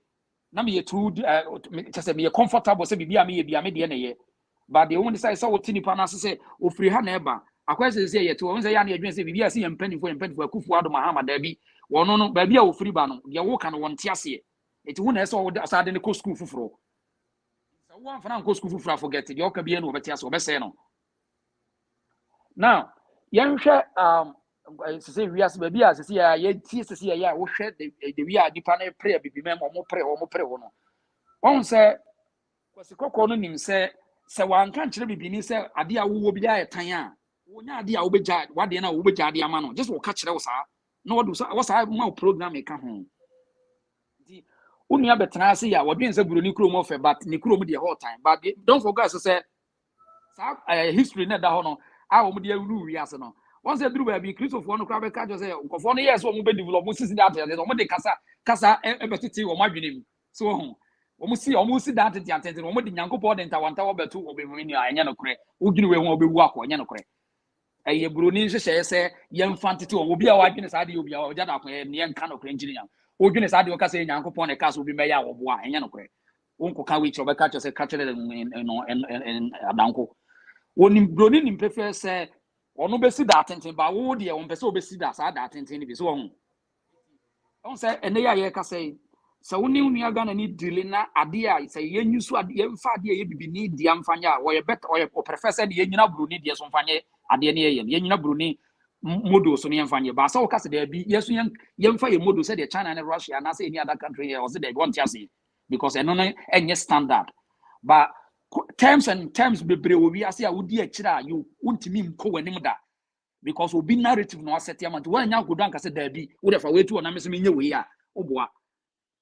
na me too just me comfortable say bibia me bia me de na ye but the only say what nipa na say ofiri ha na eba akwese say ye to won say ya na adwen say bibia say yempanifo akufu ado mahama da bi wono no ba bia ofiri ba no de wo ka no wonte ase eti wo na say wo asade ne ko school fufuro so wo amfana ko school fufuro forget de o ka bia no obeti ase obese no now yenhwe say we as baby as say ya ye tie say ya wo hwe de we a nipa na pray bibi mem omo pray wo no won say kwasi kokko no nim say wan kan kire bibi ni say ade a wo bi a tan a wo nya ade a wo beja wade na wo beja ade ama no just wo ka kire wo sa na wo do sa wo sa ma program e ka ho di unu abetena say ya wo dwen say guru ni kuro mo fe but ni kuro mo de whole time but don't forget say sa history na da ho no a wo mo de ru wi ase no once duru baby Christopher no crab ka just say nkofo no yes wo mo be develop mo sisi that wo mo de kasa e betiti wo mo adwene mu so wo mo si that attention wo mo de nyankopɔ de ntawanta wo betu wo be mu ni anya no kure wo dwene we ho obewu akɔ anya no kure eye broni hwehwɛ sɛ yɛmfa ntete wo bi a wadwene saa de obi a wo jada akɔ ne nka no kure engineer wo dwene saa de wo ka sɛ nyankopɔ ne ka so obi mɛya wo boa anya no kure wo nko ka we chobeka ka sɛ ka kyerɛ no adanko woni broni nim prefer sɛ ono be si that attention ba wo de won pese obesi da sa that attention ni bi so on say ene ya ye ka say so woni nua ga na ni dile na ade a say ye nyusu ade ye mfa ade ye bibi ni dia mfanya wo ye better wo ye professor de ye nyina broni de so mfanye ade ne ye nyina broni modo so ne mfanye ba sa wo ka se da bi yesu ye mfa ye modo say de China and Russia na say any other country here or say they want to say because eno no enye standard but terms bebre obi ase a wodi akira you untimi mko wanim da because obi narrative no asset amount when nya godo anka se da bi wo defa we tu ona me se menye we a oboa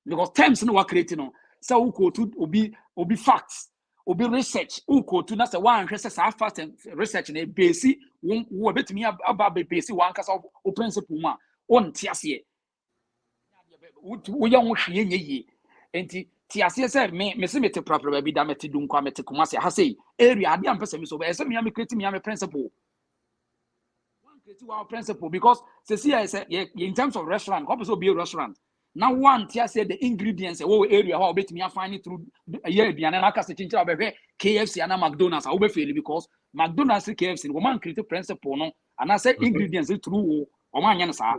because terms no wa create no se wo ko tu obi facts obi research wo ko tu na se wan hwe se sa fast research na base wo betimi aba base wan ka sa o principle ma on ti ase wo ya wo hwe nye enti ti ase say me se mete proper ba bi da mete dun kwa mete kuma se ha say area ade am pese me so be se me ya me create me ya me principle one create our principle because say in terms of restaurant how person be a restaurant now one ti ase the ingredients wo area how bet me find it through year aduane na ka se chinchira be KFC and McDonald's how be fail because McDonald's KFC wo man create principle no and say ingredients through o man nya na sa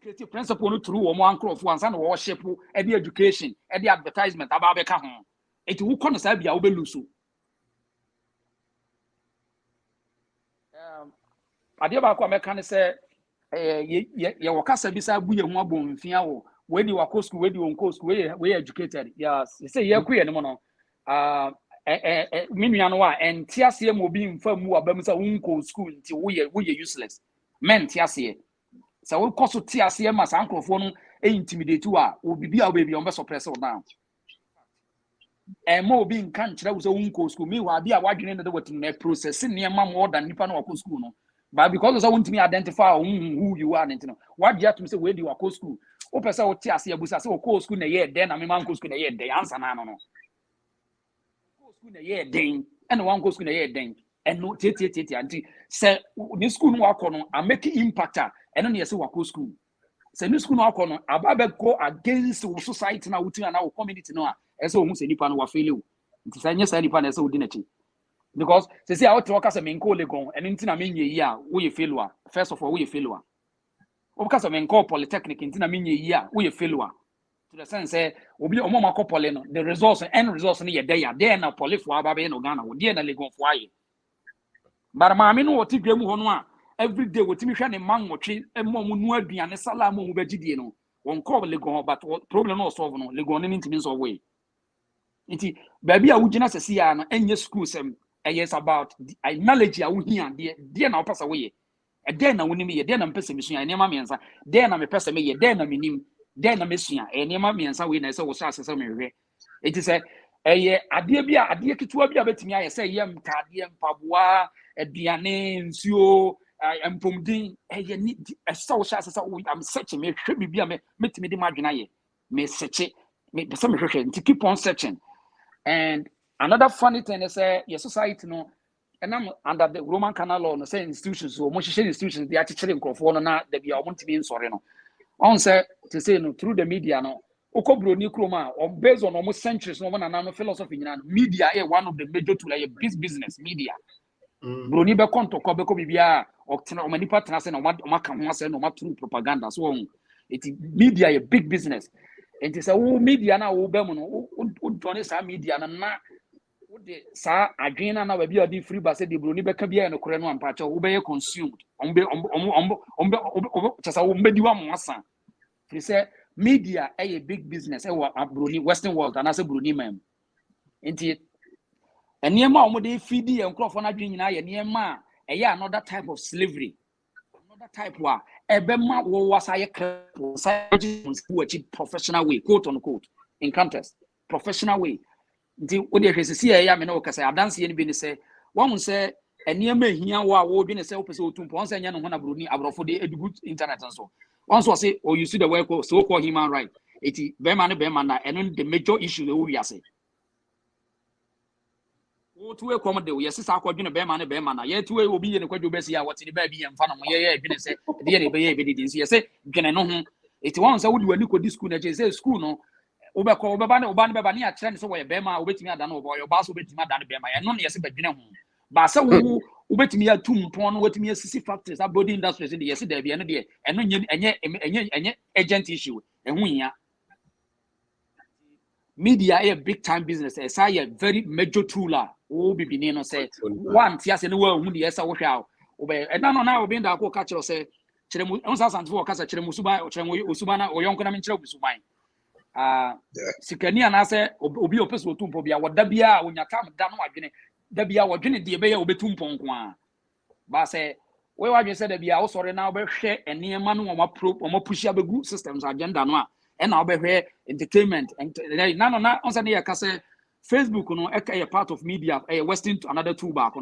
creative principle no through omo ankrofo ansa na worship e dey education e dey advertisement aba be ka ho eti wo kono sa bia wo be luso ade ba ko ameka ne se ye wo kasa bi sa bu ye ho abomfia wo we di wa school we di on school we educated yes say ye ku ye no no minua no a entiase mo bi mfa mu abam sa wo school nti wo ye useless men tiase so we koso ti ase ma san krofo no intimidate wa obibi a obibi on be suppress down mo obi nkan kire wo so unko school me wa bi a wadwene no de watin na process ne ma more than nipa no wako school no but because so want me identify who you are and what you to me say we di wako school o pese o ti ase abusa say o ko school na ye den na me man ko school na ye den answer na no ko school na ye den and one ko school na ye den and no tete anti say ni school no wako no a make impact eno ne yesi wako school se ni school no akọ no ababe go against society na wuti na community no a ese o hu se nipa no wa fail o nti sa nyesa nipa na ese odi na chi because se see out work as a menko legon eno nti na menye yi a wo ye failure first of all wo ye failure o ka se menko polytechnic nti na menye yi a wo ye failure to the sense say obi omo makọ poly no the results and results no ye there na poly fo ababe no Ghana wo there na legon fo aye but ma me no wo ti dwam ho no a every day what me hwe ne man wotwe emo mu nu aduane sala mo mu bagidie no won call legon but problem no solve no legon ne ntimi solve way nti baby a wugina sese ya no enye school sem yes about knowledge a wo hia de na opasa wo ye de na woni me ye de na mpese me sua enema miensa de na me pese me ye de na menim de na mesua enema miensa we na se wo sha asese me hwe enti se ade bia ade ketewa bia betimi aye se ye mtade mpaboa aduane nsuo empomdin ni so sha asese am searching me hwe bibia me metimi de madwena ye me search me pese me hwe nti keep on searching. And another funny thing is your society no and I'm under the Roman Canal law no say institutions so mo share institutions they are teaching crofo no na there be want to be sorry no on say to say no through the media no Oko Broni Kroma, or based on almost centuries, no one and philosophy. Media is one of the major tools, like business media. Broni be konto ko be ko bibia or many partners and what can one say no matter propaganda. So it media a big business. And it's a media na wo be mo no join sa media na the sa adwena na we be free ba say the Broni be ka bia no kore no ampa cha wo be consumed. Ombe chasa wo be di wa mo asa. He say media a big business Broni Western world and as a Broni mem. Inti and near ma omode feed and crop on a dream na near ma another type of slavery. Another type wa ebema wo was I professional way, quote unquote, in contest. Professional way. The what see I am no kasa dance yen bi ni say one say and near me here wo bi ni say opeso tumpo on say nya no na Broni abrofo de edugu internet and so. Once was say or you see the work so called human right. It is bema na and the major issue we say. To a common day, yes, I could be a bear man, yet two will be in a quadruple what's in the baby and fun of my say, the any baby didn't see. I say, can know him. It once I would do a look at this school, say, school, no. Overcall Babani at Chinese away, Bema, waiting at Dano, or your boss waiting at Bema, and none yes, but dinner home. But so who wait me at 2 pound, wait me a CC factories, our body industries in the yesterday, the end of the day, and yet agent issue, and we are. Media a big time business, as I a very major tool. Oh, be no say one yes in the world who the yes I shall obey. And now being the co catcher say Cheremu and for Casa Cheremusuba or Chemu Usubana or Yonkana Minchubusumai. Sikania and I say Obi Opus to Pobia, what Dabia when you come down again, Dabia or Jenny the Bay will be Tumpon. But say, well, I just said that we are also now be share and near manu or more pushable good systems agenda no. And I'll be here entertainment and none on Sunday Cassa. Facebook, a part of media, a Western to another two back,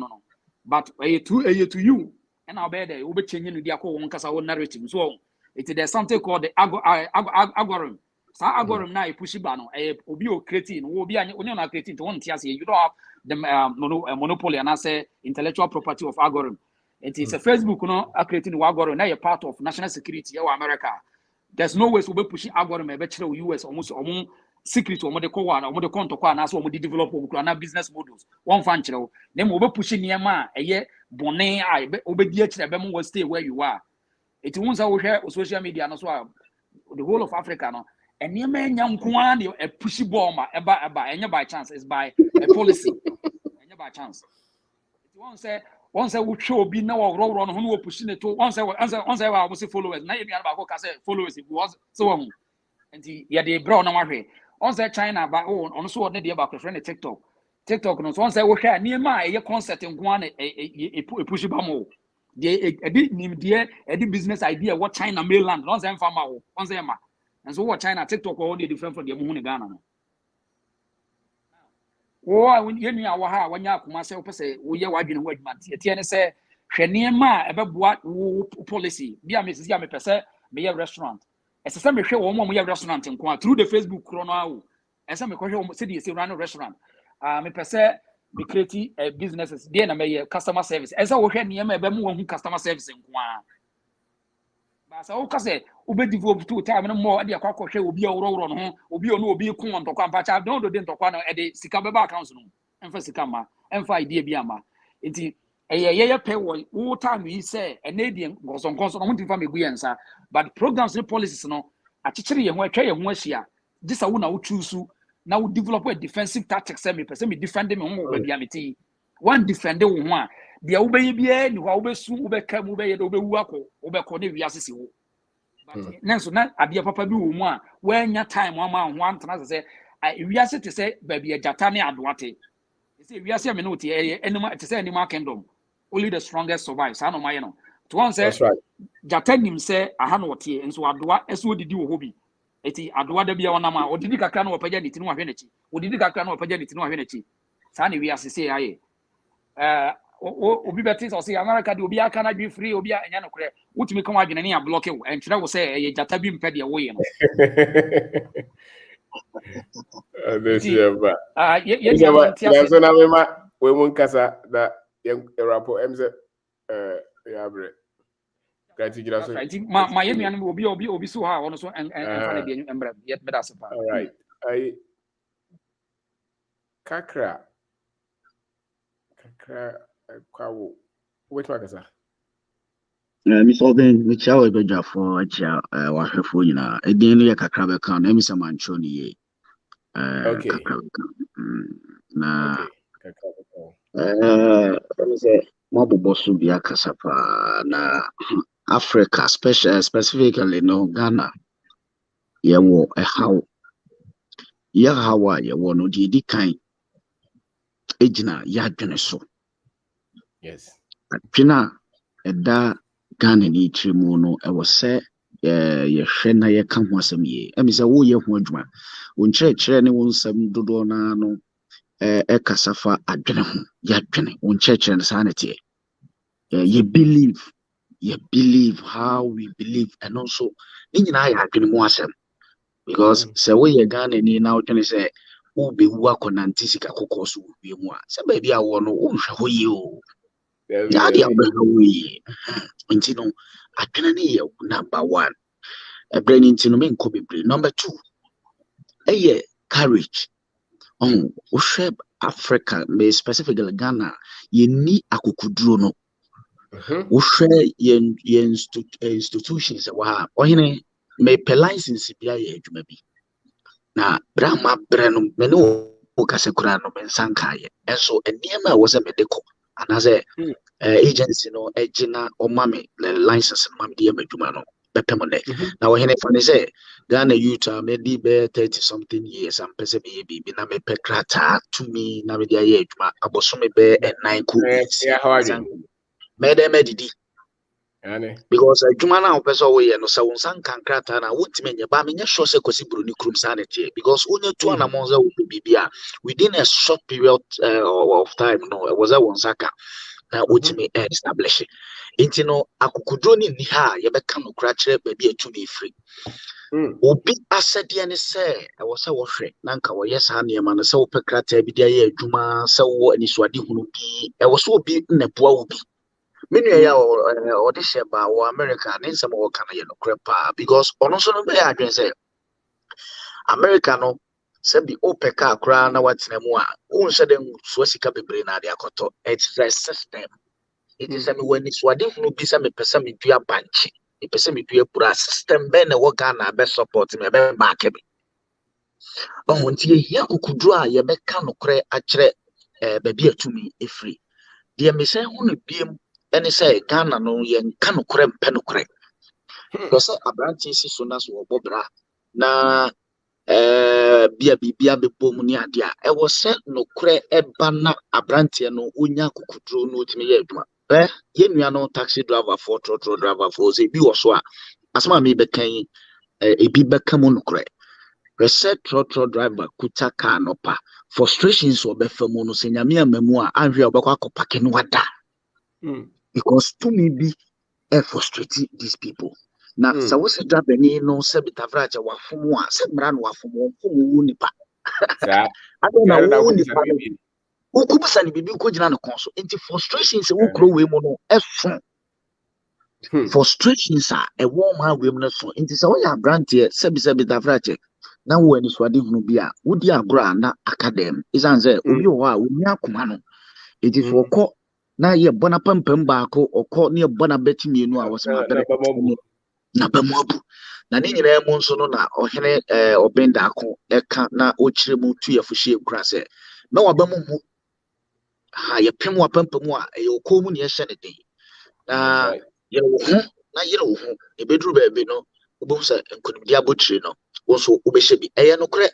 but a to you, and I'll be there, will be changing the Ako Casa narrative. So there's something called the algorithm. So algorithm now push it down, a obio creating, will be an union creating to 1 year. You don't have the monopoly and I say intellectual property of algorithm. It is a Facebook, creating algorithm, now a part of national security or America. There's no way to be pushing algorithm, a better US almost secret or the core or the conto and as we develop business models. One functional, then we'll be pushing near ma a year bonnet I obedience will stay where you are. It won't share social media and as well the whole of Africa no. And near man young kwan a pushy bomb and by chance is by a policy. And by chance. It won't say once I would show be now or run who will pushing it to once I was followers. Now you about followers it was so on. And the brown on once China by on so what they about a friend TikTok no so once I was here near my concert in one a push bamo the business idea what China mainland once I'm from once and so what China TikTok all the different from the moon Ghana. Oh, when you know how when you myself say we are watching word man TN say near my about policy be a Mrs. Yami per se be a restaurant. As a same show one more restaurant in through the Facebook chrono. As some city is run a restaurant. Me per se be creating a businesses. Then I may customer service. As I work near my bemu customer service in Kwan. But as I say, Ube develop 2 times more. The Aqua will be a roll on home, will be on be cool on to come. But I don't do the Tokano at the Sikaba Council. And for Sikama, and for idea Biama. It a pay all time we say a Canadian was on constant family answer, but programs and policies no a teacher and where try and here. This I will choose now develop a defensive tactics semi defend them on baby. One defender one. The obey bien, who always soon obey come obey wako, obey corner we assist you. But next not a dear papa do one when your time one say we are to say baby a jatani adwate. You see, we are saying to say any kingdom. Only the strongest survives. I know my no. To one say, that's right. Jatanim say, I have no tea, and so Adwa, as would do hobby. Eti Adwa de Bianama, or did you can or pajanity no energy? Or did you can or pajanity no energy? Sunny, we are to say, I Obi Betis or say America, do be a can I be free or be a Yanocre, which may come out in any block and Trevor will say a Jatabim Pedi away. We won't casa that young rapport MZ Yabre. My Yemian will be so high also and find the emblem yet better. All right. Kakra, Kwawo. Wait, what is that? Miss Oben, which I will be for a waheful, you know, a daily Kakraba count, Emisa Manchoni. Okay. Na, let me say, Mabu Bosu Bia Kasapa, na Africa, specifically no Ghana. Yawo, a how. Yahawa, yawo no di kind. Ejina, Yadgeneso. Yes. Jina, Eda. Ghana ni trimu no e wo se ye hwe na ye ka ho asem ye emi se wo ye ho adwuma wo nkyerɛkyerɛ ne wo nsɛm dodo na no e kasafa adwene ho ya adwene wo nkyerɛkyerɛ ne sa na tie ye believe how we believe and also ni nyina ya adwene mu asɛm because se wo ye Ghana ni na wo dwene se wo be wu akɔnante sika kokɔ so wo bi mu a se ba bi a wo no wo nhwɛ ho ye o ya dia be ho ye nti no adwene ne ye number 1 brain nti no me nko bebre number 2 eye courage wo hwɛ Africa me specifically Ghana ye ni akokuduro no wo hwɛ ye institutions wa ohene me pe license bia ye adwuma bi na brama bre no me no kasekura no me nsanka ye enso eniema wo se me deko anase agency no ejina omame le license no mame de amadwuma no betemone na wo hene fane say Ghana youth maybe be 30 something years am pese be bibi na me pekrata to me na me de aye adwuma abosome be 9 ku me de medidi because adwuma na pese wo ye no se won san kankrata na wotime nya ba me nya sure se kosi broni krum sanity because onye tu na monza wo bibi a within a short period of time no it was a wonsaka na ultimate establish it no akukudro ni ha ye beka no kra kire ba bi atu bi free obi asede ne se e wo se wo hwe na nka wo yes ha ne ma no se wo pekrata bi dia ye adwuma se wo anisuade hunu bi e wo se obi nnapoa wo bi menu ya o de sheba wo America ne nsem wo kana ye no krepa because ono so no be adwen se America no se bi opeka akra na watena mu a unhye den so sika bebre na de akoto it's a system it is me when it's wade hunu bi se me pese me dua banche me pese me dua pura system be na wo Ghana be support me be back me oh nti ye akukudru a ye be ka no kre akere ba bi atumi efri de me se hunu biem ene se Ghana no ye nka no kre mpe no kre because abranti si so na so obobra na bia bebom ni ade a e wo se no kre eba na abrantie no onya kokudro no otimi ye adwuma ye nua no taxi driver for trotro driver for ze bi wo so a asema me be kan ebi be kam no kre reset trotro driver kuta car no pa frustrations obefa mu no se nyame amamu a anhwe obekwa akopake no wada because to me be frustrate these people. Na sa wo se drabani no se bitavraja wafomu a se mra no wafomu fomu nipa sa adona wo nipa wo kubisa ni bibi ko gina no konso enti frustrations wo kro we mu no efo frustrations a e wo ma we mu no so enti sa wo ya brantie se bitavraja na wo ani so ade hunu bi a wo di agora na academy izanze obi wo a wo nya akoma no enti so ko na ye bona pampam baako okọ ne bona betimienu a wo se ma bere na bamobu na ne nyina mu nso no na ohene obenda ako eka na ochire mu tu yafuhie kura se na wabamu hu ha ye pem wapampamu a ye okomu ne ye hye ne den na ye wo hu na ye wo hu e bedru ba be no obo se nkonimdi abotire no wo so obehye bi eye no kre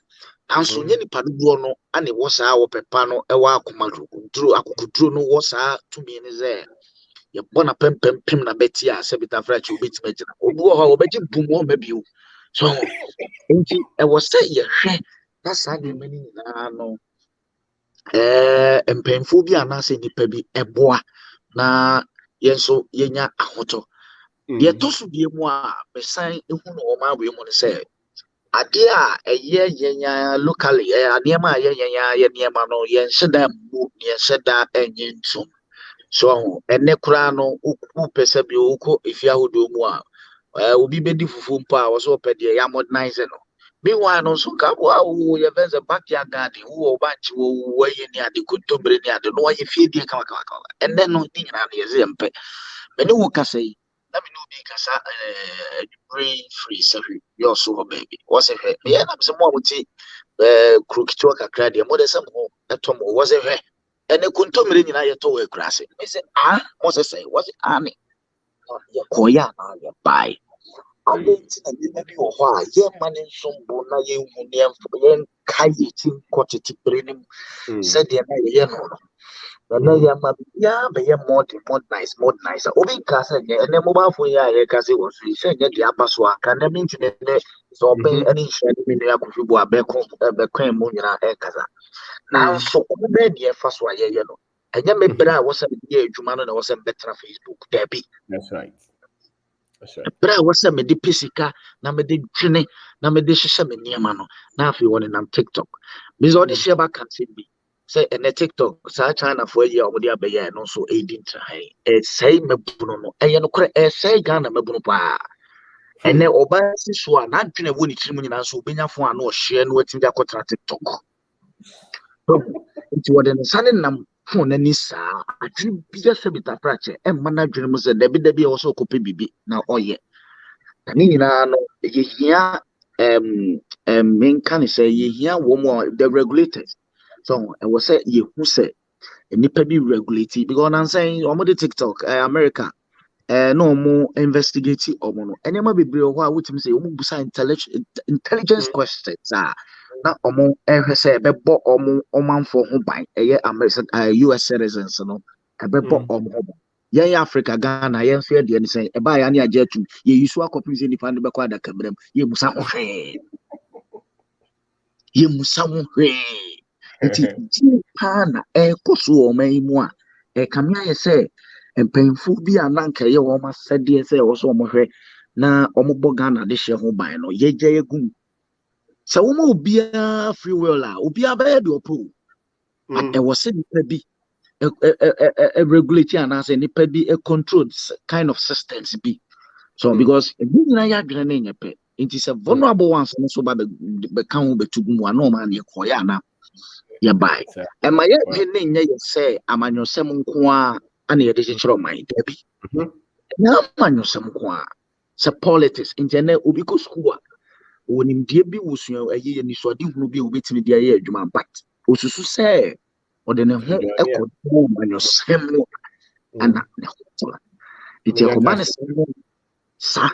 anso nye nipa duo no ane wo saa wo pepa no e wa akoma duro akokuduro no wo saa tumi ne ze ye bona pem na beti a se bitafrachi obitima gina obi wo ha obeji bumo mabiu so enti e wo se ye hwe na saa de mani na no empemfo bi ana se nipa bi eboa na yenso yenya ahoto ye tosu bi mu a besan ehu no o ma we mu ne se ade a eye yenya locally ade ma ye yenya ye niema no ye nheda mu ye nheda enye ntum So ene kura no u pese bi uko if ya hodo mu a obi bedi fufu mpa wo so pede ya modernize no meanwhile no so ka wo ye benze backyard garden wo banchi wo ye ni ade kontombre ni ade no ye fie die kama ene no ni nyina na ye zempe me ne wo kasa yi na me no bi kasa brain free safi yo so baby what's it me ya na se mo amuti krokito kakra de mo de se mo eto mo what's it ene kontomre nyina ye to we krase me say mo say what's it ani ye koya na ye buy Abenti na bi wo ho a ye mane nsombo na ye hu ne ye kai ti nkotete prenim said ye na ye no na ye ma ya be ye modernize obi ka say ye ene mobile phone ya ye ka say wo so say ye dia paso aka na mintu ne so be ani hye mi ne akofi bo abeko kwan mu nyina e kaza na so obi be fa so ye no enye me bra wo say ye adwuma no na wo say betra Facebook debi. That's right. Bra wasa me de pesika na me de twene na me de hyehyɛ me niema no na afi won na TikTok me zo de share back can be say ene TikTok sa China for year omo de abeye no so edin trai say me bunu no eye no kore say Ghana me bunu pa ene oba si so a na twene woni tiri mu nyina so obenya fo a na o share no atim de akotra TikTok so nti wode no sane nam phone na ni saa adwene bia se bita prache e ma na adwene mu se dabi e wo so kope bibi na oye ni nyina no ye hia men kan say ye hia wo mo the regulators so e was say ye hu say nipa bi regulate because I'm saying omo de TikTok America no mo investigate omo no enema bebre ho a wotimi say omo busa intelligence questions na omo ehwe say bebo omo omanfo ho ban eye American US citizens no bebo omo ho ban yen Africa Ghana yen so de ni say e ba ya ne agye atu ye yisu akopim say nipa no be kwa da kabram ye musa ho hwe nti pa na koso o man mu a kamia ye say empenfo bi ananka ye wo ma sede say wo so o mo hwe na omo bo Ghana de hye ho ban no ye gye egum sa wo mo obia free will a obia ba ye de opo e wo se nipa bi regulate and as nipa bi a controlled kind of systems be so because na ya dwene na nyepe it is a vulnerable ones so ba be kan wo betugu mu ana o ma na ekoya na ya bai e ma ye ne nya ye say amanyosem nko a ana ye de chinchiro mind bi na amanyosem nko a se politics in general obi ko school a wonim die bi wusua ayi ni so de hunu bi obetimi dia ye adwuma but osusu say ode ne ho ekodo amanyosem ana ne hotola iti ekobane sa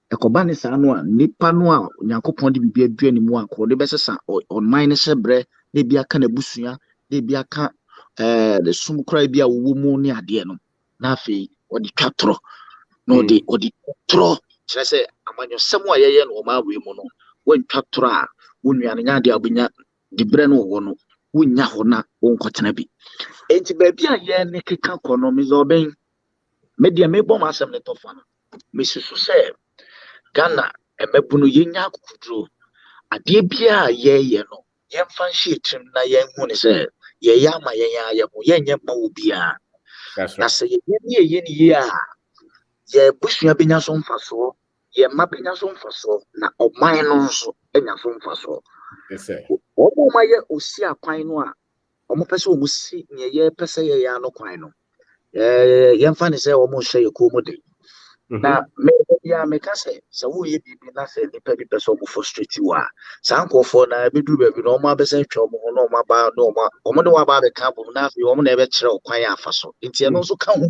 ekobane sa no a nipa no a Nyankopon de bibia dua ni mu akọ de besesa on mine se bre de bia ka na busua de bia ka de sum kra bia wo mu ni ade no na afi odi twatro no odi tro kire se amanyosem a yeye no ma we mu no won twatro a wonua nya de abunya de bre no wo no wonya ho na wonkotena bi enti ba bia ye ne keka kono mi zo ben media me bom asem ne tofa no me susu se Ghana emebunu yenya akukudro ade bia ye no yemfa hye trim na yenhu ne se ye ya ma ye mo yenye ma obia na se ye ni a ye busua benya so mfaso ye ma benya so mfaso na oman no nso enya so mfaso omo ma ye osi akwan no a omo pese omo si ne ye pese ye ya no kwan no yemfa ne se omo hye ye ko mo de na me ka say so wo ye bibi na say nipa bi pese omo frustrate wa sankofo na bedu ba bi no omo abese twa omo no omo ba no omo de wa ba be ka bom na afi omo na ebe kire okwan ya afaso nti e no so ka ho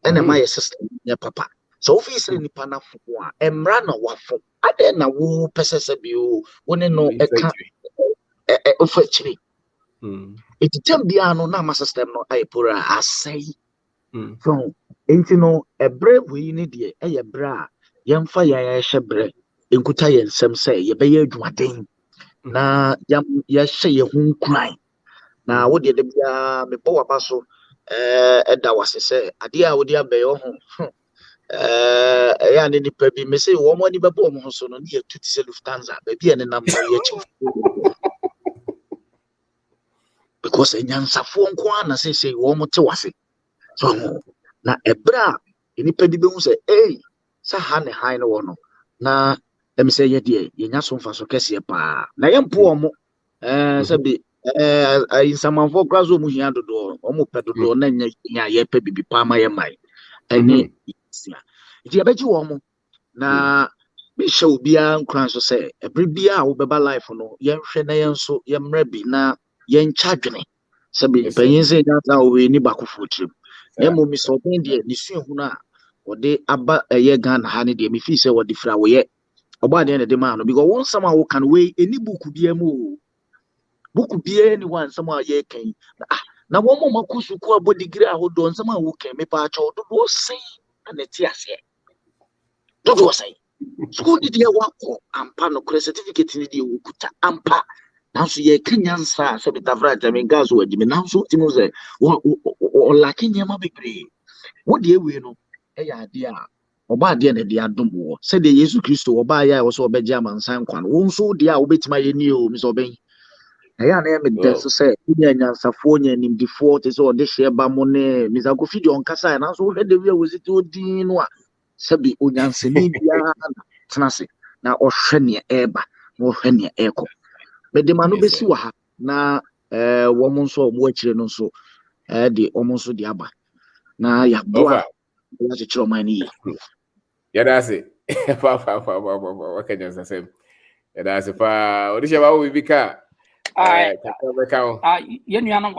ene ma ye system ya papa so ofi say nipa na fo a emra na wafo ade na wo pese se bi o woni no e ka ofa chiri etitem bia no na ma system no ayepora asai so enti no ebre we ni de eye bra yemfa ya hye bre enkuta ye nsem say ye be ye adwumaden na ya hye ye hu nkran na wo de bia me bo waba so eda wase say ade a wo de abe yo ho ya ne nipa bi me say wo mo ni be bo mo so no ne tuti se Lufthansa be bia ne nam no ye chi because enyansafo nko na say wo mo te wase So na ebra enipa bi behu say sa ha ne han no wo no na em say ye de ye nya so mfa so kese pa na ye mpo omo say be insamanfo krazo mu hia dodo omo pe dodo na nya ye pe bibi pa ma ye mai eni sia iti abeji wo mo na me show bia nkran so say every bia wo beba life no ye hwe na ye nso ye mra bi na ye ncha dwene say be panyin say nya we ni bakofo trim na mo mi so ben de ni suhu na wode aba ye Ghana ha ne de me fi say wode fra wo ye oba de na de ma no because won sama wo kan we eni buku bia mu buku bia ni wan sama ye kan na wo mo makusu ko abo degree ahodo sama wo kan me pa cha odo do sei na ti ase do sei school did ye wako ampa no kre certificate ni de wo kuta ampa nanso ye kanyansa so be tavra jamin gas wo adimi nanso ti mo ze o laki nyama bebre wo de ewe no ya ade a oba de na de adom wo se de Yesu Kristo oba ya wo so obeje amansan kwan wo nso de a wo betima ye ni o mi so ben ya na me de so se nya nyansafo nya nimdifo te so de hye ba mo ne mi za go video nkasa nanso wo de we wo ziti odin no a se bi onyansani bia tenase na ohwe ne eba na ohwe ne eko bede manu besi wa ha na wo mo nso mo akire no nso de o mo nso de aba na ya boa ya chiro mani ya dase pa wakanya sasem ya dase pa odisha ba wo bibika ye nua no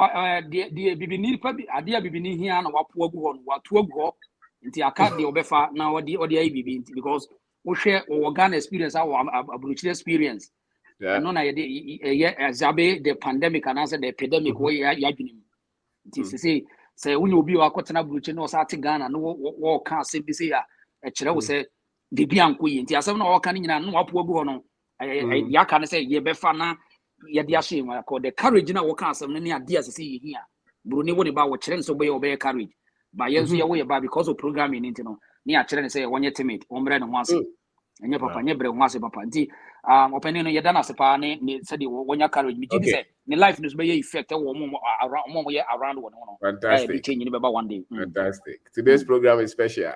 de bibini pa bi ade a bibini hia na wapo agu ho no wato agu ho nti aka de obefa na ode ayi bibi nti because wo hwe wo Ghana experience aburuchire experience no na ye azabe the pandemic and answer the epidemic we ya dwunim nti say when obi wa kwotena buruchire no sa te Ghana no wo ka asem bi say ya kire wo say bibi ankoyi nti asem na wo ka nyina no wapo agu ho no ya ka ne say ye befa na ye dia so yin ko the courage na wo ka asem ne ade asese ye hia buruni wo ne ba wo kire nso be ye courage ba ye nso ye wo ye ba because of programming nti no ne ya kire ne say wonye timid wo mre ne ho ase enye papa nye bre ho ase papa nti openi no ye dana se pa ne say de wonya courage mi gidi say ne life no be ye effect wo mo ye around wo no fantastic change ni be ba one day fantastic today's program is special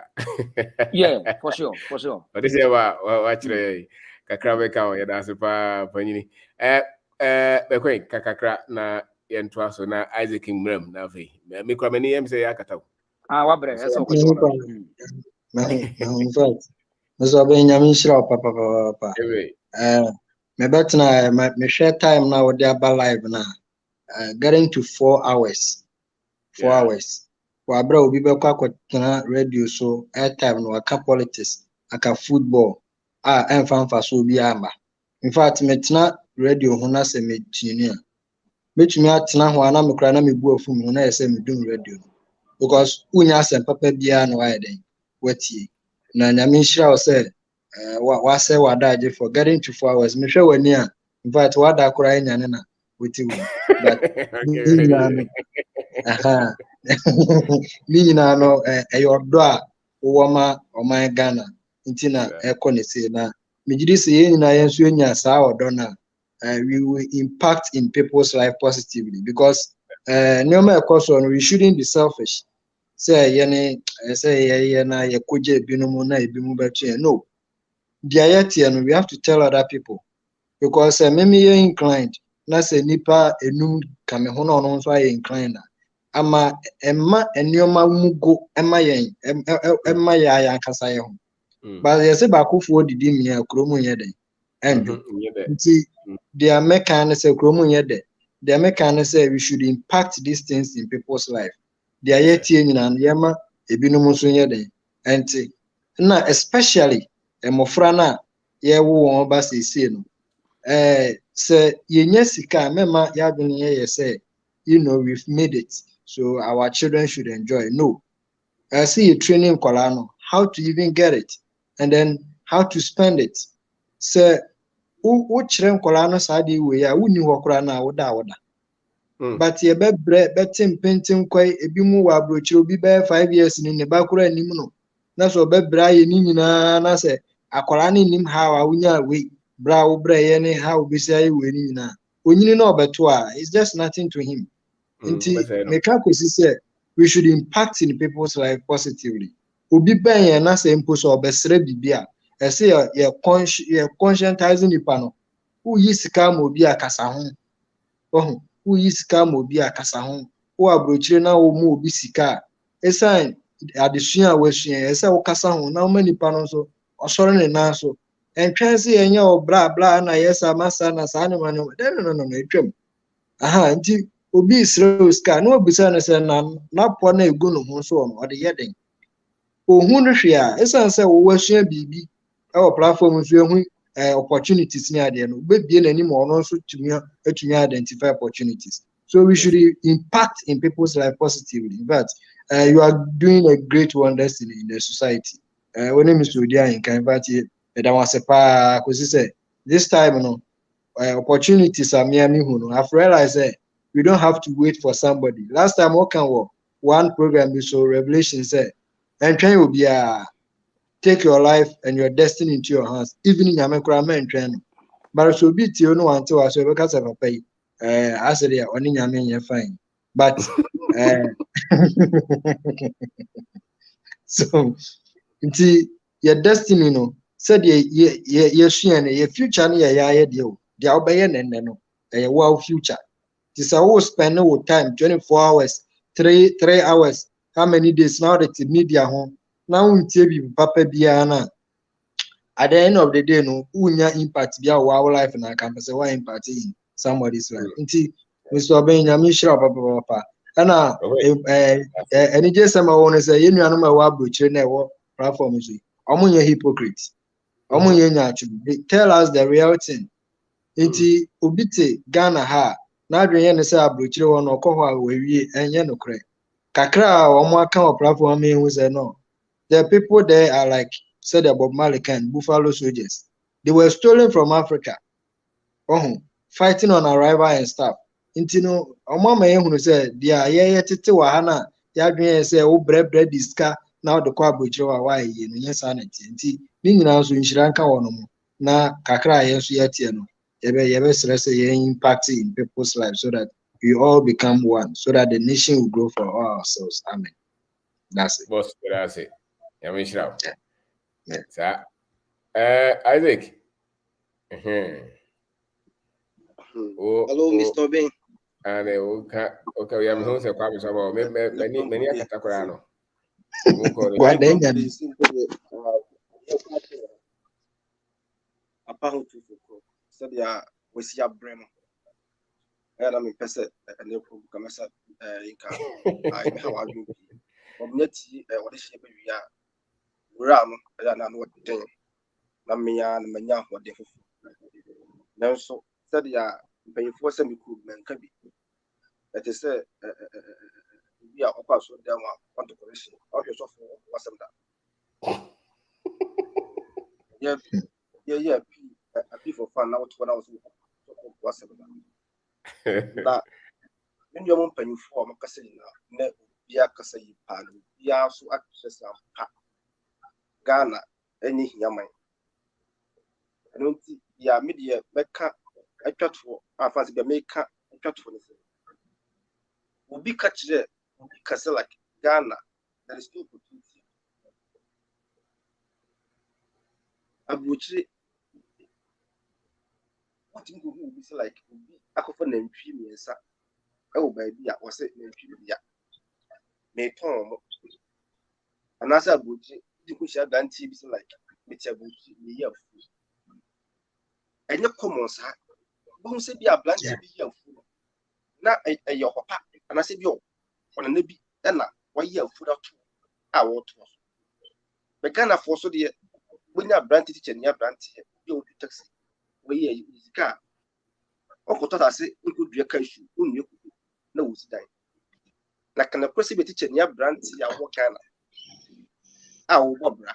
yeah for sure but this year wa kire kakra be ka ye dana se pa panyini bekwen kakakra na yentu aso na Isaac Mrem na ve me kwa mani em say akataw wa bre eso ko chono in fact so be nyame shira papa me betna me share time na we dey aba live na getting to 4 hours wa bra obi be kwa kwatena radio so airtime no aka politics aka football emfa so obi ama in fact metna radio ho na se metini a metumi atena ho ana mekra na mebu afum ho na yese medum radio because unya asem papa bia na why den watie na nyame nhira o se wa se wadaje for getting to 4 hours me hwe wani a in fact wada akora nya ne na woti wu but ni na no eyodo a wo ma oman Ghana ntina ekone se na mejidi se yen na yen so nya sa odo na we will impact in people's life positively because no matter course on we shouldn't be selfish say ye na ye koje binumu na ebimu betu no dia yet no we have to tell other people because me ye inclined na say nipa enum kame ho no no so ay inclined ama emma enioma mugo emma yen emma ya ya kasa ye ho but ye say ba kufu odidi mi akromu ye den endo nti their mechanics say kromu ye de their mechanics say we should impact these things in people's life their yet nyina yema ebinum so ye den enti na especially emofra na ye wo won ba sese no say yenya sika mema ya dwene ye say we've made it so our children should enjoy no see you training kolano how to even get it and then how to spend it say wo chire kolano sadi we ya wuni hokora na woda but ye bebre betim pentim kwai ebi mu wa brochiro bi be 5 years ni ne ba kura nim no na so bebra ye ni nyina na se akwara ni nim ha wa wunya we bra wo bra ye ni ha obi sai we ni nyina onyini na obeto a it's just nothing to him nti me ka kosi se we should impact in people's life positively. Obi ben ya na say mpo so obesre bibia. I say you're conscientizing the panel. Who yi sika ma obi akasa ho. Oh, who yi sika ma obi akasa ho. Who abrochire na wo mu obi sika. Esan adesua a wasua esa wo kasa ho na ma nipa no so osoro ne na so. Entwen se enya o bla bla na yesa masa na sa ne ma no. No etwam. Aha, nti obi isre sika na obisa na se na po na egu no ho so no ode yeden. Ohun no hwe a esan se wo wasua bibi our platform is opportunities near the end. But be any more also to identify opportunities. So we should impact in people's life positively. But you are doing a great wonders in the society. When Mr. Udia in Kanvati, that was a pa because say this time opportunities are near me. I've realized that we don't have to wait for somebody. Last time one program we saw Revelation said, and train will be take your life and your destiny into your hands, even in Yamekura men training. But so be you know until I say because of a pay. I said yeah, only Yamen fine. But so your destiny no said your future near your deal. The Albayan and no a wow future. This I will spend no time 24 hours, 3 hours. How many days now that the media home? Now we papa biana. At the end of the day, no, unya impact be our life and I can say why impact in somebody's life. Inti Mr. Obenya Mishra papa. And any just some I want to say, you know, my wabruch never platform is omunya hypocrites. Omunya they tell us the real thing. Inti ubite Ghana ha na adwen say abruch one or koho we and no cre. Kakra omo aka platform me who say no. The people there are like said about Malikan, Buffalo soldiers. They were stolen from Africa. Fighting on arrival and stuff. Intino, Omama who said, "Dia, yeah, tete wahana, ya say, oh, bread, diska, now the quabucho, why, yes, sanity. Meaning also in Sri Lanka na kakra, yes, yetiano. Yebe stress impact in people's lives so that we all become one, so that the nation will grow for ourselves. Amen. That's it. Boss, that's it. Yeah. Isaac. Hello, Mr. Ben. And okay, we have no say kwame so many akatakora no. Apa ho tu ko. Said ya wasi abrem. Era me pese ene ko kamasa inka. Ai me hawa ju. Omnyati wo de hye be wi a. Wura no ya na no den. Na me ya na manya ho de fufu. Nanso said ya mpanyifo se me ku menka bi. That is we are upper so down want to correction. How you so for what's that? Yeah. A piece of fun now to when I was what's that? That when you want penny for Macasina, net Bia Casay Pan, Bia so actress of Ghana, any Yaman. I don't see ya media Mecca, I cut for our fancy Jamaica, I cut for this. Will be catch there, because like Ghana, there is no opportunity. Abuchi, what you will be like, I could find them premiums. Oh, baby, I was it, may Tom. And as I would, you could share than TV like Mr. Buchi, the year of food. And your commons, won't say be a blank year of food. Not a your papa. And I said, yo, on a nebi, and now, why you food out? I want to. But Ghana for so dear, when you are brand teacher and you are brand here, you taxi. Where you use car. Uncle thought I say, you could be a cashew, you could no die. Like an appreciate teacher and you are brand here, what kind of. Our Bobra.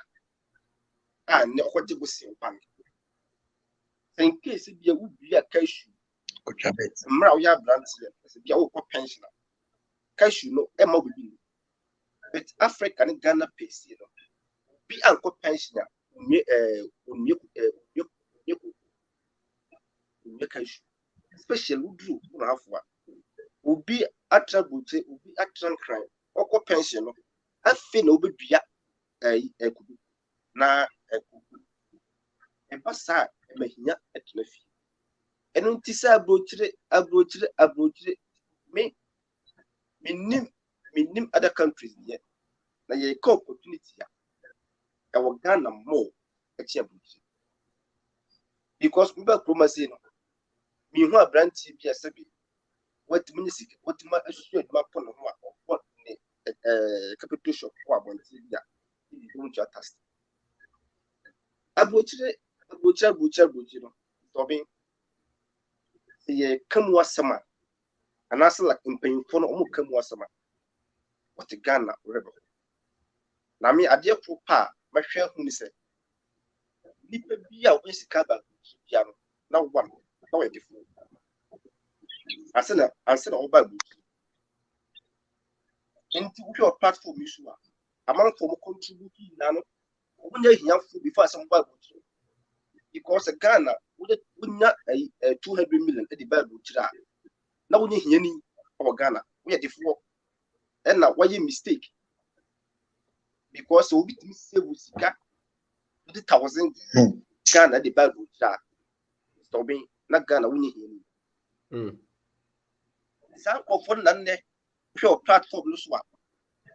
I know what you will see in panic. In case it would be a cashew. Maya brand here, be our pensioner. Cashew no Emma will be. But Africa and Ghana pays, you know. Be uncle pensioner, especially who do have one. Will be attribute, will be action crime. oko pension no afi na obedua ekudu na ekudu empasa emahia etuna fi enu nti sa abrochire me minim other countries yet na ye ko opportunity ya e Ghana more echi abrochire because we back promise no mi hu abranti bi asabi watimi nisika watima asusu aduma pon ho a what ne capital shop ko abonti bi a bi don't you attest abrochire no to be ye kam wasama anasa like mpanyimfo no omo kam wasama what Ghana rebel na me ade ko pa mahwe hu ni se nipa bi a wo sika ba bia no na wo na we defo asena wo ba bu enti wo your platform issue a amount for contribute na no wo nya hiafo before some ba bu because Ghana wo nya 200 million e di ba bu tira na wo nya hiani o Ghana wo defo and na why mistake because we be save sika 20,000 Ghana the Bible tira stopping na Ghana wo nya hiani some of one na pure platform no so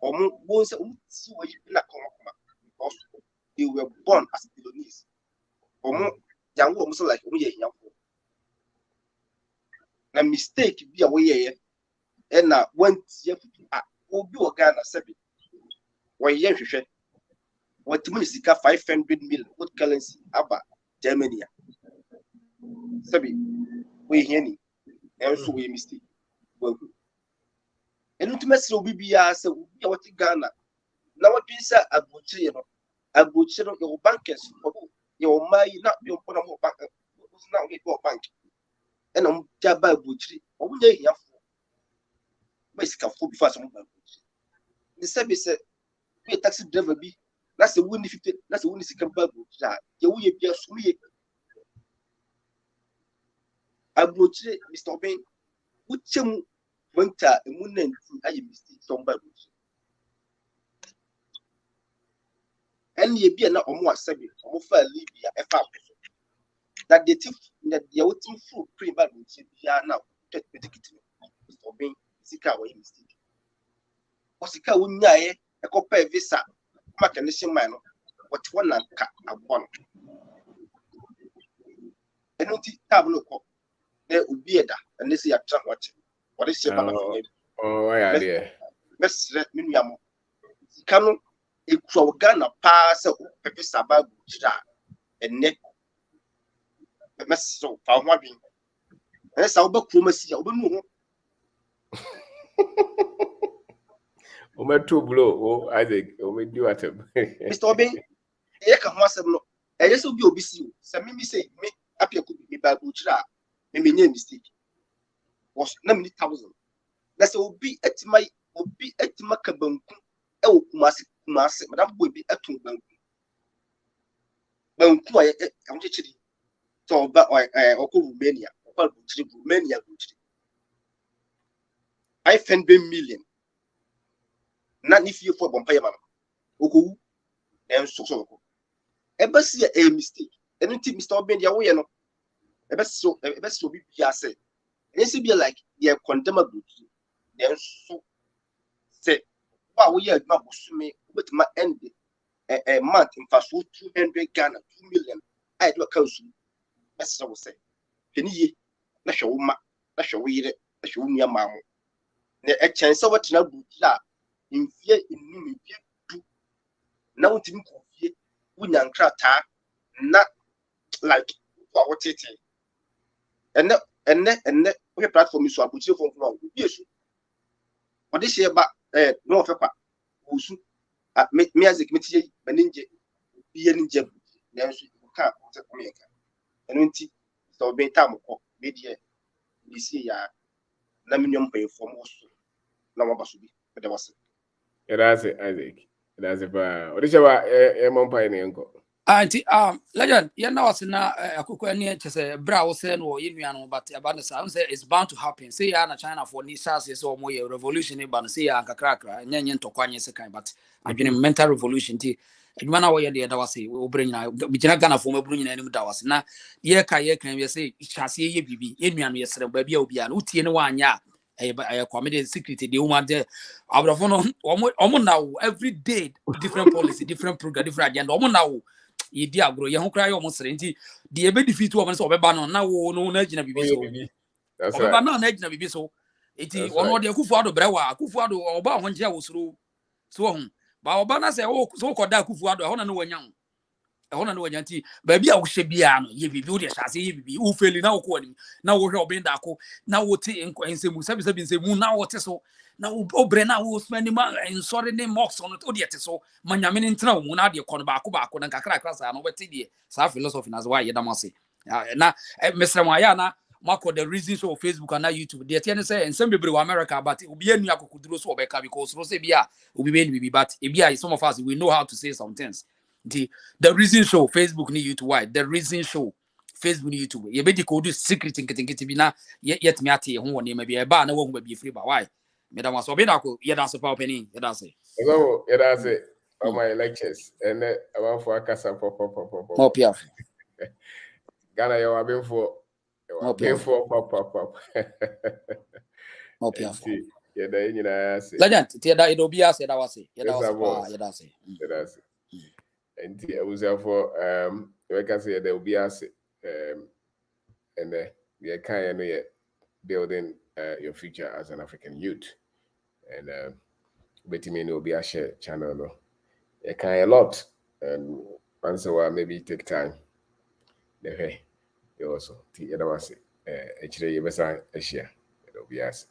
omo won say si wo yi na koma because they were born as billionaires omo jango omo so like omo ye hiafo na mistake bi a wo ye and na want ye obi o Ghana sabi wo ye hwehwe what money sika 500 million what currency aba Germany sabi we hiani and so we mistake and ultimately obi bia say obi a what Ghana na what bin say abuchi no your bankers your mai na your pona mo bank na we go bank and jaba abuchi obunya hiafo basika fo before some abuchi the service say we taxi driver bi na say woni 50 na say woni sika ba abuchi ye wo ye bia so ye abuchi Mr. Ben uchem winter emunenti ayi mistake some abuchi and ye bia na omo asabi omo fa Libya e fa that the tip that the ultimate full pre bad bia now get predicted Mr. Ben sika wa mistake o sika wonya e ko pa visa ma kan shi man no what one na ka abon enunti tab no ko na obi eda and this ya tra what is baba oh why there mesre minuamo sika no ekwa Ghana pa se visa ba gutira enne mesro fa ho adwen esa wo ba kromasi ya wo benu ho o me to blow Isaac o me do atem Mr. Obin e ka ho asem no e yeso bi obi si o se me say me apia ko bi ba gutira me menye mistake was na many thousand na se obi etima ka banku e wo kumase madam boy bi atun banku a am chechiri so ba oko Romania oko Romania gutiri I spend million na if you for bompa yama oko en so ko e ba si a mistake enunti Mr. Obin dia wo ye no e ba so bi bia say e be like ye condemnable then so say wa wo ye aduma bosume obetima end a month in fast 200 Ghana 2 million I do council that's what say peniye na hwe ma na hwe wo yire na hwe wo nua maamo na e chance what na butila infie inu infie du na wotimi kofie wunya nkrata na like what tete enne we platform so abuchi phone phone bi esu odi she ba no fepa usu me azik metie maninje biye ninje na nso ka o te ko yeka enu nti so be tam ko be die bi si ya na minyom pay for mo so na wa baso bi de wase that's it Isaac that's it ba odi she ba e mon pay ne nko Auntie, legend, you know, what's na akukwa ni chese bra wo say no ye nuanu but about the sound say it's bound to happen. Say ya na China for ni SARS so mo ye revolution ba no say ya nkakrakra nyenye ntokwa se kan but adwene mental revolution ti adwuma na wo ye de da wase wo bre nyina bi gina Ghana for mabru nyina nim da wase na ye ka ye kan we say chase ye bibi ye nuanu ye sere ba bia obi a no tie ne wanya comedy secret the woman there abrafo no omo now every day different policy different program different agenda omo now ye di agro ye ho kra ye omo sere nti de e be defeat omo so obeba no na wo no na gina bibi so that's obeba right na gina bibi so eti ono de Akufo Addo brewa Akufo Addo oba ho ngia wo soro so ho ba oba na se wo so koda Akufo Addo ho na no wanya ho ho na no wanya nti ba bia wo hye bia no ye bibi wo de hyase ye bibi wo feli na wo ko ani na wo hwe obenda ko na wo te ensemu sabi nsemu na wo te so na obre na wo spend ma ensori ne mox on o de te so manyame ne ntena wo na de kono ba ko na kakra sa no beti de sa philosophy na why ye damase na Mr. Mwaya na mako the reasons of Facebook and YouTube de tie ne say ensem bebre wa America but obi anu akokuduro so obeka because no say bia obi be ni but e bia some of us we know how to say some things. The reason show Facebook ni YouTube why the reason show Facebook ni YouTube ye be di ko do secret nketenkete bi na yet me ate ho woni ma bi e ba na wo hu ba bi free ba why me da so be da ko ye da so pa opening ye da say so ye da say on my lectures and about for akasa pop more piaf Ghana you have been for pop more piaf ye da nyina say legend tie da edo bia say da wase ye da wase ye da say and I was for like I said there will be as and we kind of building your future as an African youth and but me will be a share channel no you can a lot and once a while maybe take time the way you also the other was actually you best share it will be as